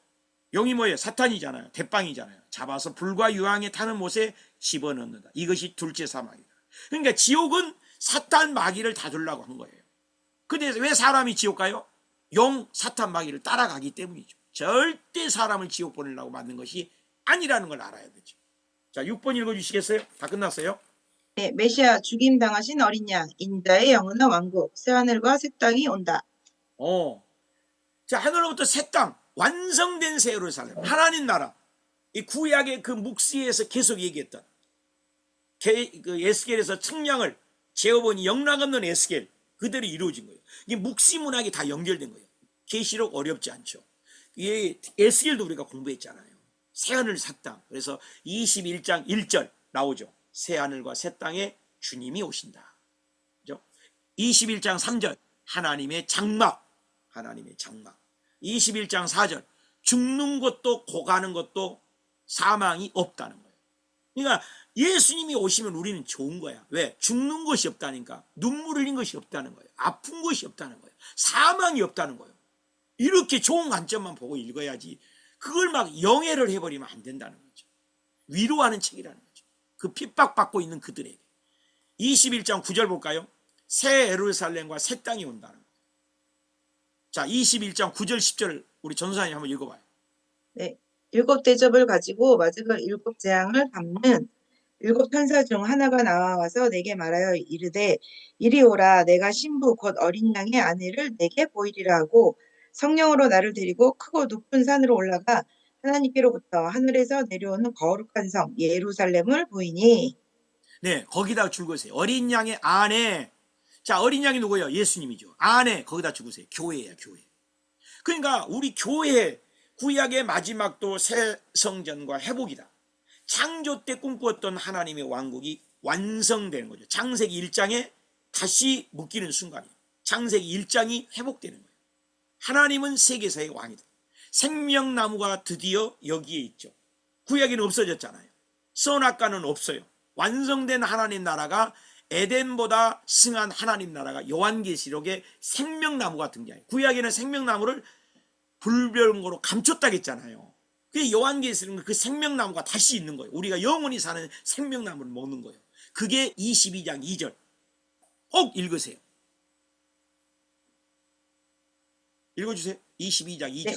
[SPEAKER 1] 용이 뭐예요? 사탄이잖아요. 대빵이잖아요. 잡아서 불과 유황에 타는 못에 집어넣는다. 이것이 둘째 사망이다. 그러니까 지옥은 사탄 마귀를 다주려고 한 거예요. 근데 왜 사람이 지옥 가요? 용 사탄 마귀를 따라가기 때문이죠. 절대 사람을 지옥 보내려고 만든 것이 아니라는 걸 알아야 되죠. 자, 6번 읽어주시겠어요? 다 끝났어요?
[SPEAKER 2] 네, 메시아 죽임 당하신 어린 양, 인자의 영원한 왕국, 새하늘과 새 땅이 온다.
[SPEAKER 1] 자, 하늘로부터 새 땅, 완성된 새 예루살렘, 하나님 나라. 이 구약의 그 묵시에서 계속 얘기했던 그 에스겔에서 측량을 재어보니 영락 없는 에스겔 그대로 이루어진 거예요. 이게 묵시 문학이 다 연결된 거예요. 계시록 어렵지 않죠. 이게 에스겔도 우리가 공부했잖아요. 새하늘 새 땅. 그래서 21장 1절 나오죠. 새하늘과 새 땅에 주님이 오신다. 그죠? 21장 3절 하나님의 장막. 하나님의 장막. 21장 4절 죽는 것도 고가는 것도 사망이 없다는 거예요. 그러니까 예수님이 오시면 우리는 좋은 거야. 왜? 죽는 것이 없다니까. 눈물 흘린 것이 없다는 거예요. 아픈 것이 없다는 거예요. 사망이 없다는 거예요. 이렇게 좋은 관점만 보고 읽어야지 그걸 막 영해를 해버리면 안 된다는 거죠. 위로하는 책이라는 거죠. 그 핍박받고 있는 그들에게. 21장 9절 볼까요? 새 예루살렘과 새 땅이 온다는 거예요. 자, 21장 9절 10절 우리 전사님 한번 읽어봐요.
[SPEAKER 2] 네, 7대접을 가지고 마지막 7 재앙을 담는 일곱 천사 중 하나가 나와서 내게 말하여 이르되 이리 오라 내가 신부 곧 어린 양의 아내를 내게 보이리라 하고 성령으로 나를 데리고 크고 높은 산으로 올라가 하나님께로부터 하늘에서 내려오는 거룩한 성 예루살렘을 보이니.
[SPEAKER 1] 네, 거기다 줄거세요. 어린 양의 아내. 자, 어린 양이 누구예요? 예수님이죠. 아내, 거기다 줄거세요. 교회야, 교회. 그러니까 우리 교회 구약의 마지막도 새 성전과 회복이다. 창조 때 꿈꾸었던 하나님의 왕국이 완성되는 거죠. 창세기 1장에 다시 묶이는 순간이에요. 창세기 1장이 회복되는 거예요. 하나님은 세계사의 왕이다. 생명나무가 드디어 여기에 있죠. 구약에는 없어졌잖아요. 선악과는 없어요. 완성된 하나님 나라가 에덴보다 승한 하나님 나라가 요한계시록에 생명나무가 등장해요. 구약에는 생명나무를 불별거로 감췄다고 했잖아요. 그 요한계시록은 그 생명나무가 다시 있는 거예요. 우리가 영원히 사는 생명나무를 먹는 거예요. 그게 22장 2절 꼭 읽으세요. 읽어주세요. 22장 2절.
[SPEAKER 2] 네.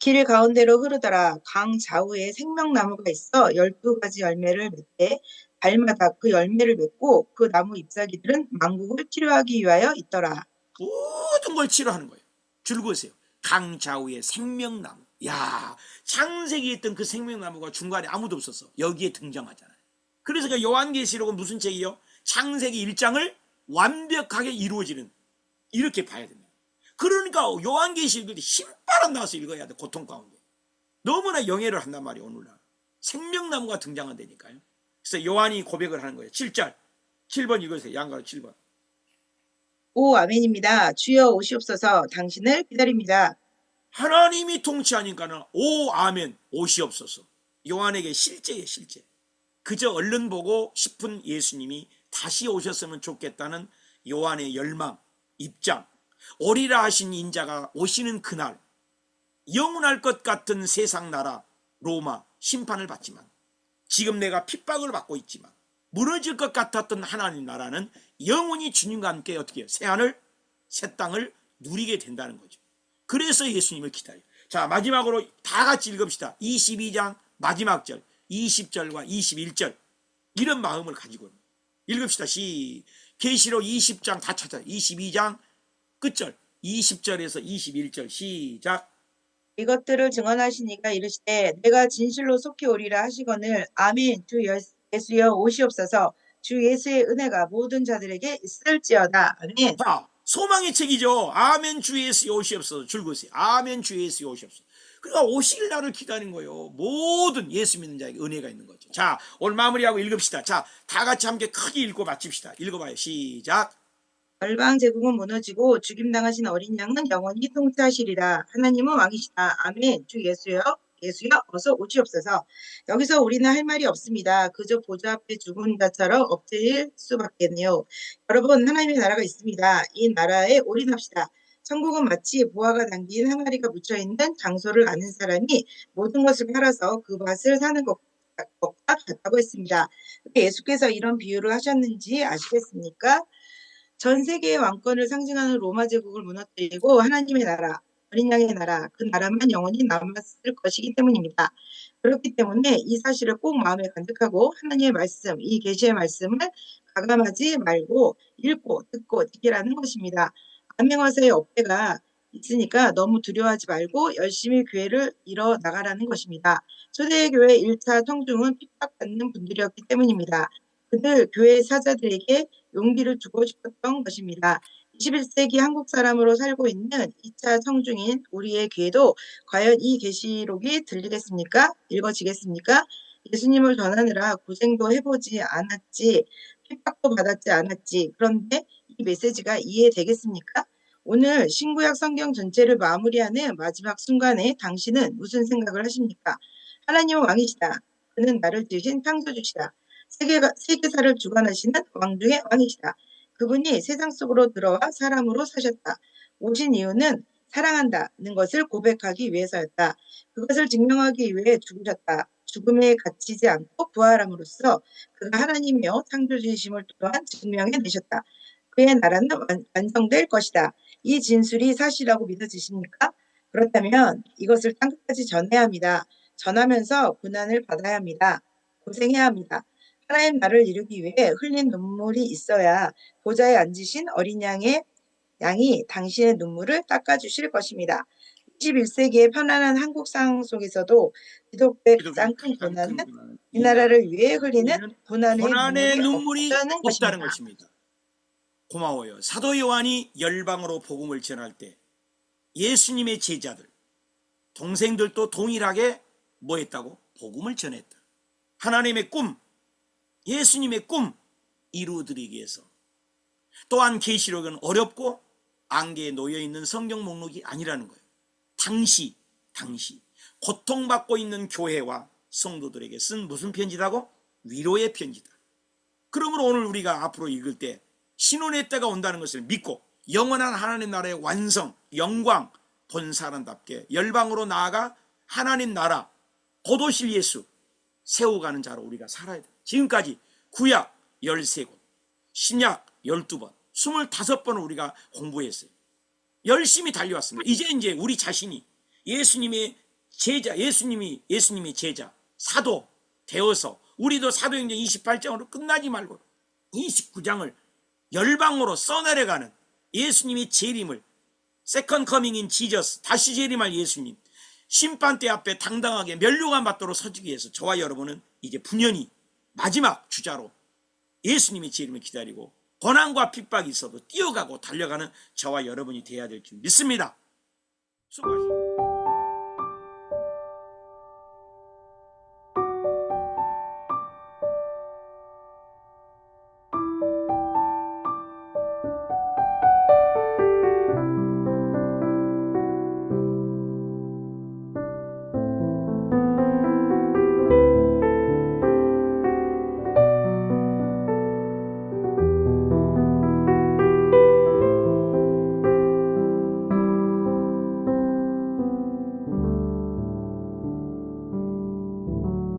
[SPEAKER 2] 길 가운데로 흐르더라. 강 좌우에 생명나무가 있어 12가지 열매를 맺되 달마다 그 열매를 맺고 그 나무 잎사귀들은 만국을 치료하기 위하여 있더라.
[SPEAKER 1] 모든 걸 치료하는 거예요. 줄거세요. 강 좌우의 생명나무. 야, 창세기에 있던 그 생명나무가 중간에 아무도 없었어. 여기에 등장하잖아요. 그래서 그 요한계시록은 무슨 책이요? 창세기 1장을 완벽하게 이루어지는, 이렇게 봐야 됩니다. 그러니까 요한계시록이 힘바람 나와서 읽어야 돼. 고통 가운데 너무나 영예를 한단 말이에요. 오늘날 생명나무가 등장한다니까요. 그래서 요한이 고백을 하는 거예요. 7절 7번 읽으세요. 양가로 7번.
[SPEAKER 2] 오 아멘입니다. 주여 오시옵소서 당신을 기다립니다.
[SPEAKER 1] 하나님이 통치하니까는 오 아멘 오시옵소서. 요한에게 실제예요. 실제. 그저 얼른 보고 싶은 예수님이 다시 오셨으면 좋겠다는 요한의 열망, 입장, 오리라 하신 인자가 오시는 그날, 영원할 것 같은 세상 나라 로마 심판을 받지만, 지금 내가 핍박을 받고 있지만 무너질 것 같았던 하나님 나라는 영원히 주님과 함께 어떻게 해요? 새하늘 새 땅을 누리게 된다는 거죠. 그래서 예수님을 기다려요. 자, 마지막으로 다 같이 읽읍시다. 22장 마지막 절 20절과 21절 이런 마음을 가지고 읽읍시다. 계시록 20장 다 찾아요. 22장 끝절 20절에서 21절 시작.
[SPEAKER 2] 이것들을 증언하시니까 이르시되 내가 진실로 속히 오리라 하시거늘 아멘 주 예수여 오시옵소서. 주 예수의 은혜가 모든 자들에게 있을지어다. 아멘.
[SPEAKER 1] 자, 소망의 책이죠. 아멘 주 예수 오시옵소서. 줄거세요. 아멘 주 예수 오시옵소서. 그러니까 오실 날을 기다리는 거예요. 모든 예수 믿는 자에게 은혜가 있는 거죠. 자, 오늘 마무리하고 읽읍시다. 자, 다 같이 함께 크게 읽고 마칩시다. 읽어봐요. 시작.
[SPEAKER 2] 열방 제국은 무너지고 죽임당하신 어린 양은 영원히 통치하시리라. 하나님은 왕이시다. 아멘. 주 예수여, 예수여 어서 오시옵소서. 여기서 우리는 할 말이 없습니다. 그저 보좌 앞에 죽은 자처럼 엎드릴 수밖에요. 여러분, 하나님의 나라가 있습니다. 이 나라에 올인합시다. 천국은 마치 보화가 담긴 항아리가 묻혀있는 장소를 아는 사람이 모든 것을 팔아서 그 밭을 사는 것과 같다고 했습니다. 예수께서 이런 비유를 하셨는지 아시겠습니까? 전 세계의 왕권을 상징하는 로마 제국을 무너뜨리고 하나님의 나라, 어린 양의 나라, 그 나라만 영원히 남았을 것이기 때문입니다. 그렇기 때문에 이 사실을 꼭 마음에 간직하고 하나님의 말씀, 이 계시의 말씀을 가감하지 말고 읽고 듣고 지키라는 것입니다. 암행어사의 업대가 있으니까 너무 두려워하지 말고 열심히 교회를 이뤄 나가라는 것입니다. 초대교회 1차 청중은 핍박받는 분들이었기 때문입니다. 그들 교회 사자들에게 용기를 주고 싶었던 것입니다. 21세기 한국 사람으로 살고 있는 2차 청중인 우리의 귀에도 과연 이 계시록이 들리겠습니까? 읽어지겠습니까? 예수님을 전하느라 고생도 해보지 않았지, 핍박도 받았지 않았지. 그런데 이 메시지가 이해되겠습니까? 오늘 신구약 성경 전체를 마무리하는 마지막 순간에 당신은 무슨 생각을 하십니까? 하나님은 왕이시다. 그는 나를 지으신 창조주시다. 세계사를 주관하시는 왕 중의 왕이시다. 그분이 세상 속으로 들어와 사람으로 사셨다. 오신 이유는 사랑한다는 것을 고백하기 위해서였다. 그것을 증명하기 위해 죽으셨다. 죽음에 갇히지 않고 부활함으로써 그가 하나님이여 창조주이심을 또한 증명해내셨다. 그의 나라는 완성될 것이다. 이 진술이 사실이라고 믿어지십니까? 그렇다면 이것을 땅끝까지 전해야 합니다. 전하면서 고난을 받아야 합니다. 고생해야 합니다. 하나님 나라를 이루기 위해 흘린 눈물이 있어야 보좌에 앉으신 어린 양이 당신의 눈물을 닦아주실 것입니다. 21세기의 편안한 한국상 속에서도 기독교의
[SPEAKER 1] 기독교의
[SPEAKER 2] 가장 큰
[SPEAKER 1] 가장
[SPEAKER 2] 고난은
[SPEAKER 1] 큰 고난은
[SPEAKER 2] 이 나라를 위해 흘리는 고난의
[SPEAKER 1] 고난의
[SPEAKER 2] 눈물이
[SPEAKER 1] 눈물이
[SPEAKER 2] 없다는
[SPEAKER 1] 없다는
[SPEAKER 2] 것입니다.
[SPEAKER 1] 것입니다. 고마워요. 사도 요한이 열방으로 복음을 전할 때 예수님의 제자들, 동생들도 동일하게 뭐 했다고? 복음을 전했다. 하나님의 꿈, 예수님의 꿈 이루어드리기 위해서. 또한 계시록은 어렵고 안개에 놓여있는 성경 목록이 아니라는 거예요. 당시 고통받고 있는 교회와 성도들에게 쓴 무슨 편지다고? 위로의 편지다. 그러므로 오늘 우리가 앞으로 읽을 때 신혼의 때가 온다는 것을 믿고 영원한 하나님 나라의 완성, 영광 본 사람답게 열방으로 나아가 하나님 나라, 곧 오실 예수 세워가는 자로 우리가 살아야 돼. 지금까지 구약 13곳, 신약 12번, 25번을 우리가 공부했어요. 열심히 달려왔습니다. 이제 우리 자신이 예수님의 제자, 예수님의 제자, 사도 되어서 우리도 사도행전 28장으로 끝나지 말고 29장을 열방으로 써내려가는 예수님의 재림을, 세컨 커밍인 지저스, 다시 재림할 예수님, 심판대 앞에 당당하게 멸류관 받도록 서주기 위해서 저와 여러분은 이제 분연히 마지막 주자로 예수님의 재림을 기다리고 고난과 핍박이 있어도 뛰어가고 달려가는 저와 여러분이 되어야 될 줄 믿습니다. 수고하십니다.